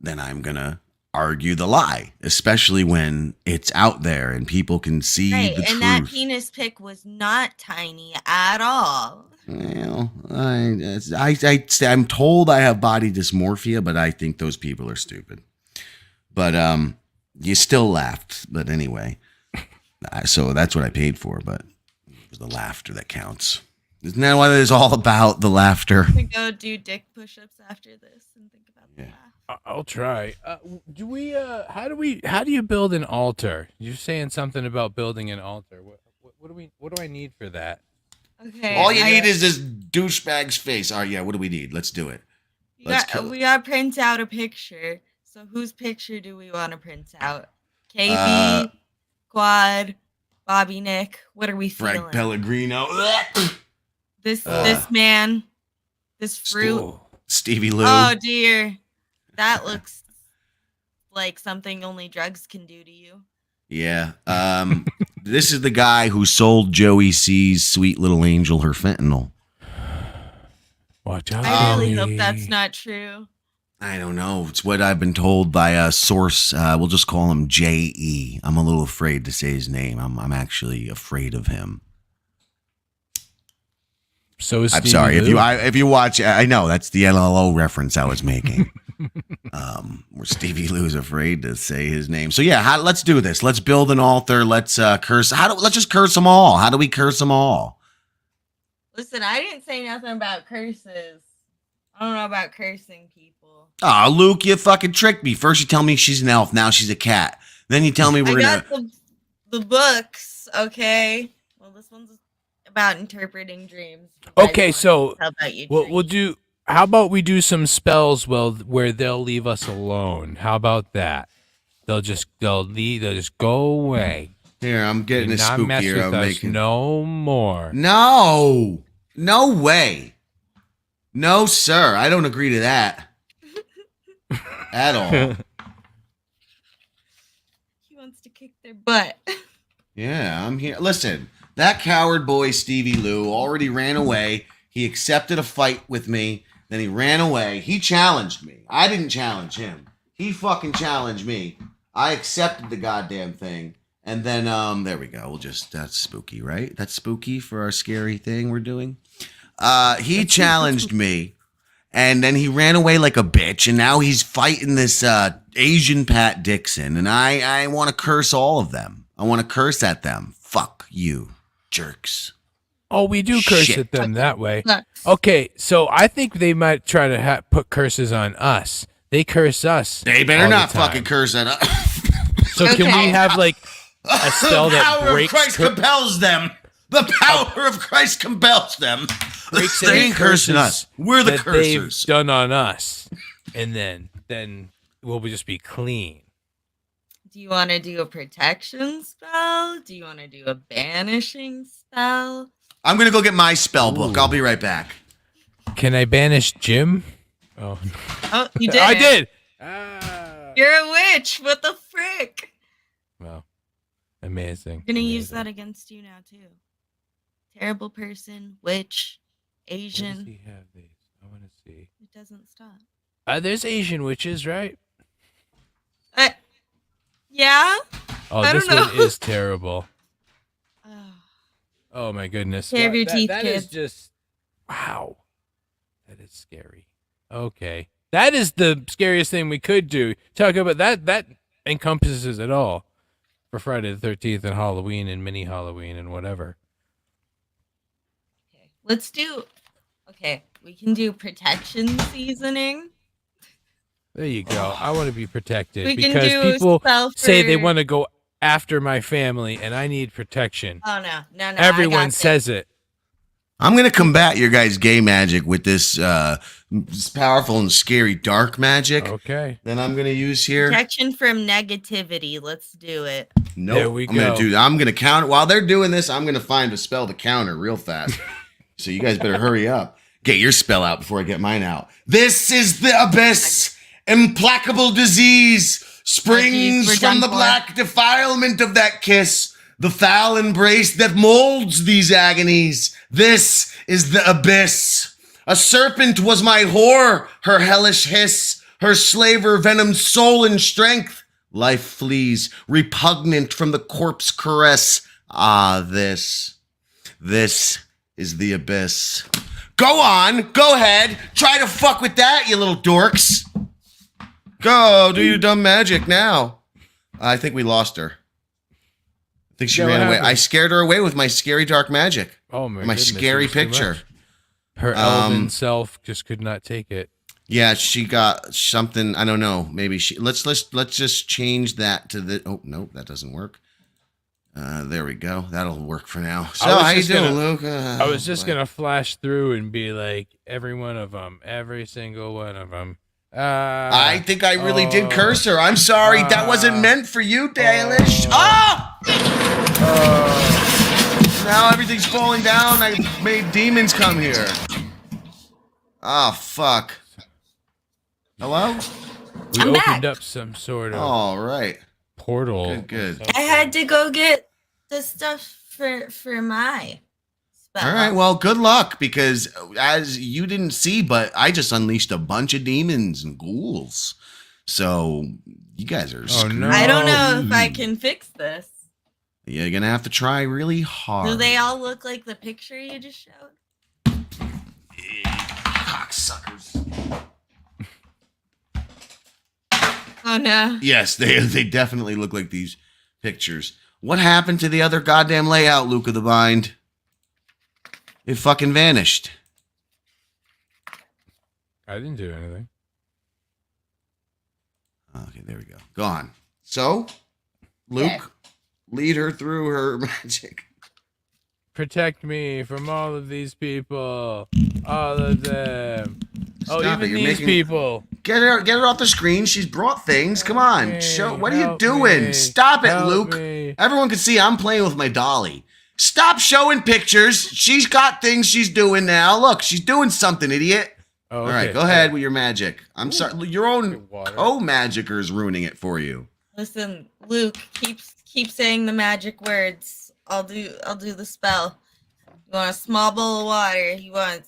then I'm going to argue the lie, especially when it's out there and people can see the truth. And that penis pic was not tiny at all. Well, I'm told I have body dysmorphia, but I think those people are stupid. But you still laughed. But anyway, so that's what I paid for. But it was the laughter that counts. Isn't that what it is all about? The laughter. We go do dick push-ups after this and think about the laugh. I'll try. Do we? How do you build an altar? You're saying something about building an altar. What do I need for that? Okay. All you need is this douchebag's face. All right, yeah. What do we need? Let's do it. We got to print out a picture. So whose picture do we want to print out? KB, Quad, Bobby Nick. What are we feeling? Frank Pellegrino. This man. This fruit. Stevie Lou. Oh dear. That looks like something only drugs can do to you. Yeah. This is the guy who sold Joey C's sweet little angel her fentanyl. Watch out. I really hope that's not true. I don't know. It's what I've been told by a source. We'll just call him J.E. I'm a little afraid to say his name. I'm actually afraid of him. So is I'm Stevie sorry. Lou. If you watch, I know that's the LLO reference I was making. Where Stevie Lou's afraid to say his name. So yeah, let's do this. Let's build an altar. Let's curse. Let's just curse them all. How do we curse them all? Listen, I didn't say nothing about curses. I don't know about cursing people. Oh, Luke, you fucking tricked me. First you tell me she's an elf. Now she's a cat. Then you tell me we're I got the books. Okay. Well, this one's about interpreting dreams. Okay, so we'll do. How about we do some spells where they'll leave us alone? How about that? They'll just go away. Here, I'm getting a not spooky mess here. with I'm us making no more. No way. No, sir. I don't agree to that at all. He wants to kick their butt. Yeah, I'm here. Listen, that coward boy Stevie Lou already ran away. He accepted a fight with me. Then he ran away. He challenged me. I didn't challenge him. He fucking challenged me. I accepted the goddamn thing. And then there we go. We'll just that's spooky, right? That's spooky for our scary thing we're doing. He challenged me, and then he ran away like a bitch, and now he's fighting this Asian Pat Dixon, and I want to curse all of them. I want to curse at them. Fuck you, jerks. Oh, we do curse Shit. at them that way. Okay, so I think they might try to put curses on us. They curse us. They better all the not time. fucking curse at us. So can we have like a spell The that power breaks of Christ compels them. The power of Christ compels them. breaks They any ain't cursing curses us. We're the that cursers. they've done on us, and then we'll just be clean. Do you want to do a protection spell? Do you want to do a banishing spell? I'm gonna go get my spell book. I'll be right back. Can I banish Jim? Oh, Oh, you did. I did. You're a witch. What the frick? Well, amazing. I'm gonna use that against you now too. Terrible person, witch, Where does Asian. he have these? I want to see. It doesn't stop. There's Asian witches, right? Yeah. Oh, I this don't one know. is terrible. Oh my goodness. Care of your teeth, that kid. is just wow. That is scary. Okay. That is the scariest thing we could do. Talk about that encompasses it all for Friday the 13th and Halloween and mini Halloween and whatever. Let's do. Okay, we can do protection seasoning. There you go. I want to be protected We can because do a people spell say they for- want to go after my family and I need protection. Oh no. Everyone says it. I'm gonna combat your guys' gay magic with this powerful and scary dark magic. Okay. Then I'm gonna use here. Protection from negativity. Let's do it. Nope. There we I'm gonna counter while they're doing this. I'm gonna find a spell to counter real fast. So you guys better hurry up. Get your spell out before I get mine out. This is the abyss, implacable disease, springs we're from done the for. black defilement of that kiss, the foul embrace that molds these agonies. This is the abyss. A serpent was my whore, her hellish hiss, her slaver venomed soul and strength. Life flees, repugnant from the corpse caress. Ah, this is the abyss. Go on, go ahead, try to fuck with that, you little dorks. Go, do your dumb magic now. I think we lost her. I think she Yeah, what ran away. happened? I scared her away with my scary dark magic. Oh my My goodness, scary it was too picture. much. Her elven self just could not take it. Yeah, she got something. I don't know. Maybe she. Let's just change that to the. Oh no, that doesn't work. There we go. That'll work for now. So how you doing, Luke? I was just gonna flash through and be like, every one of them, every single one of them. I think I really did curse her. I'm sorry. That wasn't meant for you, Dalish. Now everything's falling down. I made demons come here. Oh, fuck. Hello? We I'm opened back. up some sort of All right. portal. Good. I had to go get the stuff for my spell. All right. Well, good luck because as you didn't see, but I just unleashed a bunch of demons and ghouls. So you guys are screwed. no. I don't know if I can fix this. You're going to have to try really hard. Do they all look like the picture you just showed? Cocksuckers. Oh no. Yes, they definitely look like these pictures. What happened to the other goddamn layout, Luke of the Bind? It fucking vanished. I didn't do anything. Okay, there we go. Gone. So, Luke, lead her through her magic. Protect me from all of these people. All of them. Stop even it, you're these making- people. Get her off the screen. She's brought things. Come on. me, Show. What are you help doing? me, Stop it, help Luke. me. Everyone can see I'm playing with my dolly. Stop showing pictures. She's got things she's doing now. Look, she's doing something, idiot. Oh, All right, okay. go ahead with your magic. I'm sorry. Your own Water. co-magicer is ruining it for you. Listen, Luke, keep saying the magic words. I'll do the spell. You want a small bowl of water. You want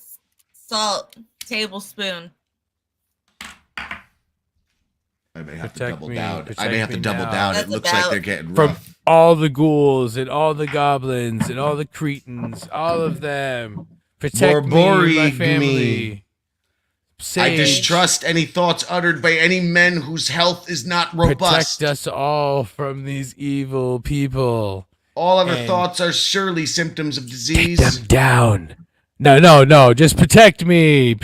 salt, tablespoon. I may have to Protect double me, down. I protect may have to me double now. down. It That's looks like about- they're getting From rough. all the ghouls and all the goblins and all the cretins, all of them. Protect me and my Borborigme. family. I Sage, distrust any thoughts uttered by any men whose health is not robust. protect us all from these evil people. All other And thoughts are surely symptoms of take disease. them down. No. Just protect me.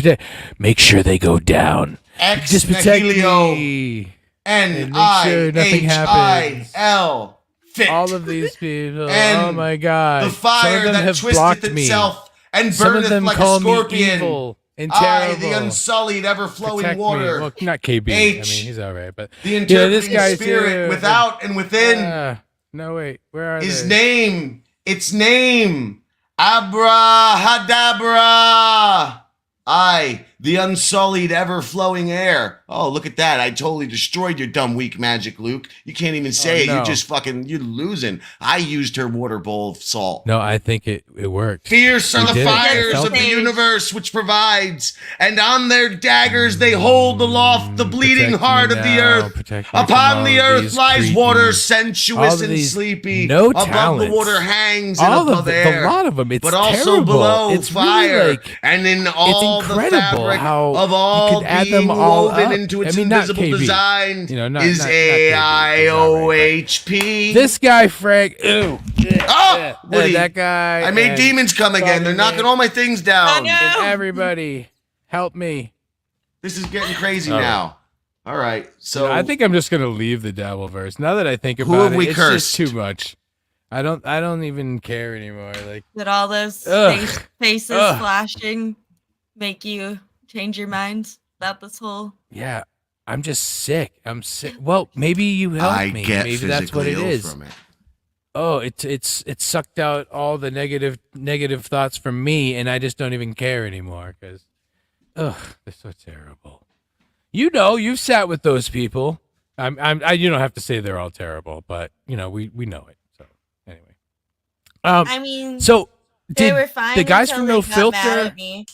Make sure they go down. Ex Just protect nihilo me. And make sure nothing happens. N-I-H-I-L. Fit. All of these people. And oh my god. The Some fire of them that have twisteth blocked me. itself and Some of burneth them like call a me scorpion. evil and I, terrible. the unsullied, ever-flowing Protect water. Me. Well, not KB. H, I mean, he's all right, but the interpreting this guy's spirit here. without and within. No, wait. Where are His they? name. Its name. Abrahadabra. I, the unsullied, ever-flowing air. Oh, look at that. I totally destroyed your dumb, weak magic, Luke. You can't even say it. no. You just fucking, you're losing. I used her water bowl of salt. No, I think it worked. Fierce are You the did it. I fires felt of the it. universe which provides, and on their daggers they hold aloft the bleeding Protect heart me of the now. earth. Protect me from Upon all the of earth these lies water cretins. sensuous All of and these sleepy. no Above talents. the water hangs in All above of the air. lot of them. It's but also terrible. below It's fire, really like, and in all it's the incredible fabric how of you all could add being them all woven up. into its I mean, not invisible KB. design You know, not is KB. He's all right, AIOHP. This guy, Frank. Ew. Oh, Woody, that guy. I made and demons come again. They're knocking all my things down. And everybody, help me. This is getting crazy All right. now. All right, so I think I'm just gonna leave the Dabbleverse. Now that I think Who about have it, we it's cursed? just too much. I don't even care anymore. Like, Did all those Ugh. faces Ugh. flashing make you change your mind about this whole? yeah, I'm just sick. I'm sick. Well, maybe you help I me. get Maybe that's what physically it ill is. from it. Oh, it's sucked out all the negative thoughts from me, and I just don't even care anymore because, ugh, they're so terrible. You know, you've sat with those people. You don't have to say they're all terrible, but you know, we know it. So anyway, I mean, so they did were fine the guys until from No they got mad Filter? at me.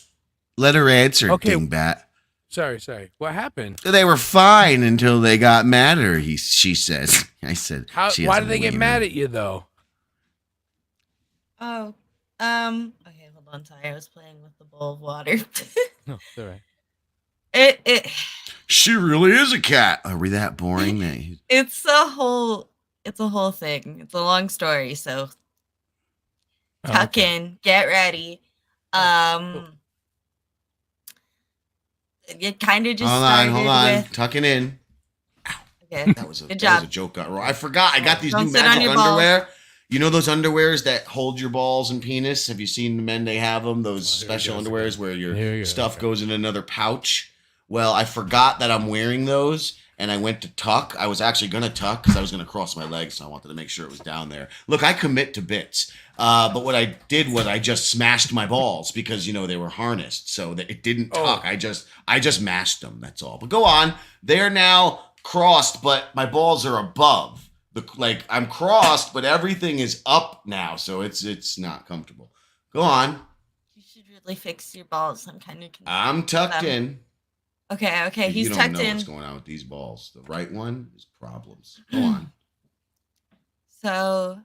Let her answer, Okay. dingbat. Sorry. What happened? They were fine until they got mad at her. She said. I said. Why did they get mad at you though? Oh, okay, hold on. Sorry, I was playing with the bowl of water. No, it's all right. It She really is a cat. Are we that boring? it's a whole thing. It's a long story, so tuck in, get ready. It kind of just hold started on. with. Tucking in. Okay, That was a good that was job. a joke got wrong. I forgot. I got these Don't new sit on magic your balls. underwear. You know those underwears that hold your balls and penis? Have you seen the men? They have them. Those special underwears where your stuff goes in another pouch. Well, I forgot that I'm wearing those, and I went to tuck. I was actually gonna tuck because I was gonna cross my legs, so I wanted to make sure it was down there. Look, I commit to bits. But what I did was I just smashed my balls because they were harnessed, so that it didn't tuck. I just mashed them. That's all. But go on. They're now crossed, but my balls are above. I'm crossed, but everything is up now, so it's not comfortable. Go on. You should really fix your balls. I'm kind of confused. I'm tucked in. Okay, he's you tucked don't know in. what's going on with these balls. The right one is problems. Go on. So,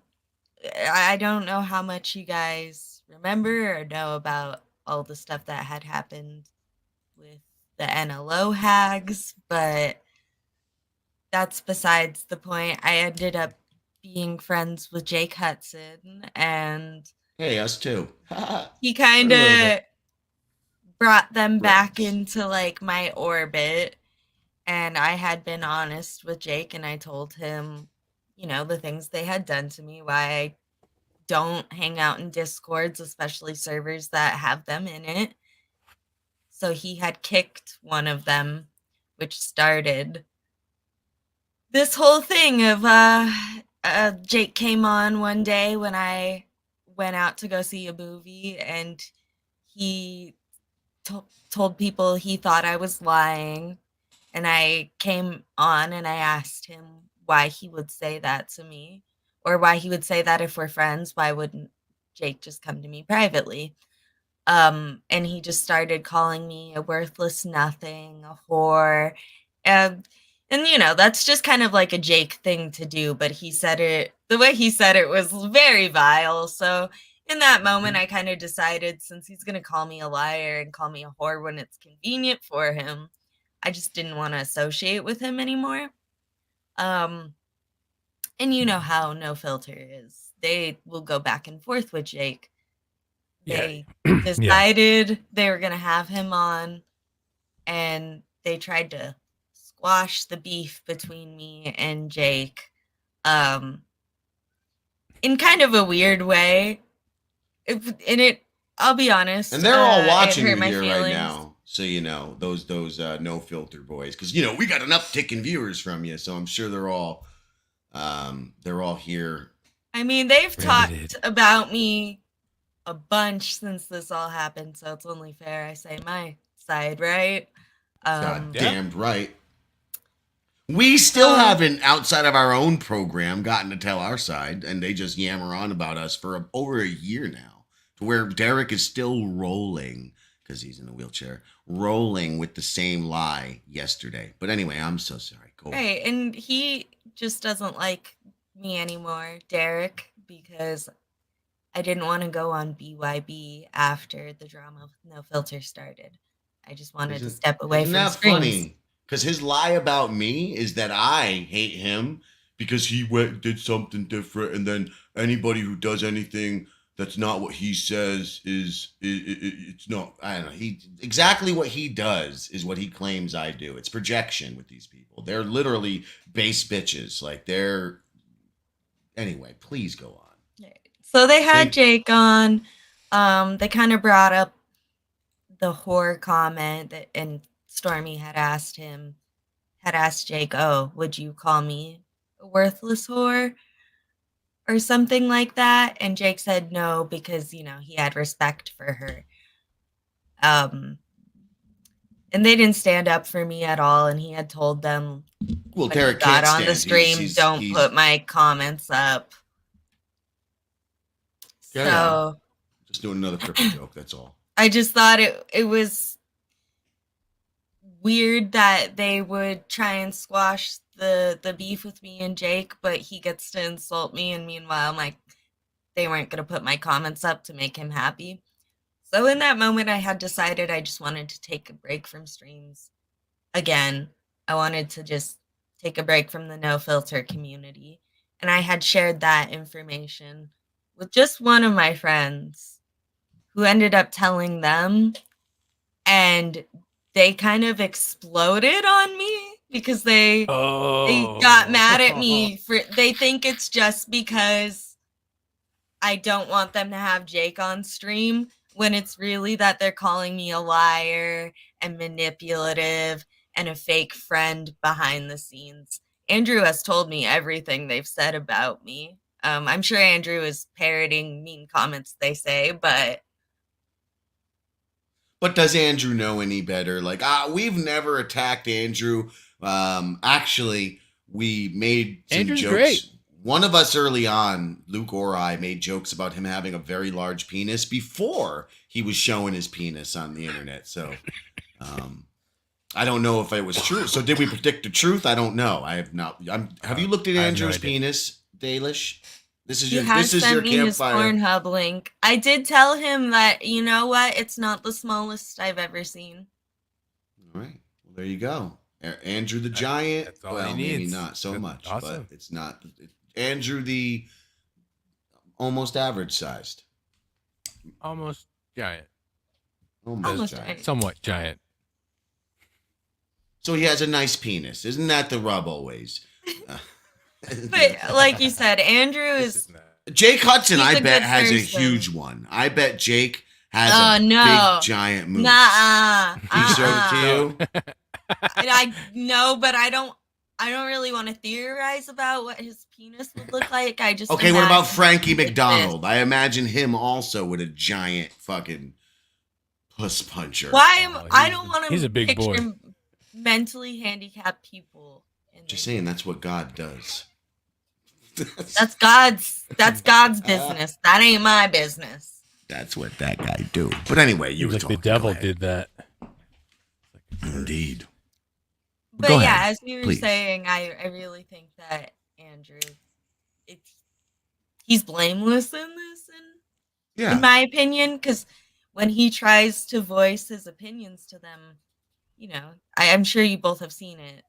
I don't know how much you guys remember or know about all the stuff that had happened with the NLO hags, but that's besides the point. I ended up being friends with Jake Hudson, and Hey, us too. he kind A little of bit. brought them back into my orbit. And I had been honest with Jake, and I told him, the things they had done to me, why I don't hang out in Discords, especially servers that have them in it. So he had kicked one of them, which started this whole thing of Jake came on one day when I went out to go see a movie, and he told people he thought I was lying. And I came on and I asked him why he would say that to me, or why he would say that if we're friends. Why wouldn't Jake just come to me privately? And he just started calling me a worthless nothing, a whore. And, that's just kind of like a Jake thing to do, but the way he said it was very vile. So in that moment, I kind of decided, since he's going to call me a liar and call me a whore when it's convenient for him, I just didn't want to associate with him anymore. And you know how No Filter is. They will go back and forth with Jake. They decided they were going to have him on, and they tried to squash the beef between me and Jake in kind of a weird way. I'll be honest. And they're all watching it you hurt my here right feelings. now. So, those No Filter boys. Because, we got an uptick in viewers from you. So I'm sure they're all here. I mean, they've talked about me a bunch since this all happened. So it's only fair I say my side, right? God damned right. We still haven't, outside of our own program, gotten to tell our side, and they just yammer on about us for over a year now, to where Derek is still rolling, because he's in a wheelchair, rolling with the same lie yesterday. But anyway, I'm so sorry. Go on. Right, and he just doesn't like me anymore, Derek, because I didn't want to go on BYB after the drama with No Filter started. I just wanted to step away from screens. Isn't that funny? Because his lie about me is that I hate him because he did something different, and then anybody who does anything that's not what he says it's not. I don't know. Exactly what he does is what he claims I do. It's projection with these people. They're literally base bitches. Anyway, please go on. So they had Jake on. They kind of brought up the whore comment and Stormy had asked Jake, "Oh, would you call me a worthless whore?" or something like that. And Jake said no, because, he had respect for her. And they didn't stand up for me at all. And he had told them, well, when Derek he got can't on the stand. stream, don't put my comments up. So just doing another crypto joke, that's all. I just thought it was weird that they would try and squash the beef with me and Jake, but he gets to insult me, and meanwhile, they weren't going to put my comments up to make him happy. So in that moment, I had decided I just wanted to take a break from streams. Again, I wanted to just take a break from the No Filter community, and I had shared that information with just one of my friends, who ended up telling them, and they kind of exploded on me because they got mad at me they think it's just because I don't want them to have Jake on stream, when it's really that they're calling me a liar and manipulative and a fake friend behind the scenes. Andrew has told me everything they've said about me. I'm sure Andrew is parroting mean comments they say, but does Andrew know any better? We've never attacked Andrew. Actually, we made some Andrew's jokes. Great. One of us early on, Luke or I, made jokes about him having a very large penis before he was showing his penis on the internet. So, I don't know if it was true. So did we predict the truth? I don't know. I have not. Have you looked at Andrew's penis, Dalish? This is your sent me his campfire. Pornhub link. I did tell him that, you know what? It's not the smallest I've ever seen. All right. Well, there you go. Andrew the Giant. That's all Well, he needs. maybe not so much, awesome. but it's not. Andrew the almost average sized. Almost giant. Almost giant. Somewhat giant. So he has a nice penis. Isn't that the rub always? But like you said, Andrew is Jake Hudson, I a bet, good has a person. huge one. I bet Jake has a no. big giant moose. Nuh-uh. He showed it to you? I know, but I don't really want to theorize about what his penis would look like. I just Okay, what about imagine Frankie it's McDonald? I imagine him also with a giant fucking puss puncher. I don't want to he's a big boy. picture mentally handicapped people. Just saying, that's what God does. That's God's business. That ain't my business. That's what that guy do. But anyway, you were like talking. the devil did that. Indeed. But Go yeah, ahead, as you were please. saying, I really think that Andrew, he's blameless in this, in my opinion, because when he tries to voice his opinions to them, you know, I'm sure you both have seen it.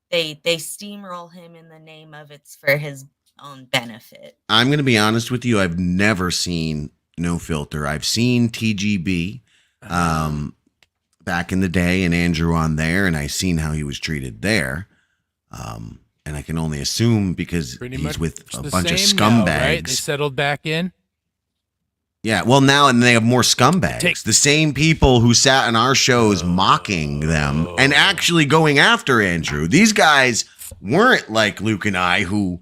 They steamroll him in the name of it's for his own benefit. I'm going to be honest with you. I've never seen No Filter. I've seen TGB back in the day and Andrew on there, and I seen how he was treated there. And I can only assume because he's with a bunch of scumbags. Now, right? They settled back in. Yeah, well, now and they have more scumbags. The same people who sat in our shows mocking them and actually going after Andrew. These guys weren't like Luke and I, who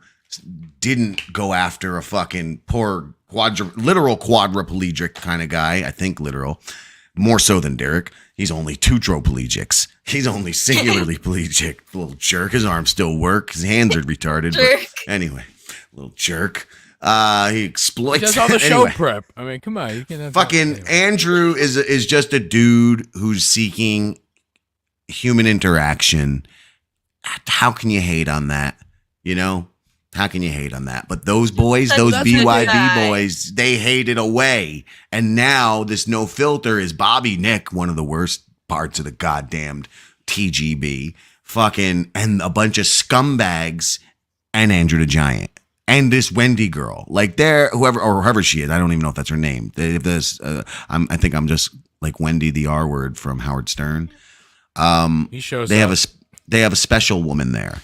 didn't go after a fucking poor literal quadriplegic kind of guy. I think literal. More so than Derek. He's only tetraplegics. He's only singularly plegic. Little jerk. His arms still work. His hands are retarded. But anyway, little jerk. He exploits. He does all the show prep. I mean, come on. You can have fucking Andrew is just a dude who's seeking human interaction. How can you hate on that? You know? How can you hate on that? But those boys, those BYB boys, they hate it away. And now this No Filter is Bobby Nick, one of the worst parts of the goddamned TGB. Fucking, and a bunch of scumbags, and Andrew the Giant. And this Wendy girl. Like they're, whoever she is, I don't even know if that's her name. If this, I think I'm just like Wendy the R word from Howard Stern. He shows they up. have a special woman there.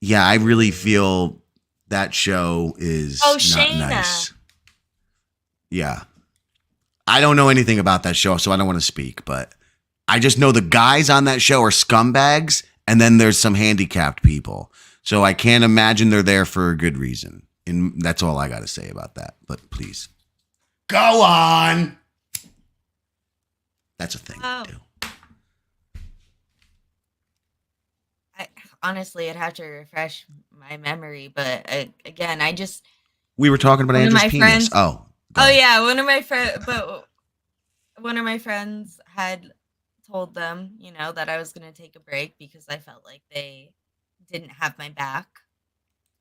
Yeah, I really feel that show is not Shayna. nice. Yeah. I don't know anything about that show, so I don't want to speak, but I just know the guys on that show are scumbags, and then there's some handicapped people. So I can't imagine they're there for a good reason. And that's all I got to say about that. But please. Go on. That's a thing to do. Honestly, I'd have to refresh my memory, but again, We were talking about Andrew's penis. Yeah, one of my friends had told them, you know, that I was going to take a break because I felt like they didn't have my back.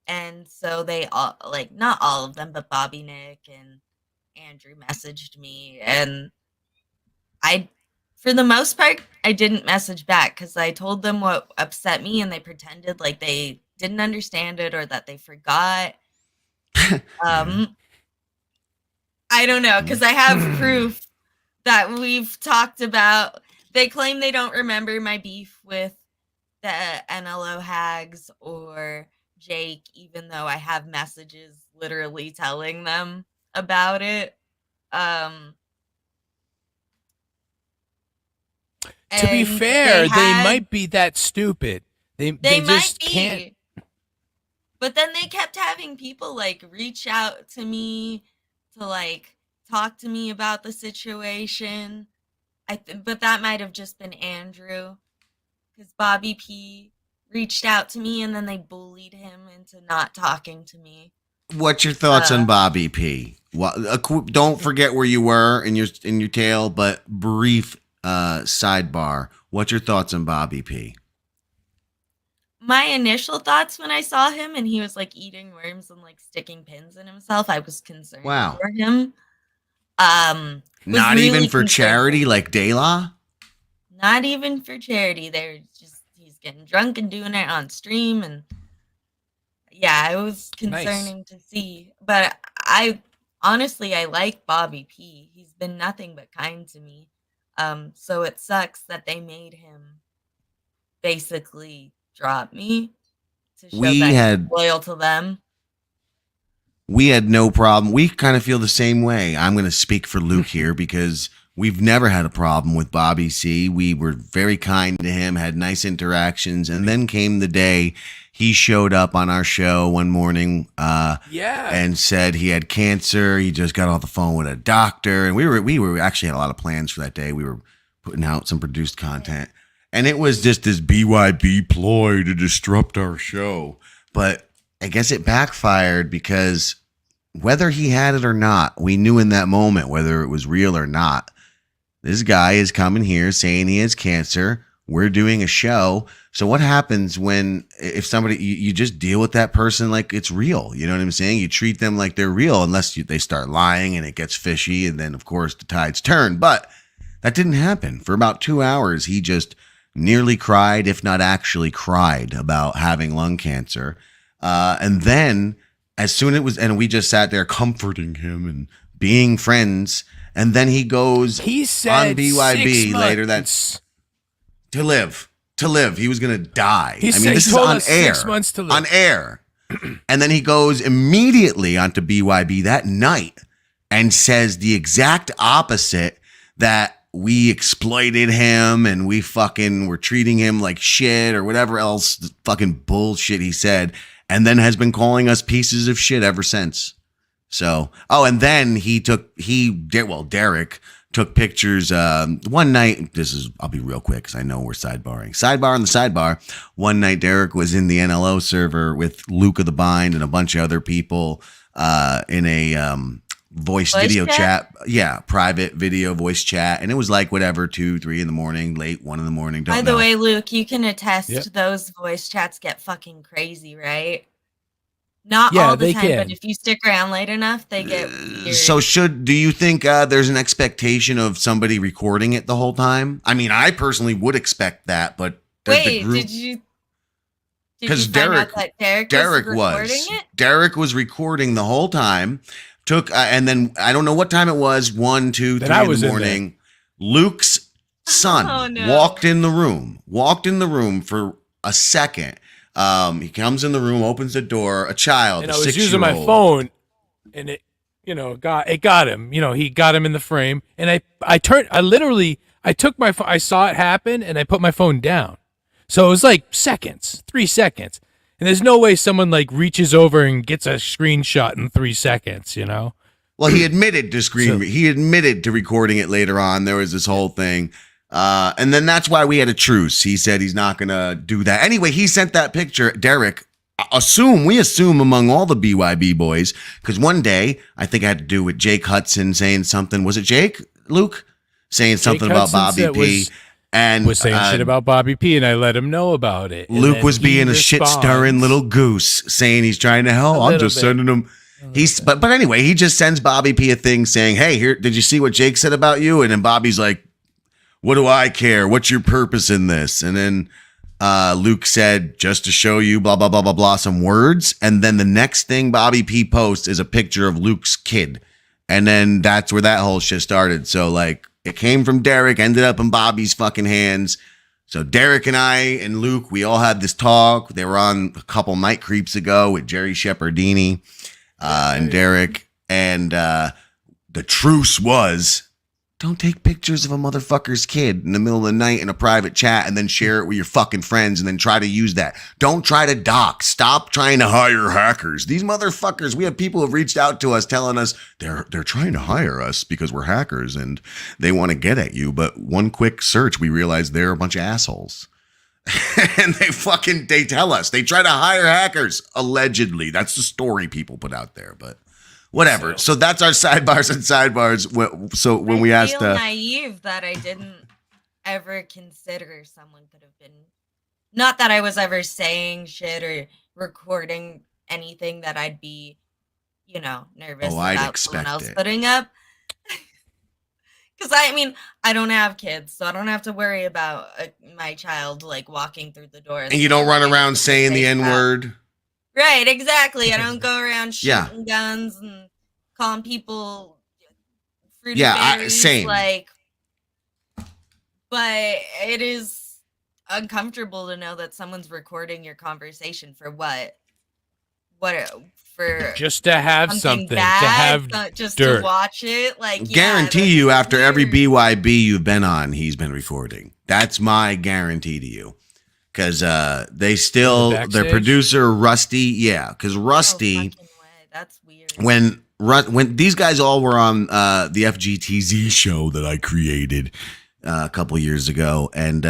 And so they all, like, not all of them, but Bobby, Nick, and Andrew messaged me, and for the most part, I didn't message back because I told them what upset me, and they pretended like they didn't understand it or that they forgot. I don't know, because I have proof that we've talked about. They claim they don't remember my beef with the NLO hags or Jake, even though I have messages literally telling them about it. To be fair, they might be that stupid. They just can't. But then they kept having people like reach out to me to like talk to me about the situation. But that might have just been Andrew, because Bobby P reached out to me and then they bullied him into not talking to me. What's your thoughts on Bobby P? Don't forget where you were in your tale, but brief sidebar. What's your thoughts on Bobby P? My initial thoughts when I saw him and he was like eating worms and like sticking pins in himself, I was concerned for him. Not even for charity like De La? Not even for charity. He's getting drunk and doing it on stream, and yeah, it was concerning to see. But I like Bobby P. He's been nothing but kind to me. So it sucks that they made him basically drop me to show that he's loyal to them. We had no problem. We kind of feel the same way. I'm going to speak for Luke here because we've never had a problem with Bobby C. We were very kind to him, had nice interactions, and then came the day he showed up on our show one morning and said he had cancer. He just got off the phone with a doctor, and we were actually had a lot of plans for that day. We were putting out some produced content, and it was just this BYB ploy to disrupt our show. But I guess it backfired because whether he had it or not, we knew in that moment, whether it was real or not, this guy is coming here saying he has cancer. we're doing a show. So what happens if somebody, you just deal with that person like it's real? You know what I'm saying? You treat them like they're real unless they start lying and it gets fishy. And then, of course, the tides turn. But that didn't happen. For about 2 hours, he just nearly cried, if not actually cried, about having lung cancer. And then as soon as it was, and we just sat there comforting him and being friends. And then he goes on BYB later to live. He was going to die. This is on air. 6 months to live. On air. And then he goes immediately onto BYB that night and says the exact opposite, that we exploited him and we fucking were treating him like shit or whatever else fucking bullshit he said, and then has been calling us pieces of shit ever since. So, and then Derek took pictures one night. I'll be real quick because I know we're sidebarring. Sidebar on the sidebar. One night, Derek was in the NLO server with Luke of the Bind and a bunch of other people in a voice video chat. Yeah, private video voice chat. And it was like whatever, 2, 3 in the morning, late 1 in the morning. By the way, Luke, you can attest those voice chats get fucking crazy, right? Not all the time, but if you stick around late enough, they get weird. So do you think there's an expectation of somebody recording it the whole time? I mean, I personally would expect that, but wait, did you find out that Derek was recording the whole time. And then I don't know what time it was, 1, 2, 3 in the morning. Luke's son walked in the room for a second. He comes in the room, opens the door, a child, and I was using my phone, and it got him. He got him in the frame, and I took my phone. I saw it happen, and I put my phone down. So it was like 3 seconds. And there's no way someone reaches over and gets a screenshot in 3 seconds, Well, he admitted to he admitted to recording it later on. There was this whole thing. And then that's why we had a truce. He said he's not going to do that. Anyway, he sent that picture. Derek, we assume among all the BYB boys, because one day, I think I had to do with Jake Hudson saying something. Was it Jake, Luke? Saying something about Bobby P. And was saying shit about Bobby P, and I let him know about it. Luke was being a shit-stirring little goose, saying he's trying to help. I'm just sending him. But anyway, he just sends Bobby P a thing saying, "Hey, here, did you see what Jake said about you?" And then Bobby's like, "What do I care? What's your purpose in this?" And then Luke said, "Just to show you, blah blah blah blah blah," some words. And then the next thing Bobby P posts is a picture of Luke's kid, and then that's where that whole shit started. So it came from Derek, ended up in Bobby's fucking hands. So Derek and I and Luke, we all had this talk. They were on a couple Night Creeps ago with Jerry Shepherdini and Derek. And the truce was, don't take pictures of a motherfucker's kid in the middle of the night in a private chat and then share it with your fucking friends and then try to use that. Don't try to dox. Stop trying to hire hackers. These motherfuckers, we have people who have reached out to us telling us they're trying to hire us because we're hackers and they want to get at you. But one quick search, we realize they're a bunch of assholes. And they tell us they try to hire hackers, allegedly. That's the story people put out there, but whatever. So that's our sidebars and sidebars. So when we asked, I feel naive that I didn't ever consider someone could have been. Not that I was ever saying shit or recording anything that I'd be, nervous about someone else putting up. Because I don't have kids, so I don't have to worry about my child walking through the door. And you don't run around saying the N-word. Right, exactly. I don't go around shooting guns and calling people fruity berries. Same. But it is uncomfortable to know that someone's recording your conversation for what? For just to have something, bad, to have just dirt. To watch it. Guarantee you, after every BYB you've been on, he's been recording. That's my guarantee to you. Because their producer Rusty, because Rusty, that's weird. When these guys all were on the FGTZ show that I created a couple years ago, and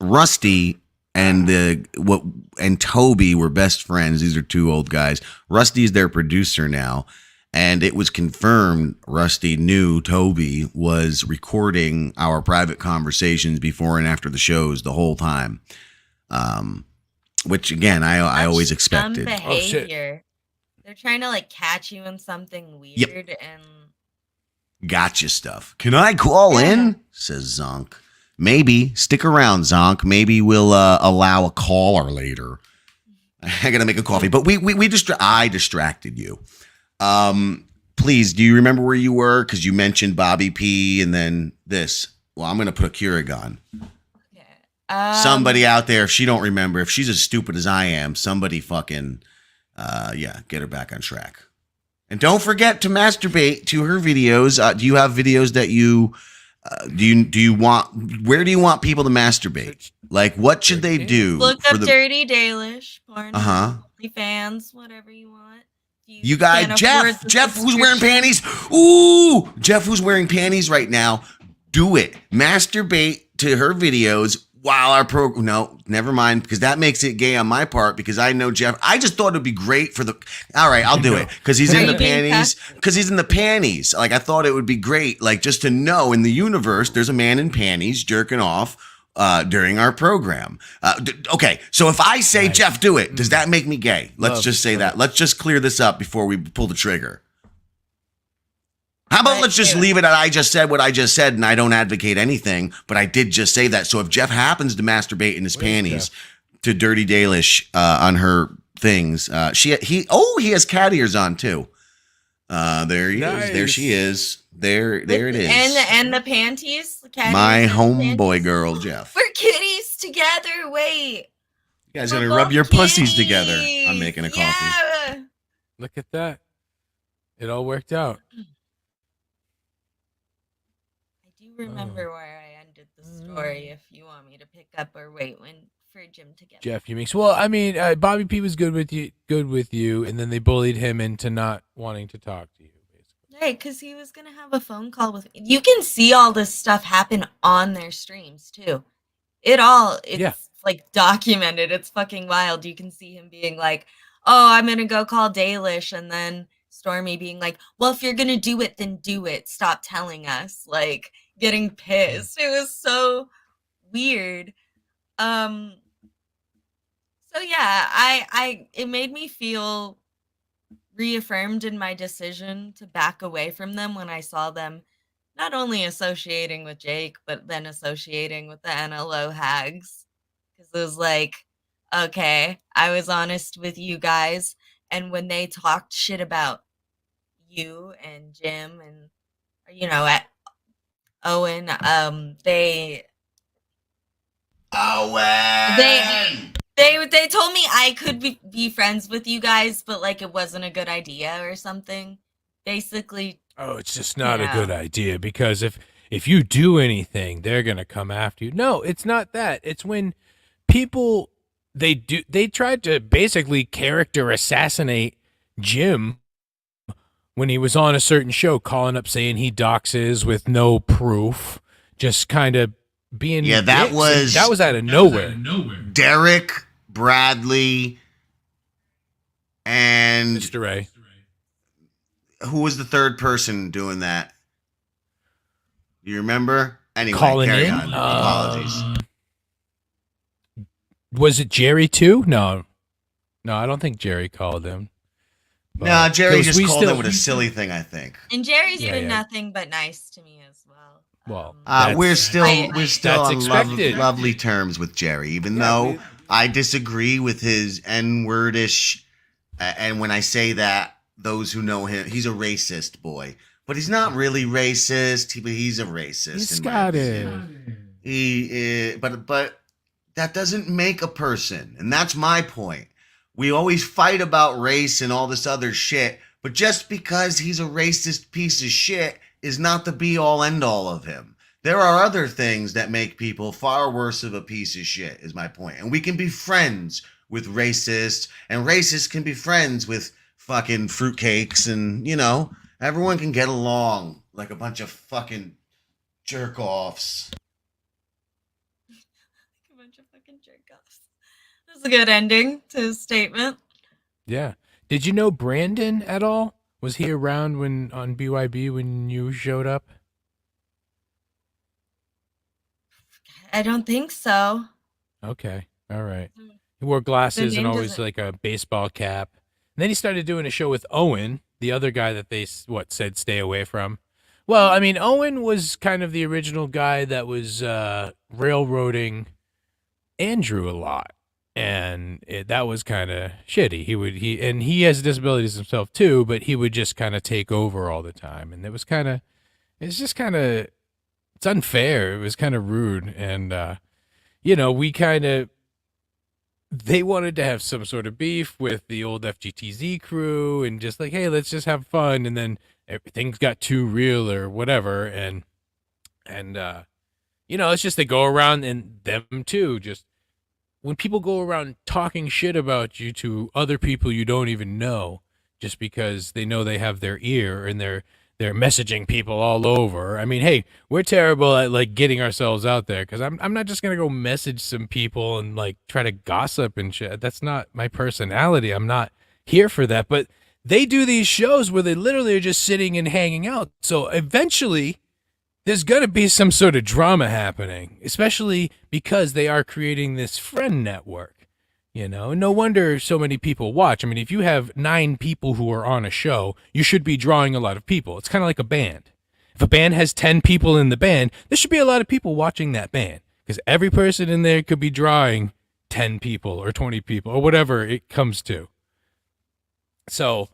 Rusty and Toby were best friends. These are two old guys. Rusty's their producer now, and it was confirmed Rusty knew Toby was recording our private conversations before and after the shows the whole time. Which again, I always expected. Behavior. They're trying to like catch you in something weird and gotcha stuff. Can I call in? Says Zonk. Maybe. Stick around, Zonk. Maybe we'll allow a caller later. I gotta make a coffee, but I distracted you. Please, do you remember where you were? Because you mentioned Bobby P and then this. Well, I'm gonna put a Keurig on. Somebody out there, if she don't remember, if she's as stupid as I am, somebody fucking, get her back on track. And don't forget to masturbate to her videos. Do you have videos that you, do you want, where do you want people to masturbate? Like, what should they do? Look up Dirty Dalish, porn, fans, whatever you want. You guys, Jeff, who's wearing panties? Ooh, Jeff, who's wearing panties right now? Do it. Masturbate to her videos while our program. No, never mind, because that makes it gay on my part. Because I know Jeff. I just thought it'd be great for the. All right, I'll do it because he's in the panties. Because he's in the panties. Like I thought it would be great, like just to know in the universe there's a man in panties jerking off during our program. Okay, so if I say Jeff, do it, does that make me gay? Let's just say that. Let's just clear this up before we pull the trigger. How about let's just leave it at I just said what I just said and I don't advocate anything, but I did just say that. So if Jeff happens to masturbate in his panties to Dirty Dalish on her things, he has cat ears on too. There he is. There she is. There it is. And the panties. The cat my homeboy girl, Jeff. We're kitties together. Wait. You guys gonna rub your pussies together. I'm making a coffee. Yeah. Look at that. It all worked out. Remember where I ended the story if you want me to pick up or wait for Jim to get Jeff, you mix. Well, I mean, Bobby P was good with you, and then they bullied him into not wanting to talk to you, basically. Right, because he was gonna have a phone call with me. You can see all this stuff happen on their streams too. It's like documented. It's fucking wild. You can see him being like, "Oh, I'm gonna go call Dalish," and then Stormy being like, "Well, if you're gonna do it, then do it. Stop telling us." Like. Getting pissed. It was so weird. So yeah, it made me feel reaffirmed in my decision to back away from them when I saw them not only associating with Jake, but then associating with the NLO hags. Because it was like, okay, I was honest with you guys, and when they talked shit about you and Jim and at Owen, they told me I could be friends with you guys, but like it wasn't a good idea or something. Basically. Oh, it's just not a good idea because if you do anything, they're gonna come after you. No, it's not that. It's when people they tried to basically character assassinate Jim. When he was on a certain show, calling up saying he doxes with no proof, just kind of being that was out of nowhere. Derek, Bradley, and Mr. Ray. Who was the third person doing that? You remember? Anyway, calling carry in. On. Apologies. Was it Jerry too? No, I don't think Jerry called him. No, Jerry just called him with a silly thing, I think. And Jerry's been nothing but nice to me as well. Well, we're still on lovely terms with Jerry, even though I disagree with his N-wordish. And when I say that, those who know him, he's a racist boy, but he's not really racist. He's a racist. He's Scottish. He is, but that doesn't make a person, and that's my point. We always fight about race and all this other shit, but just because he's a racist piece of shit is not the be-all, end-all of him. There are other things that make people far worse of a piece of shit, is my point. And we can be friends with racists, and racists can be friends with fucking fruitcakes, and, everyone can get along like a bunch of fucking jerk-offs. That's a good ending to his statement. Yeah. Did you know Brandon at all? Was he around when on BYB when you showed up? I don't think so. Okay. All right. He wore glasses and always like a baseball cap. And then he started doing a show with Owen, the other guy that they said stay away from. Well, I mean, Owen was kind of the original guy that was railroading Andrew a lot, and that was kind of shitty. He has disabilities himself too, but he would just kind of take over all the time, and it's unfair. It was kind of rude, and they wanted to have some sort of beef with the old FGTZ crew, and just like, hey, let's just have fun, and then things got too real or whatever, and it's just they go around, and them too, just when people go around talking shit about you to other people you don't even know, just because they know they have their ear and they're messaging people all over. I mean, hey, we're terrible at like getting ourselves out there, because I'm not just gonna go message some people and like try to gossip and shit. That's not my personality. I'm not here for that. But they do these shows where they literally are just sitting and hanging out. So eventually there's going to be some sort of drama happening, especially because they are creating this friend network, No wonder so many people watch. I mean, if you have 9 people who are on a show, you should be drawing a lot of people. It's kind of like a band. If a band has 10 people in the band, there should be a lot of people watching that band, because every person in there could be drawing 10 people or 20 people or whatever it comes to. So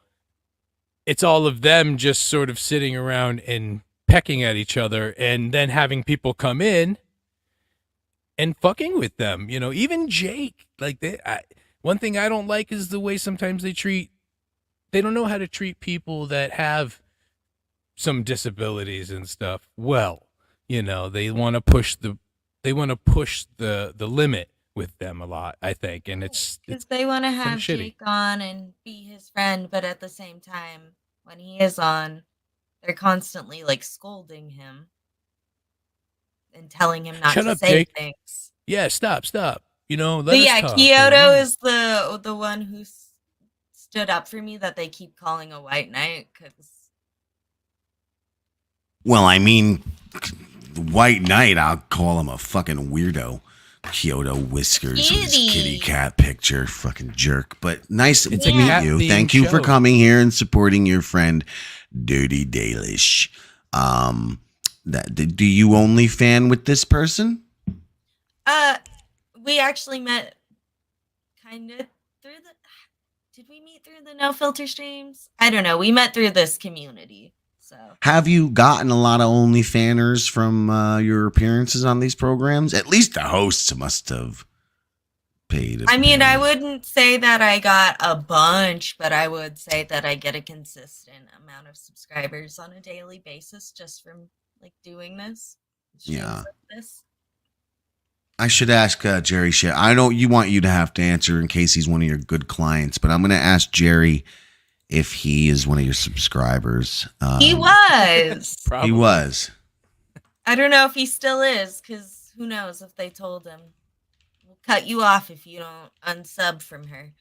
it's all of them just sort of sitting around and pecking at each other, and then having people come in and fucking with them. Even Jake, like one thing I don't like is the way sometimes they don't know how to treat people that have some disabilities and stuff. Well, they want to push the limit with them a lot, I think. And it's because they want to have Jake on and be his friend, but at the same time, when he is on, they're constantly like scolding him and telling him not to say Jake. things. Yeah, stop. Let but us yeah, talk, Kyoto is the one who stood up for me that they keep calling a white knight. Well, I mean, the White Knight, I'll call him a fucking weirdo. Kyoto whiskers with his kitty cat picture, fucking jerk. But nice to meet you. Thank you for coming here and supporting your friend Dirty Dalish. Do you only fan with this person? We actually met kind of through did we meet through the No Filter streams? I don't know. We met through this community. So have you gotten a lot of OnlyFanners from your appearances on these programs? At least the hosts must have paid. I mean, I wouldn't say that I got a bunch, but I would say that I get a consistent amount of subscribers on a daily basis just from like doing this. Yeah. Like this. I should ask Jerry shit. I don't want you to have to answer in case he's one of your good clients, but I'm going to ask Jerry if he is one of your subscribers. He was. He was. I don't know if he still is, because who knows if they told him. We'll cut you off if you don't unsub from her.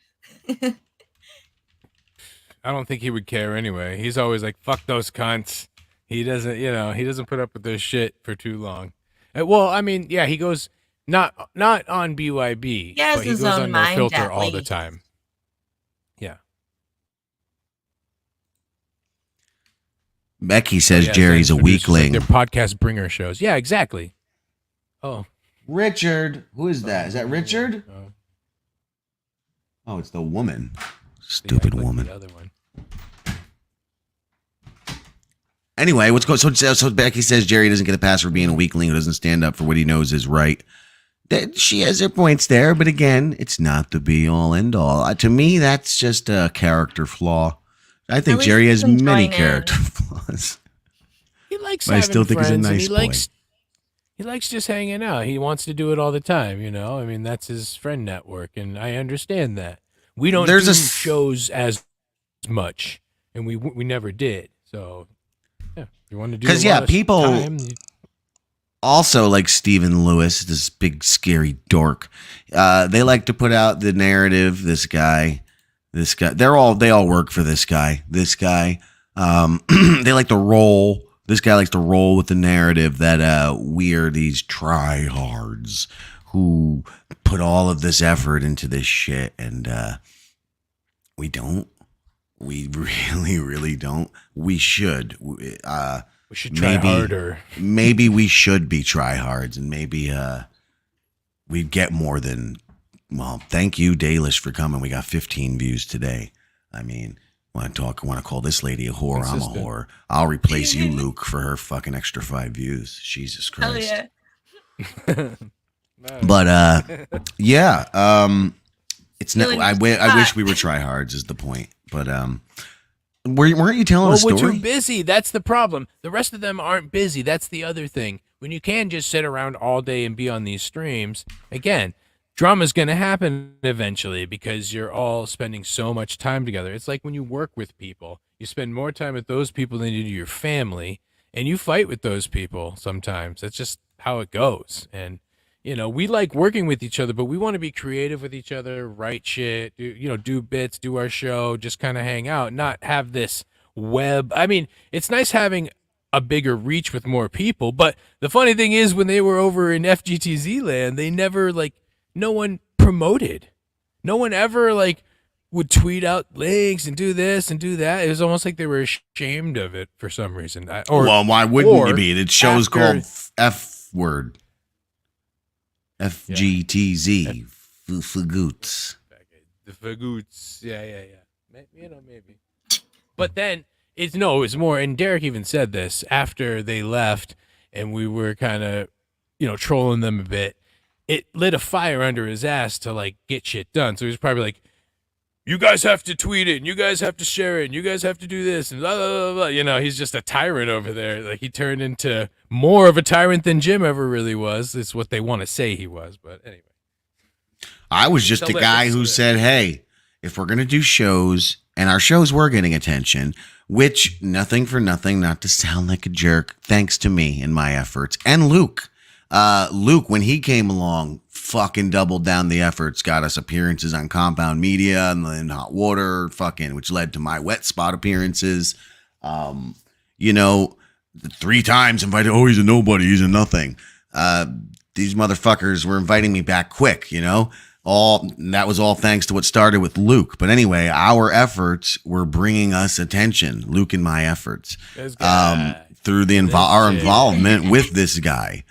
I don't think he would care anyway. He's always like, fuck those cunts. He doesn't put up with their shit for too long. Well, I mean, yeah, he goes not on BYB, but he goes on No Filter all the time. Yeah. Becky says Jerry's a weakling. Like their podcast bringer shows. Yeah, exactly. Oh. Richard. Who is that? Is that Richard? Oh, it's the woman. Stupid woman. The other one. Anyway, so Becky says Jerry doesn't get a pass for being a weakling who doesn't stand up for what he knows is right. She has her points there, but again, it's not the be all end all. To me, that's just a character flaw. I think Jerry has many character flaws. He likes but having I still think friends, he's a nice boy. He likes just hanging out. He wants to do it all the time, I mean, that's his friend network, and I understand that. We don't do shows as much, and we never did. So, yeah, if you want to do people time, also like Stephen Lewis, this big scary dork. They like to put out the narrative. This guy. They all work for this guy. This guy They like to roll. This guy likes to roll with the narrative that we are these tryhards who put all of this effort into this shit, and we don't. We really, really don't. We should. We should try harder. Maybe we should be tryhards, and maybe we'd get more than. Well, thank you, Dalish, for coming. We got 15 views today. I mean, want to call this lady a whore? Consistent. I'm a whore. I'll replace you, Luke, for her fucking extra 5 views. Jesus Christ. Hell yeah. But yeah, it's no. Feeling I wish we were tryhards. Is the point? But weren't you telling a story? We're too busy. That's the problem. The rest of them aren't busy. That's the other thing. When you can just sit around all day and be on these streams, again, drama's going to happen eventually because you're all spending so much time together. It's like when you work with people, you spend more time with those people than you do your family, and you fight with those people sometimes. That's just how it goes. And, you know, we like working with each other, but we want to be creative with each other, write shit, do bits, do our show, just kind of hang out, not have this web. I mean, it's nice having a bigger reach with more people, but the funny thing is when they were over in FGTZ land, they never no one promoted. No one ever would tweet out links and do this and do that. It was almost like they were ashamed of it for some reason. Well, why wouldn't you be? It show's called F word. FGTZ. Fagoots. The Fagoots. Yeah. Maybe. But then it was more, and Derek even said this after they left and we were kind of, trolling them a bit. It lit a fire under his ass to get shit done. So he was probably like, you guys have to tweet it and you guys have to share it and you guys have to do this and blah, blah, blah, blah. He's just a tyrant over there. He turned into more of a tyrant than Jim ever really was. It's what they want to say he was. But anyway. I was just a guy who said, hey, if we're going to do shows, and our shows were getting attention, which nothing for nothing, not to sound like a jerk, thanks to me and my efforts, and Luke. Luke, when he came along, fucking doubled down the efforts, got us appearances on Compound Media and then Hot Water, which led to my Wet Spot appearances. 3 times invited. Oh, he's a nobody. He's a nothing. These motherfuckers were inviting me back quick, that was all thanks to what started with Luke. But anyway, our efforts were bringing us attention, Luke and my efforts, through our involvement with this guy.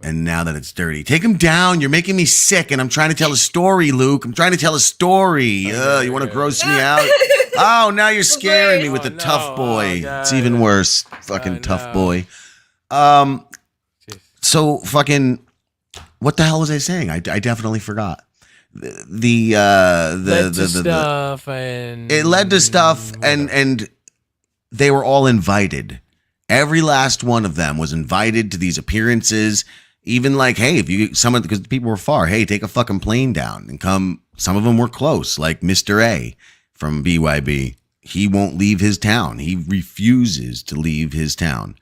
And now that it's dirty, take him down. You're making me sick, and I'm trying to tell a story, Luke. I'm trying to tell a story. You want to gross me out? Oh, now you're scaring me with the tough boy. It's even worse. Fucking tough boy. So fucking, what the hell was I saying? I definitely forgot. Stuff and it led to stuff, and they were all invited. Every last one of them was invited to these appearances. Even hey, because people were far, hey, take a fucking plane down and come. Some of them were close, like Mr. A from BYB. He won't leave his town. He refuses to leave his town.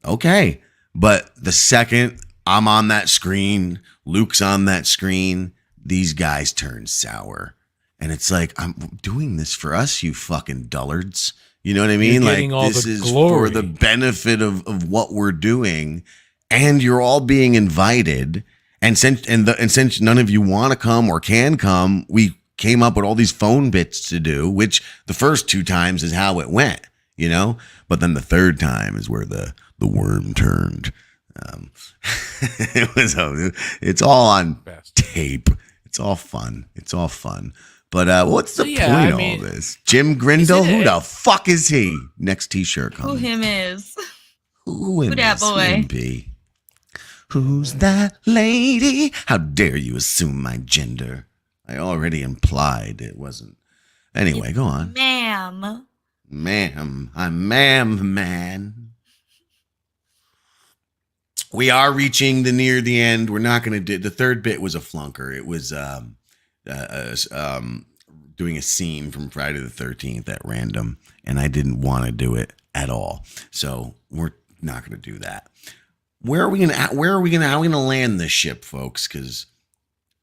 Okay. But the second I'm on that screen, Luke's on that screen, these guys turn sour. And it's I'm doing this for us, you fucking dullards. You know what I mean? This is for the benefit of what we're doing, and you're all being invited. And since none of you want to come or can come, we came up with all these phone bits to do, which the first 2 times is how it went, But then the third time is where the worm turned. It's all on tape. It's all fun. But what's the point of all this? Jim Grindle? Who the fuck is he? Next t-shirt coming. Who him is? Who that boy? Be? Who's that lady? How dare you assume my gender? I already implied it wasn't. Anyway, go on. Ma'am. I'm ma'am, man. We are reaching near the end. We're not going to do the third bit was a flunker. It was doing a scene from Friday the 13th at random, and I didn't want to do it at all. So we're not going to do that. How are we going to land this ship, folks? Because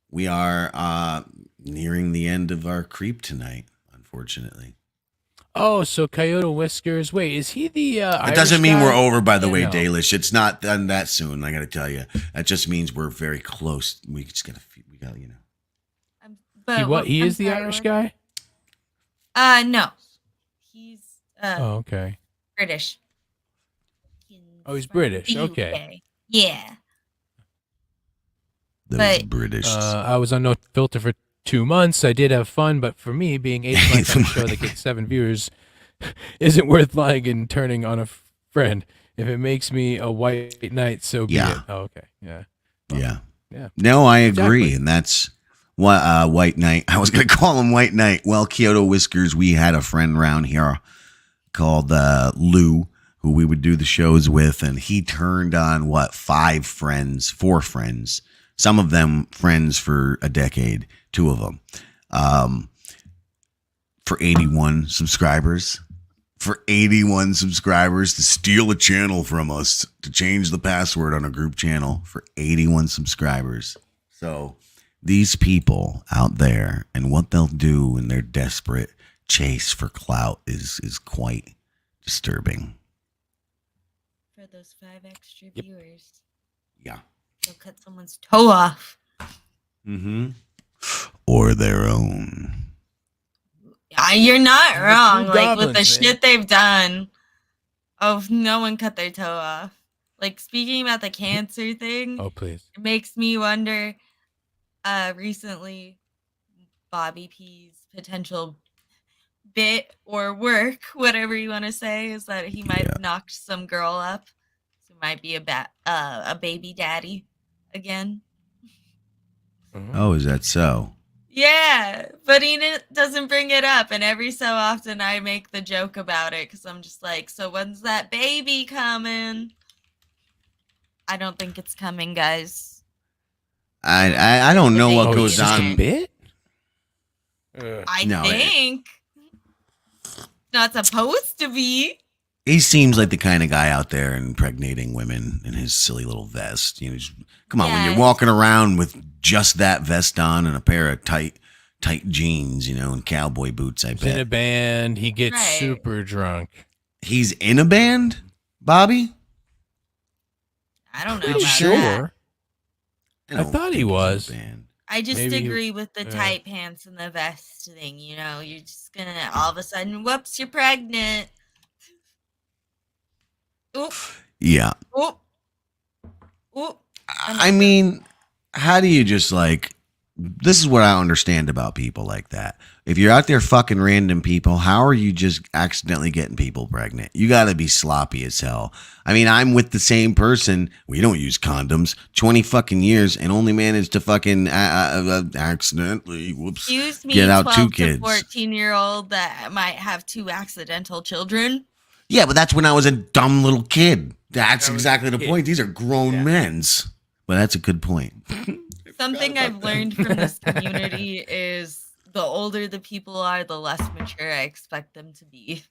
we are nearing the end of our creep tonight, unfortunately. Oh, so Kyoto Whiskers. Wait, is he the? It doesn't mean we're over, by the way, No. Dalish. It's not done that soon. I got to tell you, that just means we're very close. We just got to, you know. But He I'm is the sorry, Irish what? guy. No, he's Oh, okay. British. Oh, he's British. The Okay. UK. Yeah. Those But- British. I was on No Filter for 2 months. I did have fun, but for me, being 8 months on a show that gets 7 viewers isn't worth lying and turning on a friend. If it makes me a white knight, so be Yeah. it. Oh, okay. Yeah. Yeah. No, I agree. Exactly. And that's what White Knight. I was going to call him White Knight. Well, Kyoto Whiskers, we had a friend around here called Lou, who we would do the shows with. And he turned on, 4 friends. Some of them friends for a decade, 2 of them. For 81 subscribers. For 81 subscribers to steal a channel from us, to change the password on a group channel for 81 subscribers. So these people out there and what they'll do in their desperate chase for clout is quite disturbing. For those 5 extra viewers, Yeah. they'll cut someone's toe off. Mm-hmm. Or their own. You're not wrong. Blue Like with the Goblins, man. shit they've done. Oh, no one cut their toe off. Like speaking about the cancer thing, Oh, please. it makes me wonder. Recently, Bobby P's potential bit or work, whatever you want to say, is that he might have knocked some girl up. So might be a baby daddy again. Oh, is that so? Yeah, but he doesn't bring it up, and every so often I make the joke about it because I'm just like, so when's that baby coming? I don't think it's coming, guys. I don't know what Oh, goes it's just on. a bit? I No, think it's not supposed to be. He seems like the kind of guy out there impregnating women in his silly little vest. You know, come on, when you're walking around with just that vest on and a pair of tight jeans, you know, and cowboy boots, I He's in a bet. band. He gets Right. super drunk. He's in a band, Bobby? I don't know Pretty about sure. that. I don't thought he think he's in a was. band. I just Maybe he- agree with the yeah. tight pants and the vest thing. You know, you're just gonna all of a sudden, whoops, you're pregnant. Oop, Yeah. oop, oop. I mean, how do you just like, this is what I understand about people like that. If you're out there fucking random people, how are you just accidentally getting people pregnant? You got to be sloppy as hell. I mean, I'm with the same person. We don't use condoms 20 fucking years and only managed to fucking accidentally, Excuse me, get out 12 2 to kids. 14-year-old that might have 2 accidental children. Yeah, but that's when I was a dumb little kid. That's I was exactly a the kid. point. These are grown men's. But that's a good point. Something I've learned from this community is the older the people are, the less mature I expect them to be.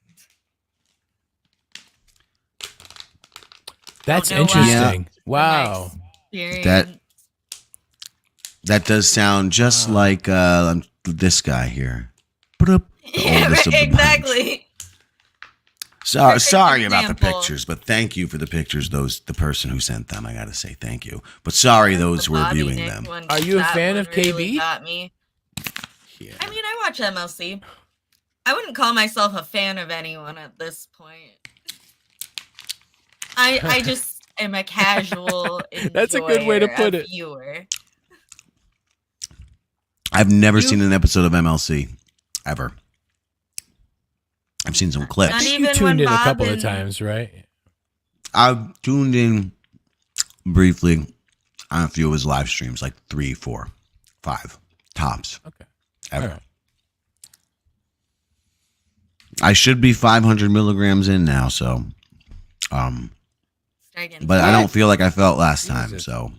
That's Don't know why. interesting. Just from my Wow. experience. That does sound just like this guy here. Yeah, oldest of the bunch. exactly. Sorry about the example. pictures, but thank you for the pictures. The person who sent them, I gotta say thank you. But sorry, those The who are Bobby viewing Nick them. one, Are you a that fan one of really KB? got me. Yeah. I mean, I watch MLC. I wouldn't call myself a fan of anyone at this point. I just am a casual That's a good way to enjoyer, put a it. viewer. I've never seen an episode of MLC ever. I've seen some I clips. Not think you even tuned when in a Bob couple of and- times, right? I've tuned in briefly on a few of his live streams, like 3, 4, 5 tops. Okay. Ever. All right. Oh, I should be 500 milligrams in now, so Start getting but I fat. don't feel like I felt last time, Jesus. so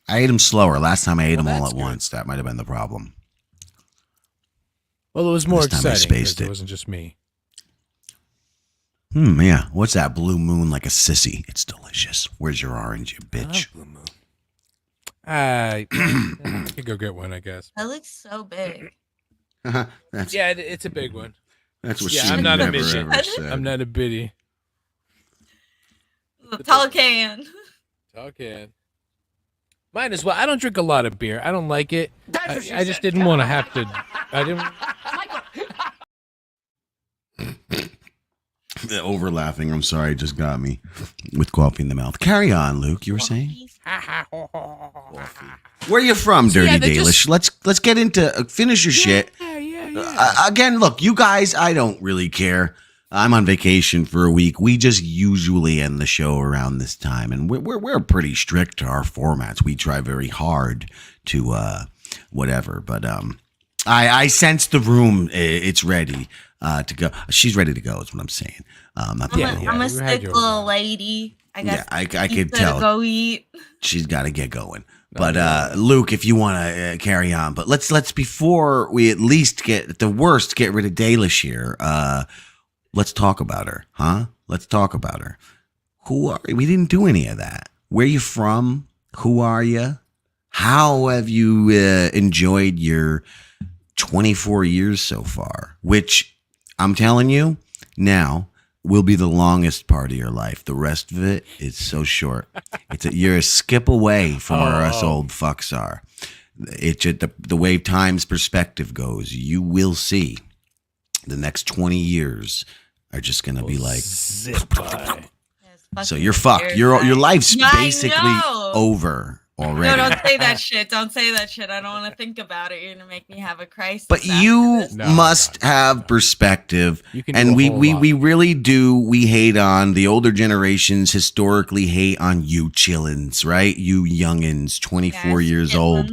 I ate them slower. Last time I ate them all that's at good. once. That might have been the problem. Well, it was more This time I exciting spaced because it it. wasn't just me. Yeah. What's that? Blue moon like a sissy. It's delicious. Where's your orange, you bitch? Blue Moon. I could go get one, I guess. That looks so big. That's Yeah, it's a big one. That's what Yeah, she I'm not a never midget. ever said. I'm not a biddy. The tall can. Okay. Might as well. I don't drink a lot of beer. I don't like it. I just didn't want to have to. I didn't. The over laughing, I'm sorry, just got me with coffee in the mouth. Carry on, Luke. You were saying? Where you from, Dirty Dalish? Let's get into finish your shit. Again, look, you guys, I don't really care. I'm on vacation for a week. We just usually end the show around this time, and we're pretty strict to our formats. We try very hard to whatever, but I sense the room. It's ready to go. She's ready to go. Is what I'm saying. I'm a sick little lady. I guess. I could tell. Go eat. She's got to get going. But Luke, if you want to carry on, but let's before we at least get rid of Dalish here. Let's talk about her, huh? Let's talk about her. Who are you? We didn't do any of that. Where you from? Who are you? How have you enjoyed your 24 years so far? Which I'm telling you now will be the longest part of your life. The rest of it is so short. You're a skip away from where us old fucks are. It's just the way time's perspective goes. You will see the next 20 years are just gonna be like zip by. So you're fucked. Your life's basically over already. No, don't say that shit. Don't say that shit. I don't want to think about it. You're gonna make me have a crisis. But you must have perspective, and we really do. We hate on the older generations. Historically, hate on you chillins, right? You youngins, 24 years old.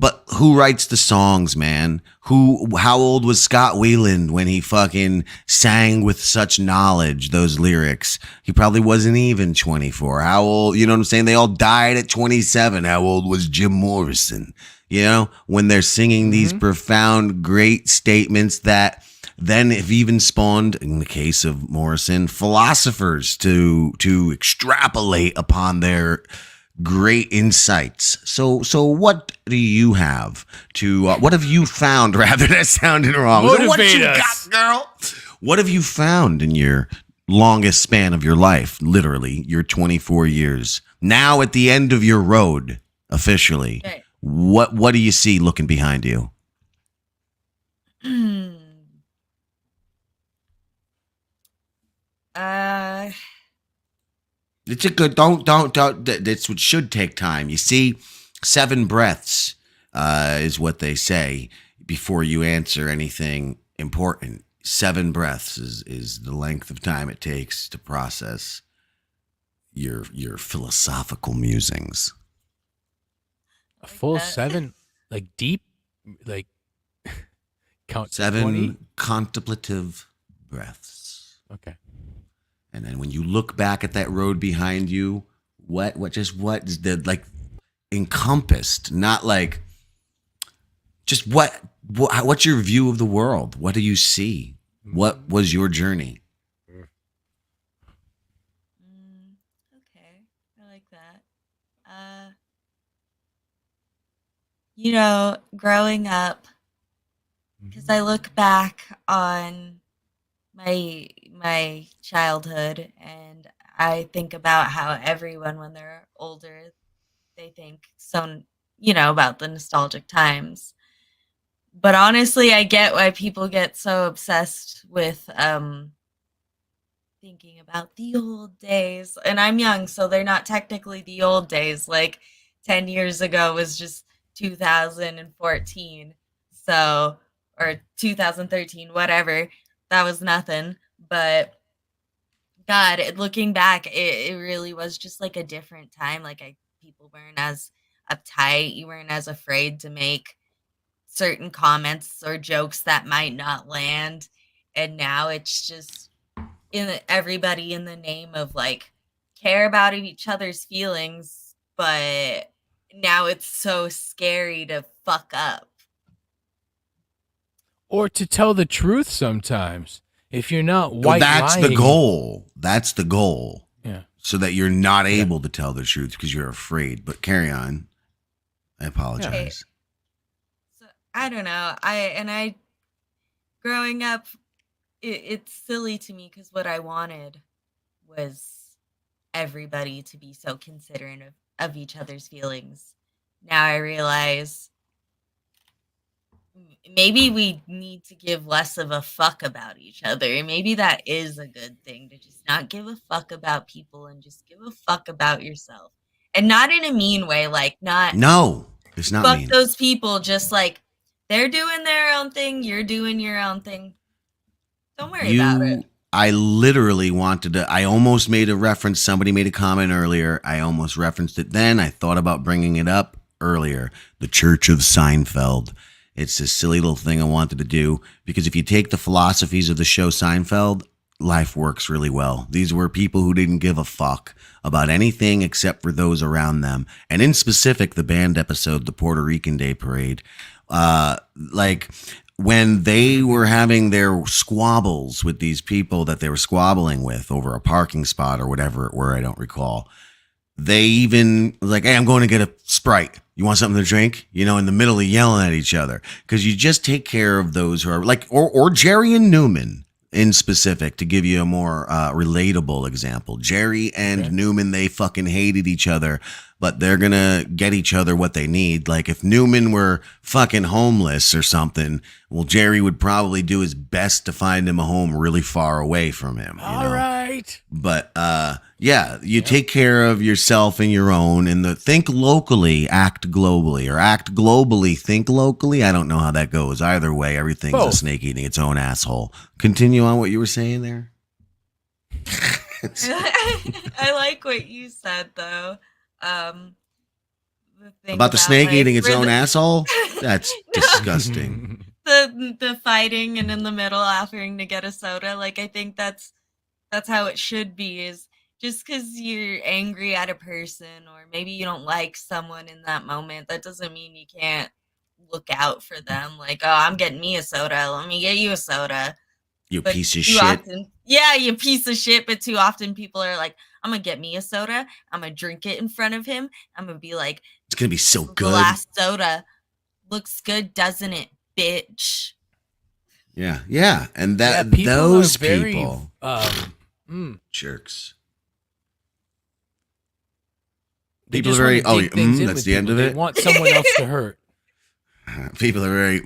But who writes the songs, man? How old was Scott Weiland when he fucking sang with such knowledge those lyrics? He probably wasn't even 24. How old, you know what I'm saying? They all died at 27. How old was Jim Morrison? You know, when they're singing these profound, great statements that then have even spawned, in the case of Morrison, philosophers to extrapolate upon their great insights. So what do you have to? What have you found? Rather, that sounded wrong. What you got, girl? What have you found in your longest span of your life? Literally, your 24 years. Now, at the end of your road, officially, what do you see looking behind you? It's a good, don't, that's what should take time. You see, 7 breaths is what they say before you answer anything important. 7 breaths is the length of time it takes to process your philosophical musings. A full 7, like deep, like count 7 20? contemplative breaths. Okay. And then when you look back at that road behind you, what is the like encompassed? Not like just what's your view of the world? What do you see? What was your journey? Okay, I like that. You know, growing up, because I look back on my childhood and I think about how everyone when they're older they think so, you know, about the nostalgic times. But honestly, I get why people get so obsessed with thinking about the old days. And I'm young, so they're not technically the old days. Like 10 years ago was just 2014. So, or 2013, whatever. That was nothing. But God, looking back, it really was just like a different time. Like people weren't as uptight. You weren't as afraid to make certain comments or jokes that might not land. And now it's just everybody in the name of like care about each other's feelings. But now it's so scary to fuck up. Or to tell the truth sometimes. If you're not white That's lying, the goal. That's the goal. Yeah. So that you're not able to tell the truth because you're afraid. But carry on. I apologize. Okay. So I don't know. I growing up, it's silly to me because what I wanted was everybody to be so considerate of each other's feelings. Now I realize maybe we need to give less of a fuck about each other. Maybe that is a good thing, to just not give a fuck about people and just give a fuck about yourself. And not in a mean way, like not No, it's not fuck mean. those people, just like they're doing their own thing, you're doing your own thing. Don't worry about it. I literally wanted to, I almost made a reference. Somebody made a comment earlier. I almost referenced it then. I thought about bringing it up earlier. The Church of Seinfeld. It's a silly little thing I wanted to do because if you take the philosophies of the show Seinfeld, life works really well. These were people who didn't give a fuck about anything except for those around them. And in specific, the band episode, the Puerto Rican Day Parade, like when they were having their squabbles with these people that they were squabbling with over a parking spot or whatever it were, I don't recall. They even like, hey, I'm going to get a Sprite. You want something to drink? You know, in the middle of yelling at each other. Because you just take care of those who are like, or Jerry and Newman in specific, to give you a more relatable example. Jerry and Newman, they fucking hated each other, but they're going to get each other what they need. Like if Newman were fucking homeless or something, well, Jerry would probably do his best to find him a home really far away from him. All right. But yeah, you take care of yourself and your own, and think locally, act globally, or act globally, think locally. I don't know how that goes. Either way, everything's a snake eating its own asshole. Continue on what you were saying there. I like what you said though. About the snake eating its own asshole? That's disgusting. The fighting and in the middle offering to get a soda. Like I think that's how it should be, is just because you're angry at a person or maybe you don't like someone in that moment, that doesn't mean you can't look out for them. Like, oh, I'm getting me a soda. Let me get you a soda. You But piece of too shit. often- yeah, you piece of shit. But too often people are like, I'm going to get me a soda. I'm going to drink it in front of him. I'm going to be like, It's going to be so the good. last soda looks good, doesn't it, bitch? Yeah, yeah. And that Yeah, people those are very, people. Jerks. Jerks. They People are just very, wanna dig things in that's with the end people. of They it. want someone else to hurt. People are very,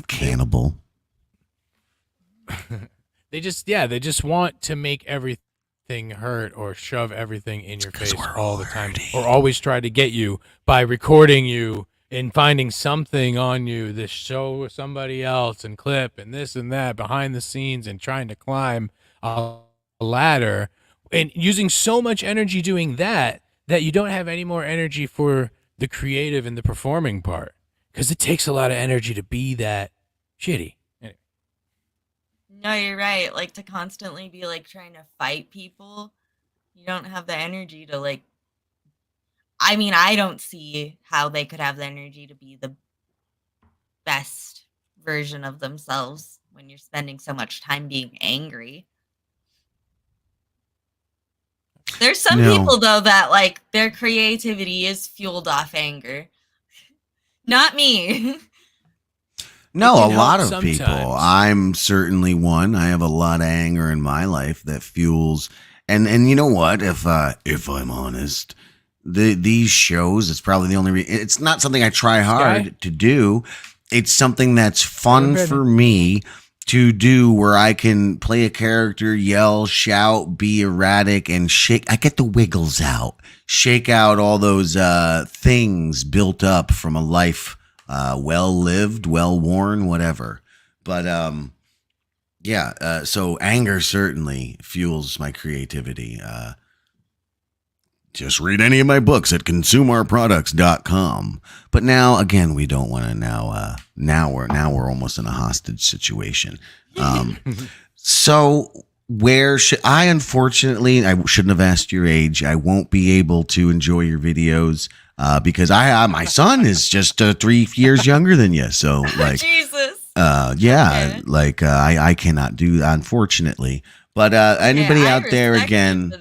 cannibal. They just want to make everything hurt or shove everything in your face all the time, or always try to get you by recording you and finding something on you to show somebody else and clip and this and that behind the scenes and trying to climb a ladder and using so much energy doing that you don't have any more energy for the creative and the performing part, because it takes a lot of energy to be that shitty. Anyway. No, you're right. Like to constantly be like trying to fight people, you don't have the energy to like. I mean, I don't see how they could have the energy to be the best version of themselves when you're spending so much time being angry. There's some No. people though that like their creativity is fueled off anger. Not me. No, It a can lot help of people. sometimes. I'm certainly one. I have a lot of anger in my life that fuels. And you know what? If I'm honest, these shows, it's probably the only. It's not something I try hard to do. It's something that's fun for me to do, where I can play a character, yell, shout, be erratic, and shake. I get the wiggles out, shake out all those things built up from a life well lived, well worn, whatever. But so anger certainly fuels my creativity. Just read any of my books at consumeourproducts.com. But now, again, we don't want to now we're almost in a hostage situation. So where should I, unfortunately, I shouldn't have asked your age. I won't be able to enjoy your videos because my son is just 3 years younger than you. So like, Jesus. I cannot do that, unfortunately. But anybody out there, again,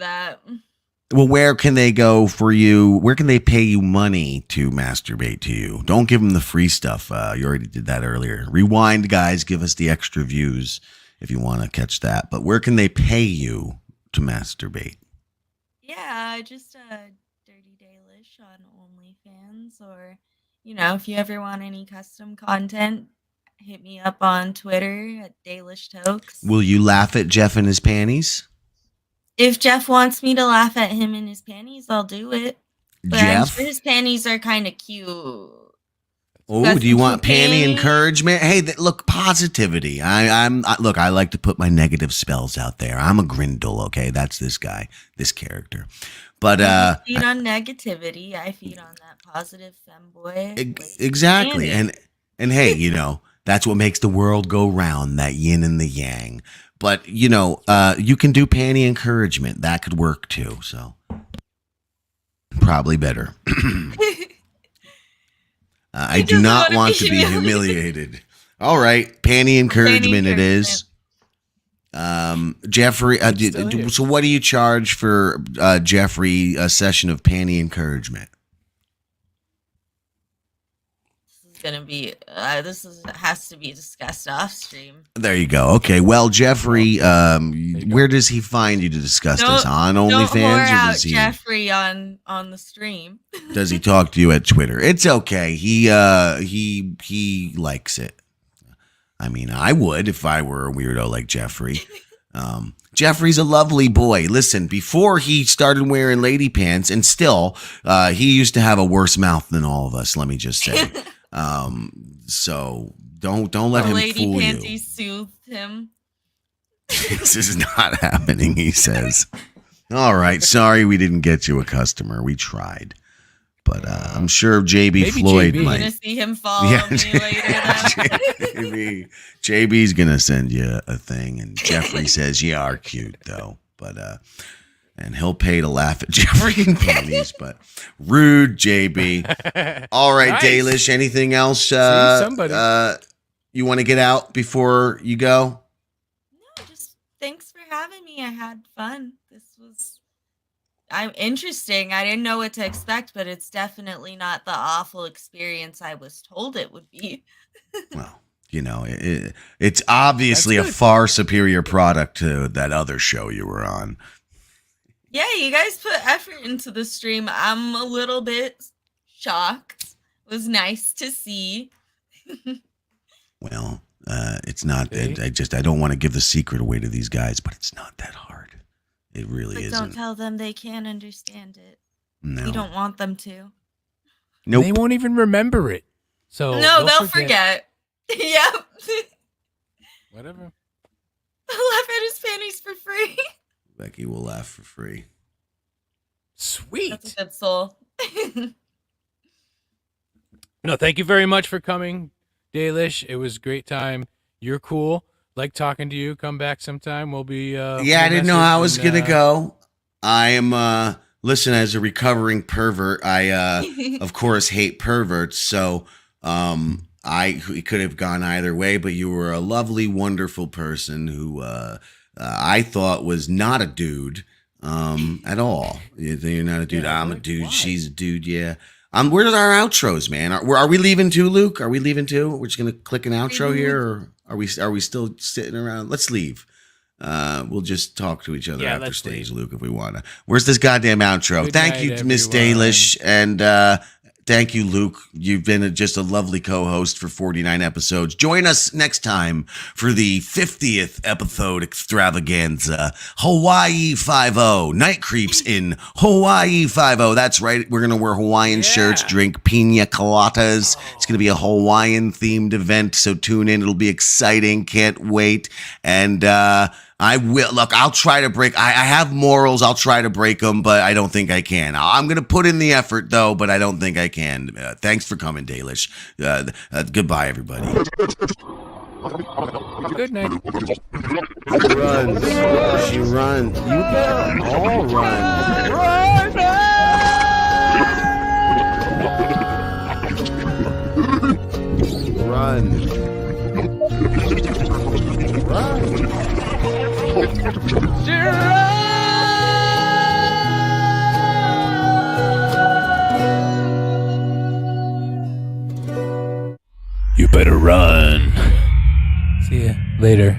well, where can they go for you? Where can they pay you money to masturbate to you? Don't give them the free stuff. You already did that earlier. Rewind, guys. Give us the extra views if you want to catch that. But where can they pay you to masturbate? Yeah, just Dirty Dalish on OnlyFans, or if you ever want any custom content, hit me up on Twitter at DalishTokes. Will you laugh at Jeff in his panties? If Jeff wants me to laugh at him in his panties, I'll do it. But I'm Jeff? sure his panties are kind of cute. Oh, do you want panty encouragement? Hey, look, positivity. Look, I like to put my negative spells out there. I'm a Grindel, okay? That's this guy, this character. But I feed on negativity. I feed on that positive femboy. Exactly. And hey, that's what makes the world go round, that yin and the yang. But, you can do panty encouragement. That could work too. So probably better. I do not want to be humiliated. All right. Panty encouragement it is. Jeffrey, so what do you charge for Jeffrey, a session of panty encouragement? Gonna be has to be discussed off stream. There you go. Okay, well, Jeffrey, where does he find you to discuss this? On OnlyFans, or does he Jeffrey on the stream? Does he talk to you at Twitter? It's okay. He likes it. I mean, I would if I were a weirdo like Jeffrey. Jeffrey's a lovely boy. Listen, before he started wearing lady pants, and still, he used to have a worse mouth than all of us. Let me just say. So don't let him lady fool you. panties soothed him. This is not happening, he says. All right, sorry we didn't get you a customer. We tried, but I'm sure JB Floyd JB. might. Gonna see him follow me later. JB's gonna send you a thing, and Jeffrey says you are cute though, but and he'll pay to laugh at Jeffrey and panties, but rude, JB. All right, nice. Dalish, anything else somebody. You want to get out before you go? No, just thanks for having me. I had fun. This was interesting. I didn't know what to expect, but it's definitely not the awful experience I was told it would be. Well, it's obviously a far superior product to that other show you were on. Yeah, you guys put effort into the stream. I'm a little bit shocked. It was nice to see. Well, it's not that I don't want to give the secret away to these guys, but it's not that hard. It really isn't. Don't tell them they can't understand it. No. We don't want them to. Nope. They won't even remember it. So no, they'll forget. Yep. Whatever. I'll laugh at his panties for free. Becky will laugh for free. Sweet. That's a good soul. No, thank you very much for coming, Dalish. It was a great time. You're cool. Like talking to you. Come back sometime. We'll be. I didn't know how I was gonna go. I am. Listen, as a recovering pervert, I of course hate perverts. So it could have gone either way. But you were a lovely, wonderful person who I thought was not a dude at all. You're not a dude. Yeah, I'm a dude. Why? She's a dude. Yeah. Where's our outros, man? Are we leaving too, Luke? Are we leaving too? We're just gonna click an outro here, or are we still sitting around? Let's leave. We'll just talk to each other after stage, Luke, if we wanna. Where's this goddamn outro? Good Thank night, you, Miss Dalish, and thank you, Luke. You've been just a lovely co-host for 49 episodes. Join us next time for the 50th episode extravaganza, Hawaii 5-0. Night Creeps in Hawaii 5-0. That's right. We're going to wear Hawaiian shirts, drink pina coladas. It's going to be a Hawaiian-themed event, so tune in. It'll be exciting. Can't wait. And I'll try to break. I have morals. I'll try to break them, but I don't think I can. I'm going to put in the effort, though, but I don't think I can. Thanks for coming, Dalish. Goodbye, everybody. Good night. She runs. You can all run. Run. You better run. See ya later.